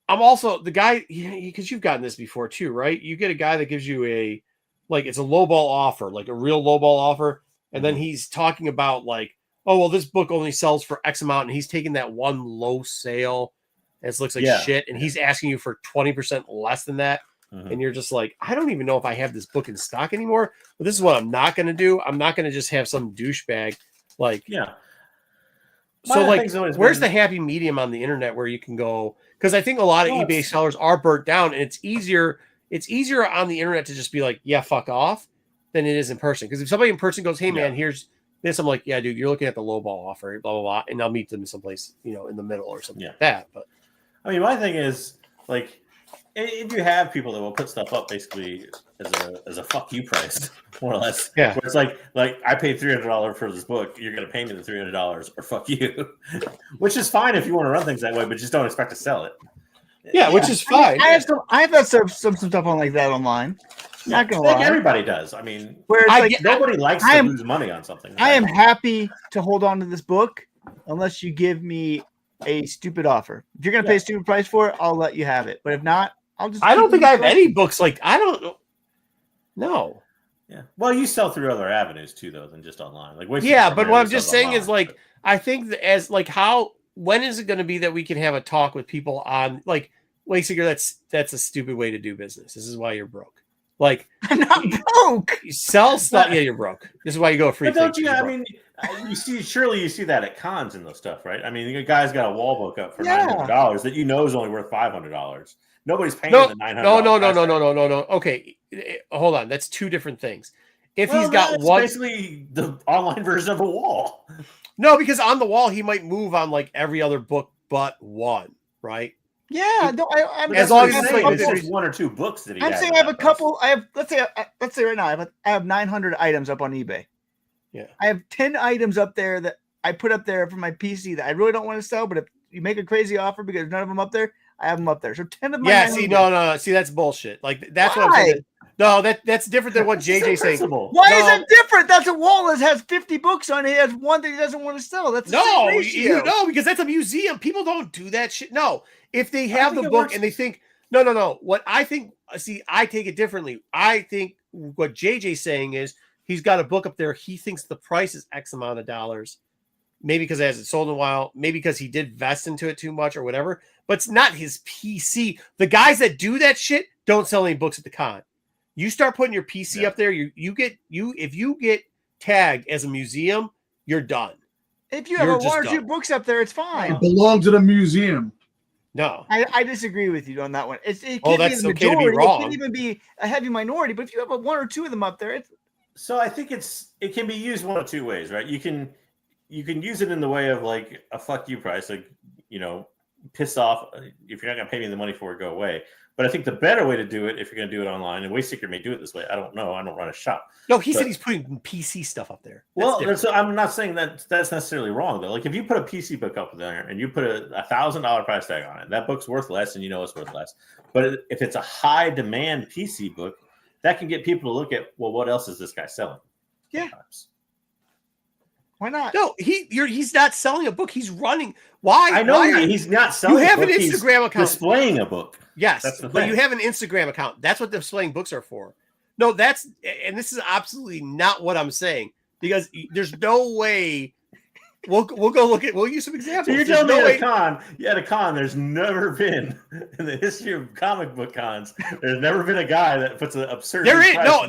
I'm also the guy, because you've gotten this before too, right? You get a guy that gives you it's a lowball offer, like a real lowball offer. And then he's talking about like, oh, well, this book only sells for X amount. And he's taking that one low sale. And it looks like shit. And he's asking you for 20% less than that. And you're just like, I don't even know if I have this book in stock anymore. But this is what I'm not going to do. I'm not going to just have some douchebag like, So like, where's the happy medium on the internet where you can go? Because I think a lot of eBay sellers are burnt down, and it's easier on the internet to just be like, yeah, fuck off, than it is in person. Because if somebody in person goes, hey man, here's this, I'm like, yeah, dude, you're looking at the lowball offer, blah blah blah, and I'll meet them someplace, in the middle or something like that. But I mean, my thing is like, if you have people that will put stuff up basically as a fuck you price, more or less. Yeah. Where it's like I paid $300 for this book. You're going to pay me the $300 or fuck you, which is fine if you want to run things that way, but just don't expect to sell it. Yeah, which is fine. I have that some stuff on like that online. Not gonna lie. Everybody does. I mean, where nobody likes to lose money on something. I am happy to hold on to this book unless you give me a stupid offer. If you're gonna pay a stupid price for it, I'll let you have it. But if not, I'll just. I don't think I have any books like I don't know. No. Yeah. Well, you sell through other avenues too, though, than just online. Like, but what I'm just saying is like, I think that as like when is it going to be that we can have a talk with people on like, Wayseeker, that's a stupid way to do business. This is why you're broke. Like, I'm not broke. You sell stuff. Yeah, you're broke. This is why you go free. But don't you? I mean, you see that at cons and those stuff, right? I mean, the guy's got a wall book up for $900 that is only worth $500. Nobody's paying the $900. No. Okay, hold on. That's two different things. If he's got one, basically the online version of a wall. No, because on the wall he might move on like every other book but one, right? Yeah, no. As long as it's one or two books that he. I'm saying I have a couple. Let's say right now I have 900 items up on eBay. Yeah, I have 10 items up there that I put up there for my PC that I really don't want to sell, but if you make a crazy offer because none of them up there, I have them up there. So 10 of my. Yeah, see, no. See, that's bullshit. Like that's what I'm saying. No, that's different than what JJ's saying. Why is it different? That's a wall that has 50 books on it. He has one that he doesn't want to sell. That's because that's a museum. People don't do that shit. No, if they have the book and they think no. What I think, see, I take it differently. I think what JJ's saying is he's got a book up there. He thinks the price is X amount of dollars. Maybe because it hasn't sold in a while. Maybe because he did vest into it too much or whatever. But it's not his PC. The guys that do that shit don't sell any books at the con. You start putting your PC up there, if you get tagged as a museum, you're done. If you have one or two books up there, it's fine. It belongs to the museum. No, I disagree with you on that one. It can't that's be the okay majority. to be wrong. It can't even be a heavy minority. But if you have one or two of them up there, it's. So I think it can be used one of two ways, right? You can use it in the way of like a fuck you price, like piss off. If you're not going to pay me the money for it, go away. But I think the better way to do it, if you're going to do it online, and Wayseeker may do it this way. I don't know. I don't run a shop. No, said he's putting PC stuff up there. I'm not saying that's necessarily wrong though. Like if you put a PC book up there and you put a $1,000 price tag on it, that book's worth less, and it's worth less. But if it's a high demand PC book, that can get people to look at, well, what else is this guy selling? Yeah. Sometimes. Why not? No, he's not selling a book. He's running. Why? I know he's not selling. You have an Instagram account displaying a book. Yes, but you have an Instagram account. That's what displaying books are for. No, this is absolutely not what I'm saying, because there's no way. We'll go look at. We'll use some examples. So you're telling me at a con, there's never been in the history of comic book cons. There's never been a guy that puts an absurd. There is no.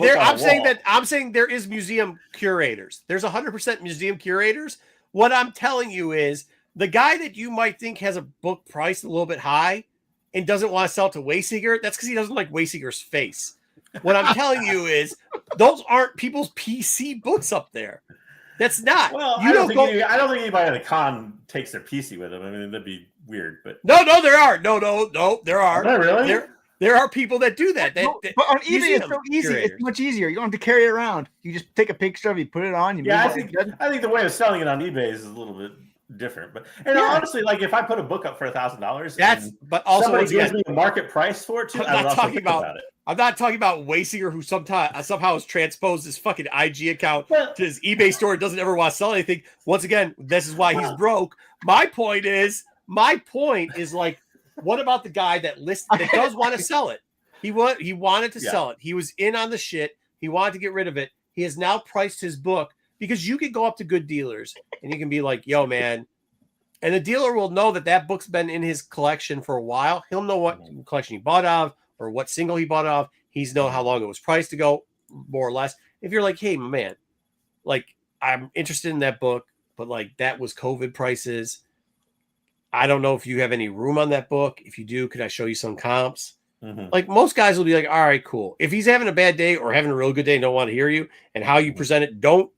I'm saying there is museum curators. There's 100% museum curators. What I'm telling you is the guy that you might think has a book priced a little bit high and doesn't want to sell it to Wayseeker. That's because he doesn't like Wayseeker's face. What I'm telling you is those aren't people's PC books up there. That's not. Well, I don't think anybody at a con takes their PC with them. I mean, that'd be weird. But no, there are. No, there are. Not really? There are people that do that. But on eBay, it's so easy. Curators. It's much easier. You don't have to carry it around. You just take a picture of it, you put it on. I think the way of selling it on eBay is a little bit different. But honestly, like if I put a book up for $1,000, but also somebody gives me a market price for it too. I'm not talking about it. I'm not talking about Waysinger, who somehow has transposed his fucking IG account to his eBay store and doesn't ever want to sell anything. Once again, this is why he's broke. My point is like, what about the guy that does want to sell it? He wanted to sell it. He was in on the shit. He wanted to get rid of it. He has now priced his book because you can go up to good dealers and you can be like, yo, man. And the dealer will know that book's been in his collection for a while. He'll know what collection he bought of or what single he bought of. He's know how long it was priced to go, more or less. If you're like, hey, man, like, I'm interested in that book, but like that was COVID prices. I don't know if you have any room on that book. If you do, could I show you some comps? Mm-hmm. Like most guys will be like, all right, cool. If he's having a bad day or having a real good day and don't want to hear you and how you present it, don't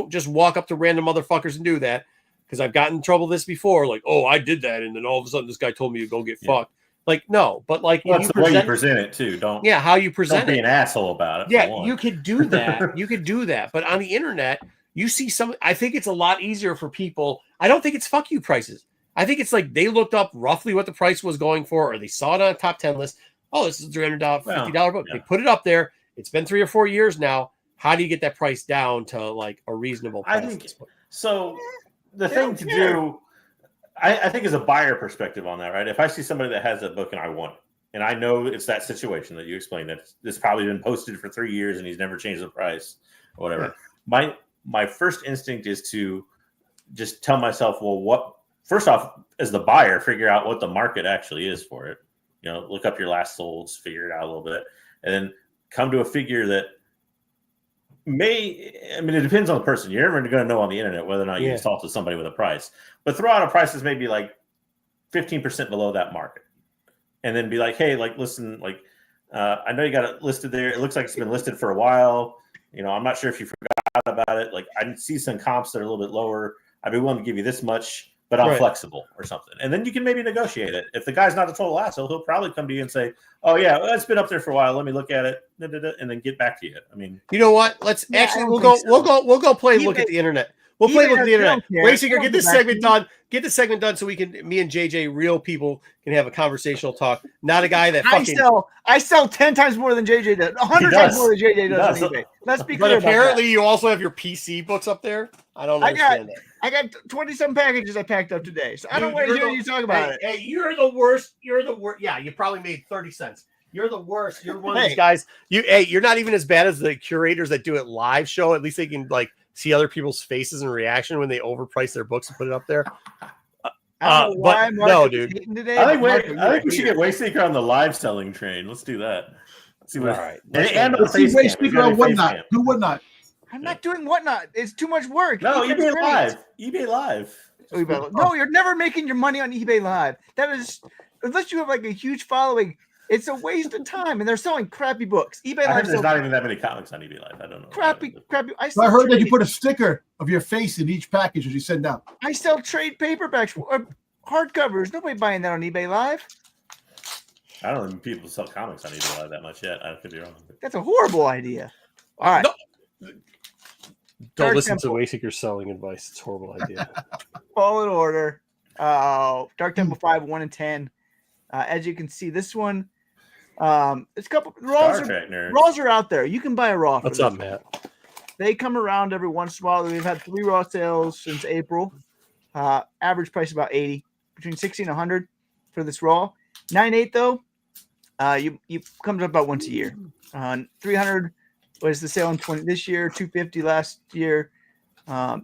just walk up to random motherfuckers and do that. Because I've gotten in trouble this before, like, oh, I did that, and then all of a sudden this guy told me to go get fucked. Like, no, but like, that's the way you present it too. How you present don't be an asshole about it. Yeah, you could do that. You could do that, but on the internet, you see some. I think it's a lot easier for people. I don't think it's fuck you prices. I think it's like they looked up roughly what the price was going for, or they saw it on a top 10 list. Oh, this is a $300, $50 book. They put it up there. It's been 3 or 4 years now. How do you get that price down to like a reasonable price? I think so. The thing to do, I think, is a buyer perspective on that, right? If I see somebody that has that book and I want it, and I know it's that situation that you explained, that this probably been posted for 3 years and he's never changed the price or whatever. Yeah. My first instinct is to just tell myself, well, first off, as the buyer, figure out what the market actually is for it. You know, look up your last solds, figure it out a little bit, and then come to a figure that it depends on the person. You're never going to know on the internet whether or not you insulted somebody with a price, but throw out a price that's maybe like 15% below that market, and then be like, hey, like, listen, like, I know you got it listed there. It looks like it's been listed for a while. You know, I'm not sure if you forgot about it. Like, I see some comps that are a little bit lower. I'd be willing to give you this much, but I'm flexible or something. And then you can maybe negotiate it. If the guy's not a total asshole, he'll probably come to you and say, oh yeah, well, it's been up there for a while. Let me look at it, and then get back to you. I mean, you know what? Let's we'll go play and look at the internet. We'll play with the internet. Waysinger, get this segment done. Get the segment done so we can, me and JJ, real people, can have a conversational talk. Not a guy that fucking. I sell 10 times more than JJ does. 100 times more than JJ does on eBay. Let's be clear. But apparently, you also have your PC books up there. I don't understand that. I got 20-some packages I packed up today, so I don't want to hear you talk about it. Hey, you're the worst. You're the worst. Yeah, you probably made 30 cents. You're the worst. You're one of these guys. You're not even as bad as the curators that do it live show. At least they can like see other people's faces and reaction when they overprice their books and put it up there. But no, dude. Today, I think we should get Wayseeker on the live selling train. Let's do that. Let's see what. All right. And Wayseeker on Whatnot. Do Whatnot. I'm not doing Whatnot. It's too much work. No, eBay Live. eBay Live. No, you're never making your money on eBay Live. That is, unless you have like a huge following, it's a waste of time. And they're selling crappy books. eBay Live. There's not even that many comics on eBay Live. I don't know. Crappy. I heard that you put a sticker of your face in each package as you send out. I sell trade paperbacks or hardcovers. Nobody buying that on eBay Live. I don't think people sell comics on eBay Live that much yet. I could be wrong. That's a horrible idea. All right. No. Don't listen to Wayseeker's selling advice. It's a horrible idea. Fall in order. Dark Temple 5, 1 and 10. As you can see, this one, it's a couple raws are out there. You can buy a raw. What's up, Matt? They come around every once in a while. We've had 3 raw sales since April. Average price about 80, between 60 and 100 for this raw. 9.8 though. You comes up about once a year. 300 was the sale in 20 this year, 250 last year.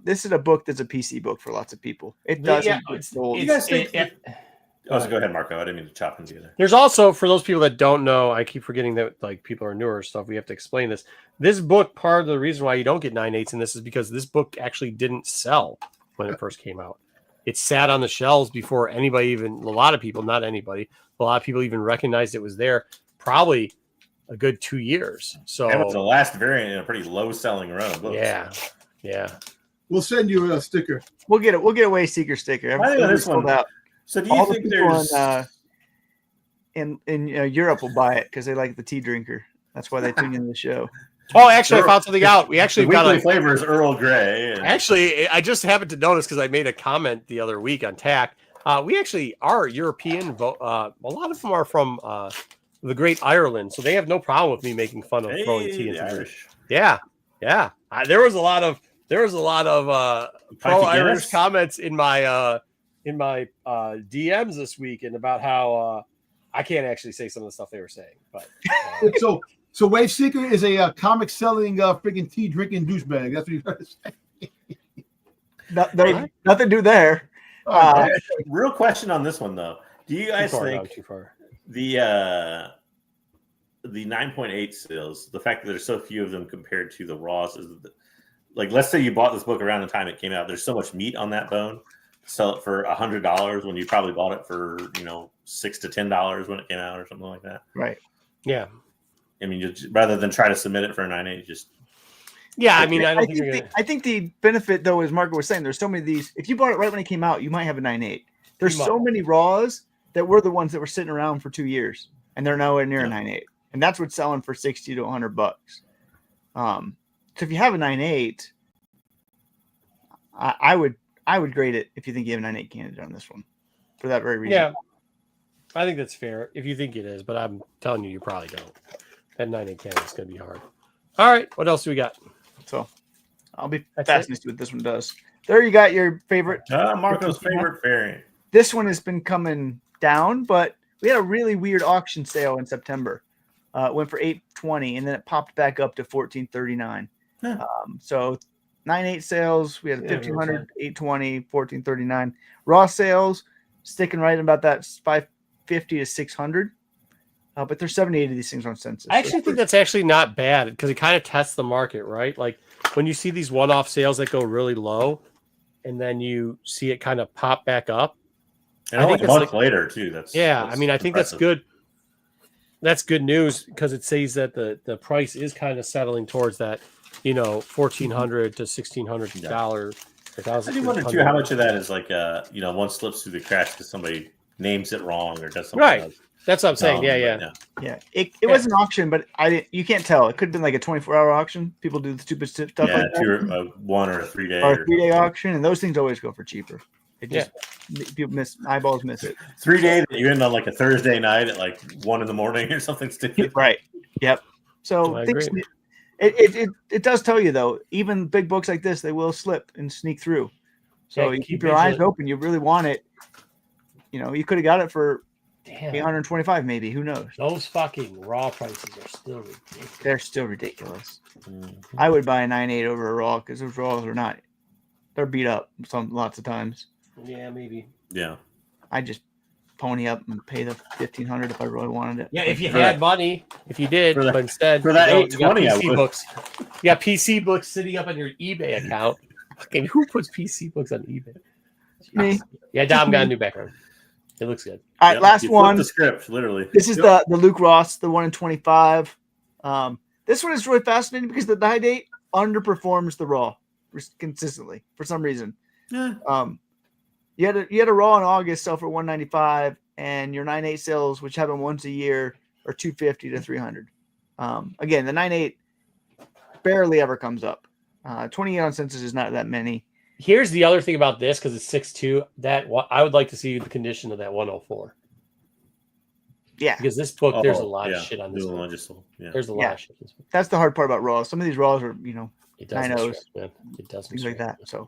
This is a book that's a PC book for lots of people. It does. You guys think? Go ahead, Marco. I didn't mean to chop into you there. There's also, for those people that don't know, I keep forgetting that like people are newer stuff. We have to explain this. This book, part of the reason why you don't get 9.8s in this is because this book actually didn't sell when it first came out. It sat on the shelves before anybody, even a lot of people, not anybody, a lot of people even recognized it was there. Probably a good 2 years. So it was the last variant in a pretty low selling run of books. Yeah. We'll send you a sticker. We'll get a Wayseeker sticker. I think this one out. So do you think there's in Europe will buy it because they like the tea drinker. That's why they tune in the show. Oh, actually, I found something out. We actually got weekly flavor is Earl Grey. Actually, I just happened to notice because I made a comment the other week on TAC. We actually are European. A lot of them are from the Great Ireland, so they have no problem with me making fun of throwing tea the into drink. Irish. Yeah. There was a lot of pro-Irish Guinness? comments in my DMs this week, and about how I can't actually say some of the stuff they were saying, but So Wave Seeker is a comic selling freaking tea drinking douchebag. That's what you're trying to say. Nothing to do there. Real question on this one though. Do you guys think too far. the 9.8 sales, the fact that there's so few of them compared to the Raws, is like, let's say you bought this book around the time it came out. There's so much meat on that bone. Sell it for $100 when you probably bought it for $6 to $10 when it came out or something like that. Right. Yeah. I mean, rather than try to submit it for a 9.8, just I mean, I think the benefit though, as Marco was saying, there's so many of these. If you bought it right when it came out, you might have a 9.8. There's so many Raws that were the ones that were sitting around for 2 years, and they're nowhere near a 9.8, and that's what's selling for $60 to $100. So if you have a 9.8, I would grade it if you think you have a 9.8 candidate on this one, for that very reason. Yeah, I think that's fair if you think it is, but I'm telling you, you probably don't. That 9.8 candidate is going to be hard. All right, what else do we got? So I'll be fascinated to see what this one does. There you got your favorite. Marco's favorite variant. This one has been coming down, but we had a really weird auction sale in September. It went for $820, and then it popped back up to $1439. So 9.8 sales, we had $1,500, $820, $1439. Raw sales sticking right about that $550 to $600. But there's 78 of these things on census. I actually think that's actually not bad because it kind of tests the market, right? Like when you see these one-off sales that go really low, and then you see it kind of pop back up. And I think a month later too. That's I mean, I think that's good. That's good news because it says that the price is kind of settling towards that, $1,400 to $1,600. I do wonder too how much of that is like one slips through the cracks because somebody names it wrong or does something right. else. That's what I'm saying. Yeah. It was an auction, but you can't tell. It could have been like a 24-hour auction. People do the stupid stuff like that. 1 or a 3 day or a 3 day auction, and those things always go for cheaper. It just people eyeballs miss it. 3 days you end on like a Thursday night at like 1 in the morning or something stupid. Right. Yep. So it does tell you though, even big books like this, they will slip and sneak through. So you keep your eyes open. You really want it. You could have got it for $825 maybe. Who knows? Those fucking raw prices are still ridiculous. They're still ridiculous. Mm-hmm. I would buy a 9.8 over a raw because those raws are not. They're beat up lots of times. Yeah, maybe. Yeah. I just pony up and pay the $1,500 if I really wanted it. Yeah, if you had money, if you did, but instead for that $820, I would. Books. You got PC books sitting up on your eBay account. Fucking who puts PC books on eBay? Me. Yeah, Dom got a new background. It looks good. All right, last one. The script, literally. This is the Luke Ross, the 1 in 25. This one is really fascinating because the 9.8 underperforms the raw consistently for some reason. Yeah. You had a raw in August sell for $195, and your 9.8 sales, which happen once a year, are $250 to $300. Again, the 9.8 barely ever comes up. 28 on census is not that many. Here's the other thing about this because it's 6.2. That I would like to see the condition of that 104. Yeah, because this book, there's a lot of shit on this one. There's a lot of shit. That's the hard part about raws. Some of these raws are, it does it does things like that. So,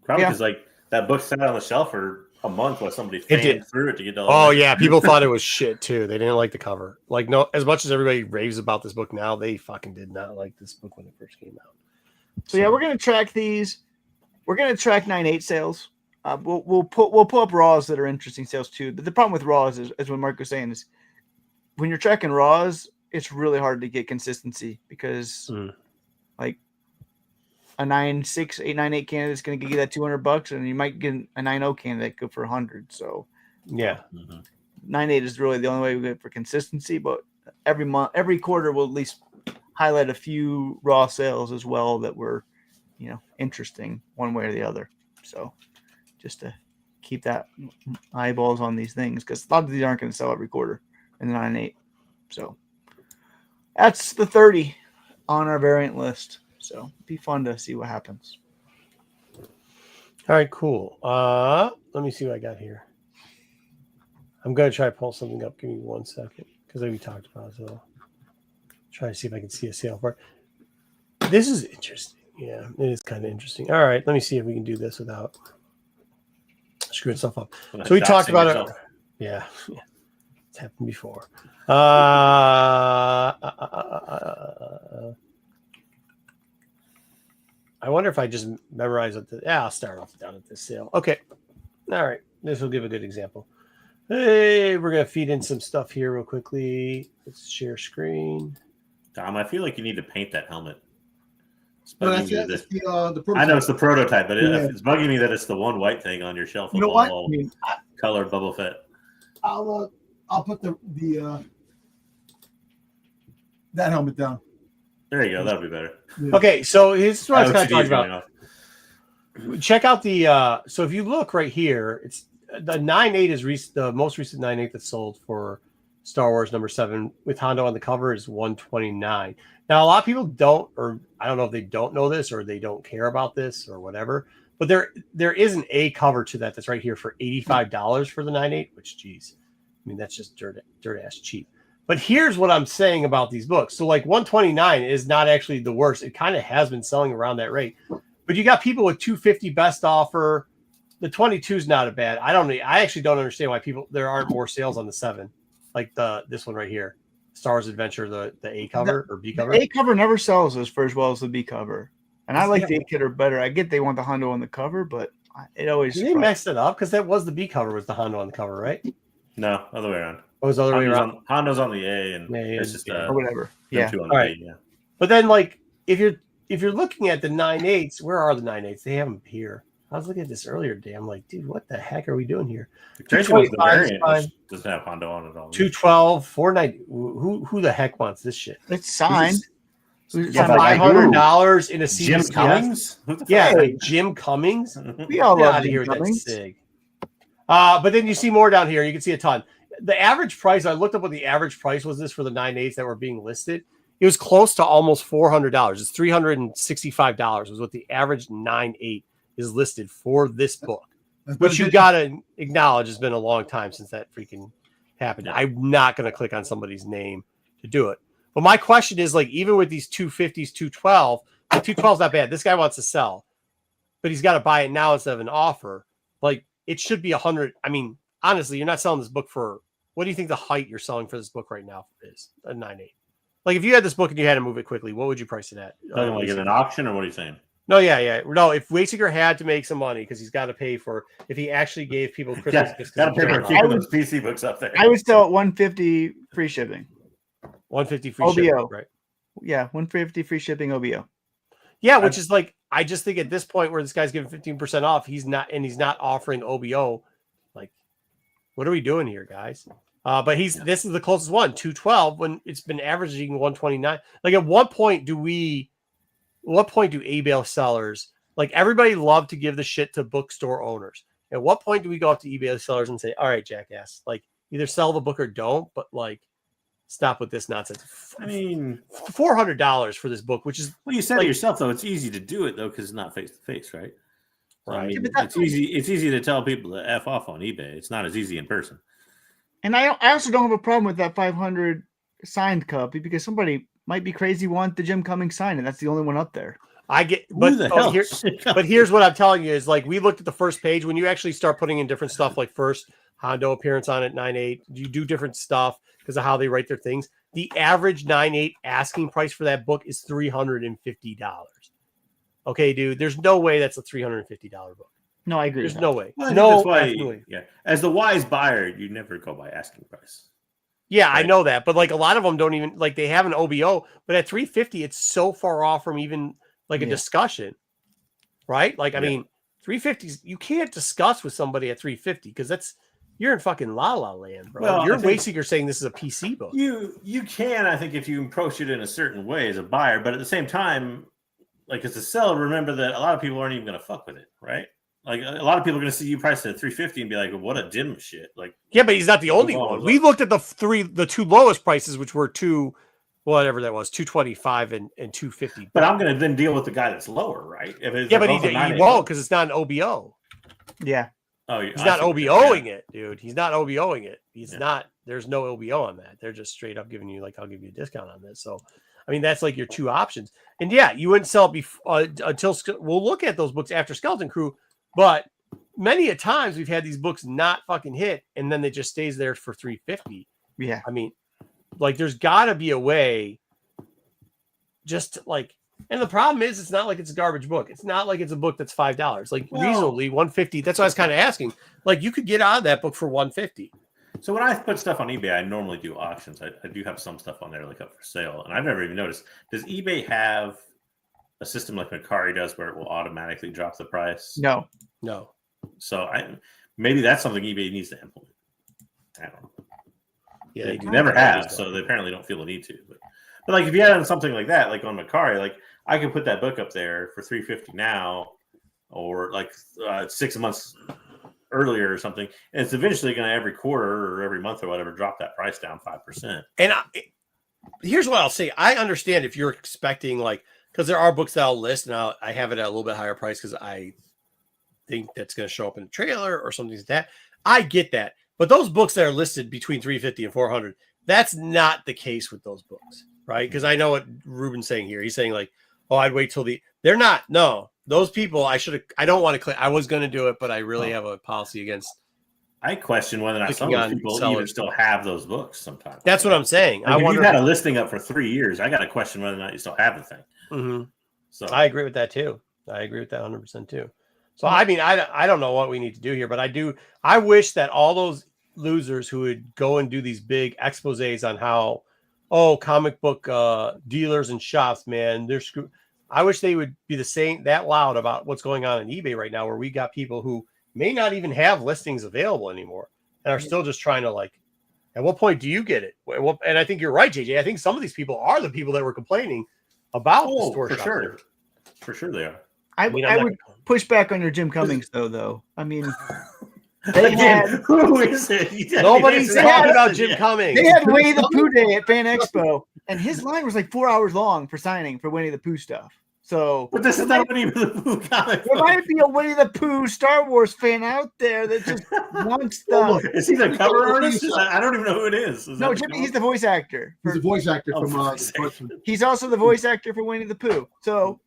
probably because like that book sat on the shelf for a month while somebody fanned through it to get to all. Oh yeah, people thought it was shit too. They didn't like the cover. Like as much as everybody raves about this book now, they fucking did not like this book when it first came out. So yeah, we're gonna track these. We're gonna track 9.8 sales. We'll pull up raws that are interesting sales too. But the problem with raws is what Mark was saying is when you're tracking raws, it's really hard to get consistency because like a 9.6, 8.98 candidate is going to give you that $200, and you might get a 9.0 candidate go for $100. So 9.8 is really the only way we get for consistency. But every quarter, we'll at least highlight a few raw sales as well that were, interesting one way or the other. So just to keep that eyeballs on these things, because a lot of these aren't going to sell every quarter in the 9.8. So that's the 30 on our variant list. So it'd be fun to see what happens. All right, cool. Let me see what I got here. I'm going to try to pull something up. Give me 1 second because we talked about it. So try to see if I can see a sale for it. This is interesting. Yeah, it is kind of interesting. All right, let me see if we can do this without screwing stuff up. So we talked about it. Yeah, it's happened before. I wonder if I just memorize it. I'll start off down at this sale. Okay. All right. This will give a good example. Hey, we're going to feed in some stuff here real quickly. Let's share screen. Tom, I feel like you need to paint that helmet. No, that's the prototype. I know it's the prototype, but it's bugging me that it's the one white thing on your shelf. You know what? Colored Bubble Fett. I'll put the that helmet down. There you go. That'll be better. Yeah. Okay, so here's what I was kind of talking about. Check out the so if you look right here, it's the 9.8 is the most recent 9.8 that's sold for Star Wars #7 with Hondo on the cover is $129. Now a lot of people don't, or I don't know if they don't know this or they don't care about this or whatever, but there is an A cover to that's right here for $85 for the 9.8, which geez, I mean that's just dirt ass cheap. But here's what I'm saying about these books. So like 129 is not actually the worst. It kind of has been selling around that rate. But you got people with 250 best offer. The 22 is not a bad. I actually don't understand why there aren't more sales on the 7. Like this one right here. Star Wars Adventure, the A cover or B cover. The A cover never sells as well as the B cover. And I like the A cover better. I get they want the Hondo on the cover, but it always they messed it up because that was the B cover was the Hondo on the cover, right? No, other way around. It was the other way around. Hondo's on the A and it's just or whatever. Yeah. All right. B, yeah. But then like if you're looking at the 9.8s, where are the 9.8s? They have them here. I was looking at this earlier today. I'm like, dude, what the heck are we doing here? The variant doesn't have Hondo on it all. 212, 490. Who the heck wants this shit? It's signed. $500 in a Jim Cummings? Yeah, like Jim Cummings. We all love out of Jim here. Cummings. That's sick. But then you see more down here. You can see a ton. The average price, I looked up what the average price was this for the 9.8s that were being listed. It was close to almost $400. It's $365 was what the average 9.8 is listed for this book, which you got to acknowledge has been a long time since that freaking happened. I'm not going to click on somebody's name to do it. But my question is, like, even with these 250s, 212, the 212 is not bad. This guy wants to sell, but he's got to buy it now instead of an offer. Like, it should be 100. I mean, honestly, you're not selling this book for, what do you think the height you're selling for this book right now is? A 9.8. Like, if you had this book and you had to move it quickly, what would you price it at? Like in an auction, or what are you saying? No, yeah. No, if Wayseeker had to make some money because he's got to pay for, if he actually gave people Christmas gifts, got to pay for keeping those PC books up there. I would sell at $150 free shipping. 150 free OBO. shipping, right? Yeah, 150 free shipping OBO. Yeah, which is like, I just think at this point where this guy's giving 15% off, he's not offering OBO. Like, what are we doing here, guys? But this is the closest one, 212, when it's been averaging 129. Like, at what point do eBay sellers, like, everybody love to give the shit to bookstore owners? At what point do we go up to eBay sellers and say, all right, jackass, like, either sell the book or don't, but like, stop with this nonsense. I mean, $400 for this book, which is, well, you said it yourself though. It's easy to do it though because it's not face to face, right? So, right. I mean, it's easy. It's easy to tell people to f off on eBay. It's not as easy in person. And I also don't have a problem with that 500 signed copy because somebody might be crazy want the Jim Cummings sign, and that's the only one up there. I get, but here's what I'm telling you is, like, we looked at the first page when you actually start putting in different stuff, like first Hondo appearance on it 9.8. You do different stuff because of how they write their things. The average 9.8 asking price for that book is $350. Okay, dude, there's no way that's a $350 book. No, I agree. There's no way. Well, no, that's why, yeah. As the wise buyer, you never go by asking price. Yeah, right? I know that, but like a lot of them don't even, like, they have an OBO, but at $350, it's so far off from even like a discussion, right? Like, I mean, $350, you can't discuss with somebody at $350 because you're in fucking la la land, bro. Well, you're Wayseeker saying this is a PC book. You can, I think, if you approach it in a certain way as a buyer, but at the same time, like, as a seller, remember that a lot of people aren't even going to fuck with it, right? Like, a lot of people are going to see you price it at $350 and be like, "What a dim shit!" Like, yeah, but he's not the only one. We looked at the two lowest prices, which were whatever that was, $225 and $250. But I'm going to then deal with the guy that's lower, right? But he won't because it's not an OBO. Yeah. Oh, He's not OBOing it, dude. He's not OBOing it. He's not. There's no OBO on that. They're just straight up giving you like, I'll give you a discount on this. So, I mean, that's like your two options. And yeah, you wouldn't sell it before until we'll look at those books after Skeleton Crew. But many a times we've had these books not fucking hit, and then it just stays there for $350. Yeah, I mean, like there's got to be a way. Just like, and the problem is, it's not like it's a garbage book. It's not like it's a book that's $5. Like reasonably $150. That's what I was kind of asking. Like you could get out of that book for $150. So when I put stuff on eBay, I normally do auctions. I do have some stuff on there like up for sale, and I've never even noticed. Does eBay have a system like Mercari does where it will automatically drop the price? no. So maybe that's something eBay needs to implement. I don't know. Yeah, they never have, so they apparently don't feel the need to. But like if you had something like that, like on Mercari, like I could put that book up there for $350 now, or like 6 months earlier or something, and it's eventually going to every quarter or every month or whatever drop that price down 5%. And here's what I'll say: I understand if you're expecting like, because there are books that I'll list, and I have it at a little bit higher price because I think that's going to show up in the trailer or something like that. I get that, but those books that are listed between $350 and $400, that's not the case with those books, right? Because I know what Ruben's saying here. He's saying like, oh, I'd wait till they're not. No, those people, I don't want to click. I was going to do it, but I really have a policy against. I question whether or not some of those people even still have those books sometimes. That's what I'm saying. Like if you've had a listing up for 3 years, I got to question whether or not you still have the thing. Mm-hmm. So I agree with that too. I agree with that 100% too. So, I mean, I don't know what we need to do here, but I wish that all those losers who would go and do these big exposés on how, comic book dealers and shops, man, they're screwed. I wish they would be that loud about what's going on in eBay right now, where we got people who may not even have listings available anymore and are still just trying to like, at what point do you get it? And I think you're right, JJ. I think some of these people are the people that were complaining about the store shop. Sure. For sure they are. I would push back on your Jim Cummings though. I mean, who is it? Nobody's talking about Jim Cummings. They had Winnie the Pooh Day at Fan Expo, and his line was like 4 hours long for signing for Winnie the Pooh stuff. So, but this is not Winnie the Pooh comic. There might be a Winnie the Pooh Star Wars fan out there that just wants stuff. Is he the cover artist? I don't even know who it is. No, he's the voice actor. He's the voice actor from. He's also the voice actor for Winnie the Pooh. So.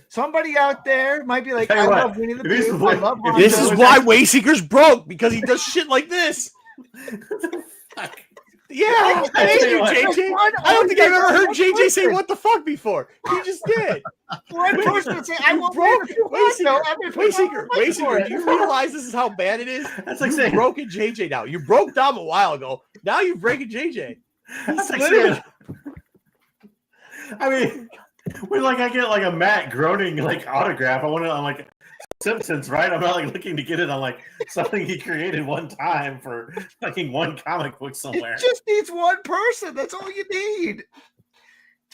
Somebody out there might be like, I love Winnie the Pooh. I love Hondo. This is why Wayseeker's broke, because he does shit like this. Yeah, thank you, JJ. I don't think I've ever heard JJ say "what the fuck" before. He just did. One person say, "I will broke Wayseeker. Do you realize this is how bad it is? That's like saying broken JJ now. You broke Dom a while ago. Now you've broken JJ. That's like saying, I mean. When I get like a Matt Groening like autograph, I want it on like Simpsons, right? I'm not like looking to get it on like something he created one time for fucking one comic book somewhere. It just needs one person. That's all you need.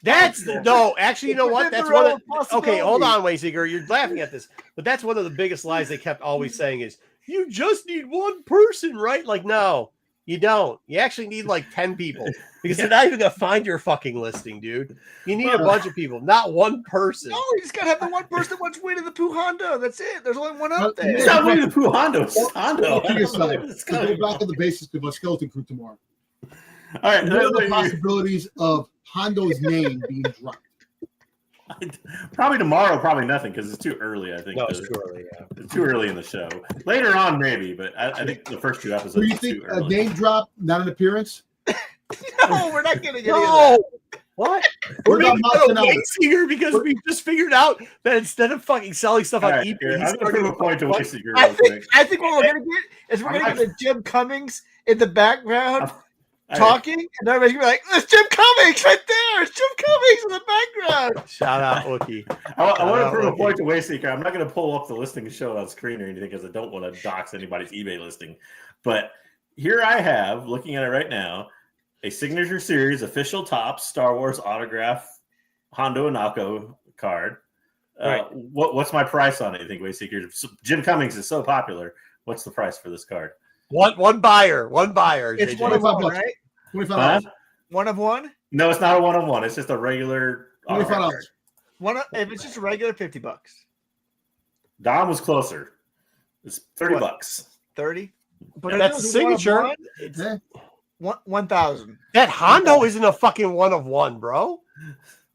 Actually, you know what? That's one of okay, hold on, Wayseeker. You're laughing at this, but that's one of the biggest lies they kept always saying is you just need one person, right? Like, no, you don't. You actually need like 10 people. Because they're not even going to find your fucking listing, dude. You need a bunch of people, not one person. No, you just got to have the one person that wants Winnie the Pooh Hondo. That's it. There's only one out there. It's not Winnie the Pooh Hondo. It's Hondo. Let's go back on the basis of a Skeleton Crew tomorrow. All right. What are the possibilities of Hondo's name being dropped? Probably tomorrow, probably nothing, because it's too early, I think. No, it's too early, yeah. It's too early in the show. Later on, maybe, but I think the first 2 episodes Do you think a name drop, not an appearance? No, we're not getting any of that. What? We're making it a Wayseeker because we just figured out that instead of fucking selling stuff on eBay, I'm going to prove a point to Wayseeker. I think what we're going to get is we're going to get the Jim Cummings in the background talking, and everybody's going to be like, there's Jim Cummings right there. It's Jim Cummings in the background. Shout out, Wookie. I want to prove a point to Wayseeker. I'm not going to pull up the listing and show it on screen or anything because I don't want to dox anybody's eBay listing. But here I have, looking at it right now, a Signature Series official Topps Star Wars autograph Hondo Inako card. Right. What's my price on it, you think, Wayseeker? Jim Cummings is so popular. What's the price for this card? One buyer. It's one of one, right? $25. One of one? No, it's not a one-on-one. It's just a regular $25. If it's just a regular, $50. Dom was closer. It's $30. 30. But that's a signature. Yeah. 1,000. That Hondo isn't a fucking 1 of 1, bro.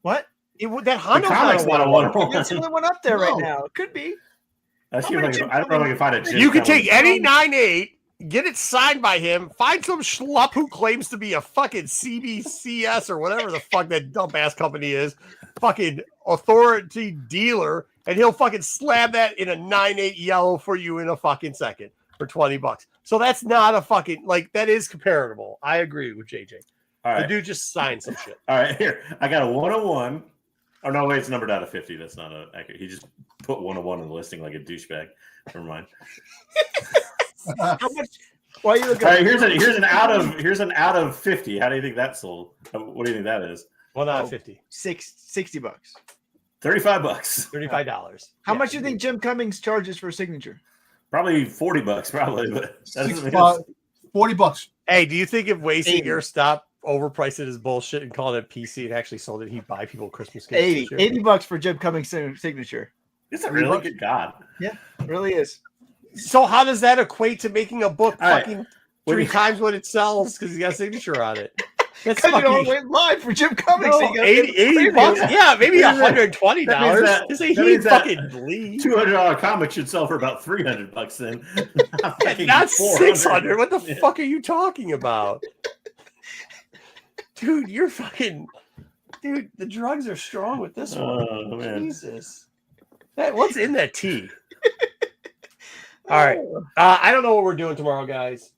What? That Hondo's comic's not not a a 1 of 1. one-on-one. That's the only one up there right No. now. It could be. I How many Jim don't know if I can find it. You can take any 9.8, get it signed by him, find some schlupp who claims to be a fucking CBCS or whatever the fuck that dump ass company is, fucking authority dealer, and he'll fucking slam that in a 9.8 yellow for you in a fucking second for $20. So that's not a fucking, like, that is comparable. I agree with JJ. All The right. dude just signed some shit. All right, here. I got a 101. Oh, no, wait, it's numbered out of 50. That's not accurate. He just put 101 in the listing like a douchebag. Never mind. How much? Why are you looking? All right, here's an out of 50. How do you think that sold? What do you think that is? 1 out of 50. $60. $35. $35. How much do you think Jim Cummings charges for a signature? Probably $40, probably. But that doesn't mean $40. Hey, do you think if Wasting 80. Gear stopped overpricing his bullshit and called it PC and actually sold it, he'd buy people Christmas gifts? 80. this year? $80 for Jim Cummings' signature. it's a really good God. Yeah, it really is. So how does that equate to making a book All right. fucking What do 3 you- times what it sells because he got a signature on it? That's Because you don't fucking went live for Jim Cummings. so you gotta 80, get the $80. premium. Yeah, maybe That means $120. that- This ain't that he means that- fucking leave. $200 comic should sell for about $300 then. Not 600. What the Yeah. fuck are you talking about? Dude, you're fucking dude, the drugs are strong with this one. Oh, man. Jesus. What's in that tea? All right. I don't know what we're doing tomorrow, guys.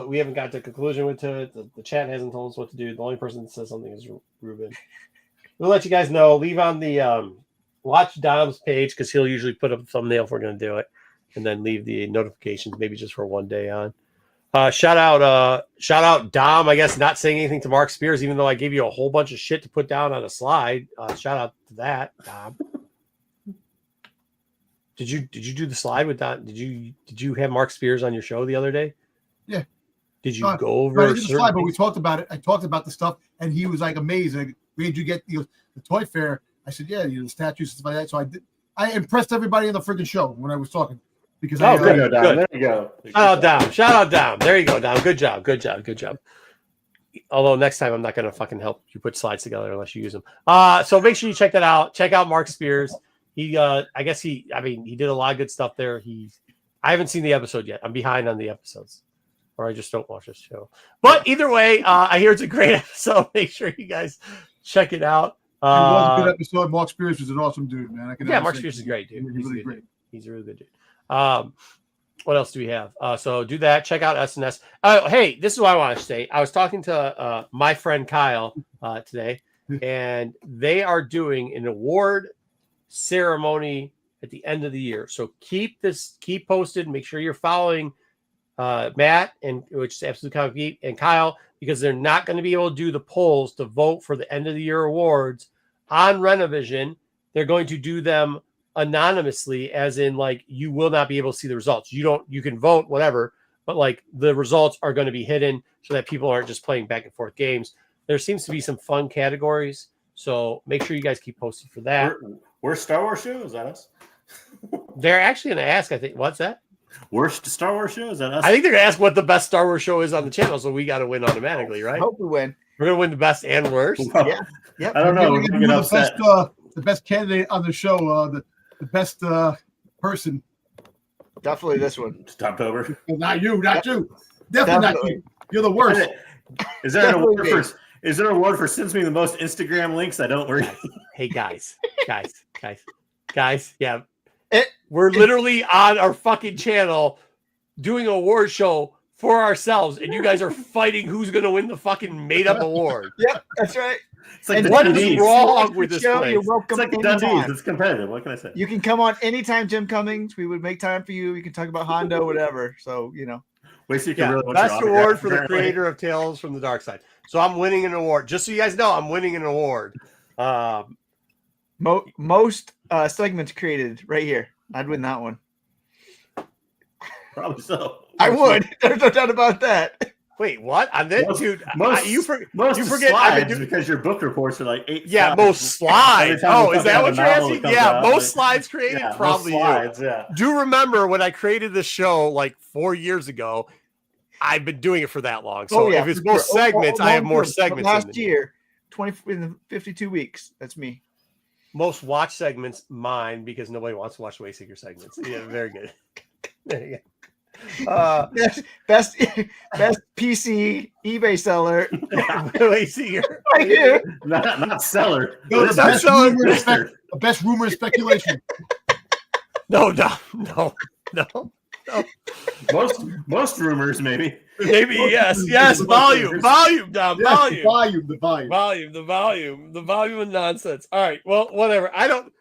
We haven't got to a conclusion with it. The chat hasn't told us what to do. The only person that says something is Ruben. We'll let you guys know. Leave on the watch Dom's page because he'll usually put up a thumbnail if we're going to do it, and then leave the notifications maybe just for one day on. Shout out Dom. I guess not saying anything to Mark Spears, even though I gave you a whole bunch of shit to put down on a slide. Shout out to that, Dom. Did you do the slide with that? Did you have Mark Spears on your show the other day? Yeah. Did you go I over? did the slide, but we talked about it. I talked about the stuff, and he was like amazed. Like, where did you get the toy fair? I said, yeah, the statues and stuff like that. So I impressed everybody on the freaking show when I was talking because Oh, There you good. go, Don. There you go. Shout out Dom. There you go, Dom. Good job. Although next time I'm not going to fucking help you put slides together unless you use them. So make sure you check that out. Check out Mark Spears. He did a lot of good stuff there. I haven't seen the episode yet. I'm behind on the episodes, or I just don't watch this show. But either way, I hear it's a great episode. Make sure you guys check it out. it was a good episode. Mark Spears was an awesome dude, man. Mark Spears is great, dude. He's really great. He's a really good dude. What else do we have? So do that. Check out SNS. Hey, this is what I want to say. I was talking to my friend Kyle today, and they are doing an award ceremony at the end of the year. So keep posted. Make sure you're following Matt, and which is Absolute Comic Geek, and Kyle, because they're not going to be able to do the polls to vote for the end of the year awards on Renovision. They're going to do them anonymously, as in like you will not be able to see the results. You can vote whatever, but like the results are going to be hidden so that people aren't just playing back and forth games. There seems to be some fun categories, so make sure you guys keep posted for that. Worst Star Wars show? Is that us? They're actually going to ask, I think, what's that? Worst Star Wars show? Is that us? I think they're going to ask what the best Star Wars show is on the channel, so we got to win automatically, right? Hope we win. We're going to win the best and worst. Well, Yeah. Yep. I don't know. We're We're gonna gonna do get upset. the best candidate on the show, the best person. Definitely this one. Stoptober. Not you. Definitely not Definitely. you. You're the worst. Is there an award Definitely. for? Is there an award for sends me the most Instagram links? I don't worry. Hey, guys. Yeah. It- We're literally on our fucking channel doing an award show for ourselves, and you guys are fighting who's going to win the fucking made-up award. Yep, that's right. It's like And the what is Dundies. wrong with this Show, place? you're It's welcome like the anytime. Dundies. It's competitive. What can I say? You can come on anytime, Jim Cummings. We would make time for you. We can talk about Hondo, whatever. So, Wait, so you can Yeah, really want your best autograph, award for the apparently. creator of Tales from the Dark Side. So I'm winning an award. Just so you guys know, I'm winning an award. most segments created right here. I'd win that one. Probably so. I would. There's no doubt about that. Wait, what? On this, dude? You forget? Slides because your book reports are like 8. Yeah, slides. most slides. Oh, is that what you're novel asking? that comes Yeah, out, most slides created. yeah, Probably most slides, you. yeah. Do remember when I created the show like 4 years ago? I've been doing it for that long. So if it's most segments, I have more segments. Last year, 52 weeks. That's me. Most watch segments, mine, because nobody wants to watch Wayseeker segments. Yeah, very good. There you go. Best PC eBay seller. Wayseeker. I do. Not seller. No, This the is best seller. rumor and the best rumor and speculation. No. Most rumors, maybe. Maybe yes. Volume, Dom. Yes, Volume. the volume. The volume of nonsense. All right. Well, whatever. I don't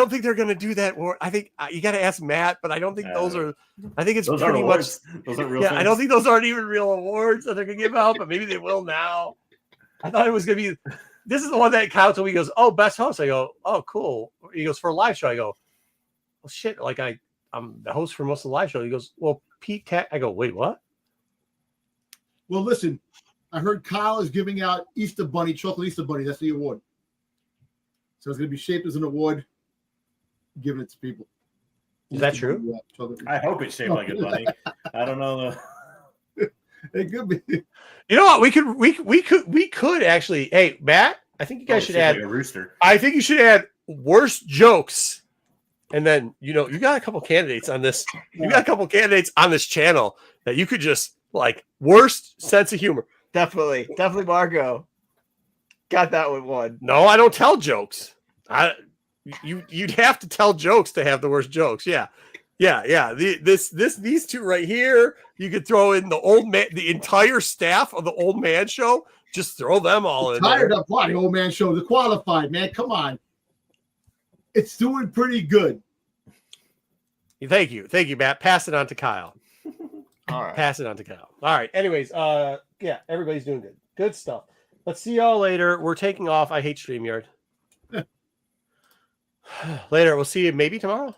think they're going to do that. Or I think you got to ask Matt, but I don't think those are. I think it's Those pretty aren't much. awards. Those aren't real. Yeah, things. I don't think those aren't even real awards that they're going to give out, but maybe they will now. I thought it was going to be. This is the one that counts. When he goes, "Oh, best host." I go, "Oh, cool." He goes, "For a live show." I go, "Well, shit." Like I'm the host for most of the live show. He goes, "Well, Pete Cat." I go, "Wait, what?" Well, listen, I heard Kyle is giving out Easter Bunny, chocolate Easter Bunny. That's the award. So it's going to be shaped as an award, giving it to people. Is that true? I hope it's shaped like a bunny. I don't know. It could be. You know what? We could actually. Hey, Matt, I think you guys should add like a rooster. I think you should add worst jokes. And then, you got a couple candidates on this. You got a couple candidates on this channel that you could just like worst sense of humor. Definitely, Margo. Got that one. No, I don't tell jokes. You'd have to tell jokes to have the worst jokes. Yeah. These two right here, you could throw in the old man, the entire staff of the Old Man Show. Just throw them all in. Tired there. up the Old Man Show. The qualified, man. Come on. It's doing pretty good. Thank you, Matt. Pass it on to Kyle. All right. Pass it on to Kyle. All right. Anyways, everybody's doing good. Good stuff. Let's see y'all later. We're taking off. I hate StreamYard. Later. We'll see you maybe tomorrow.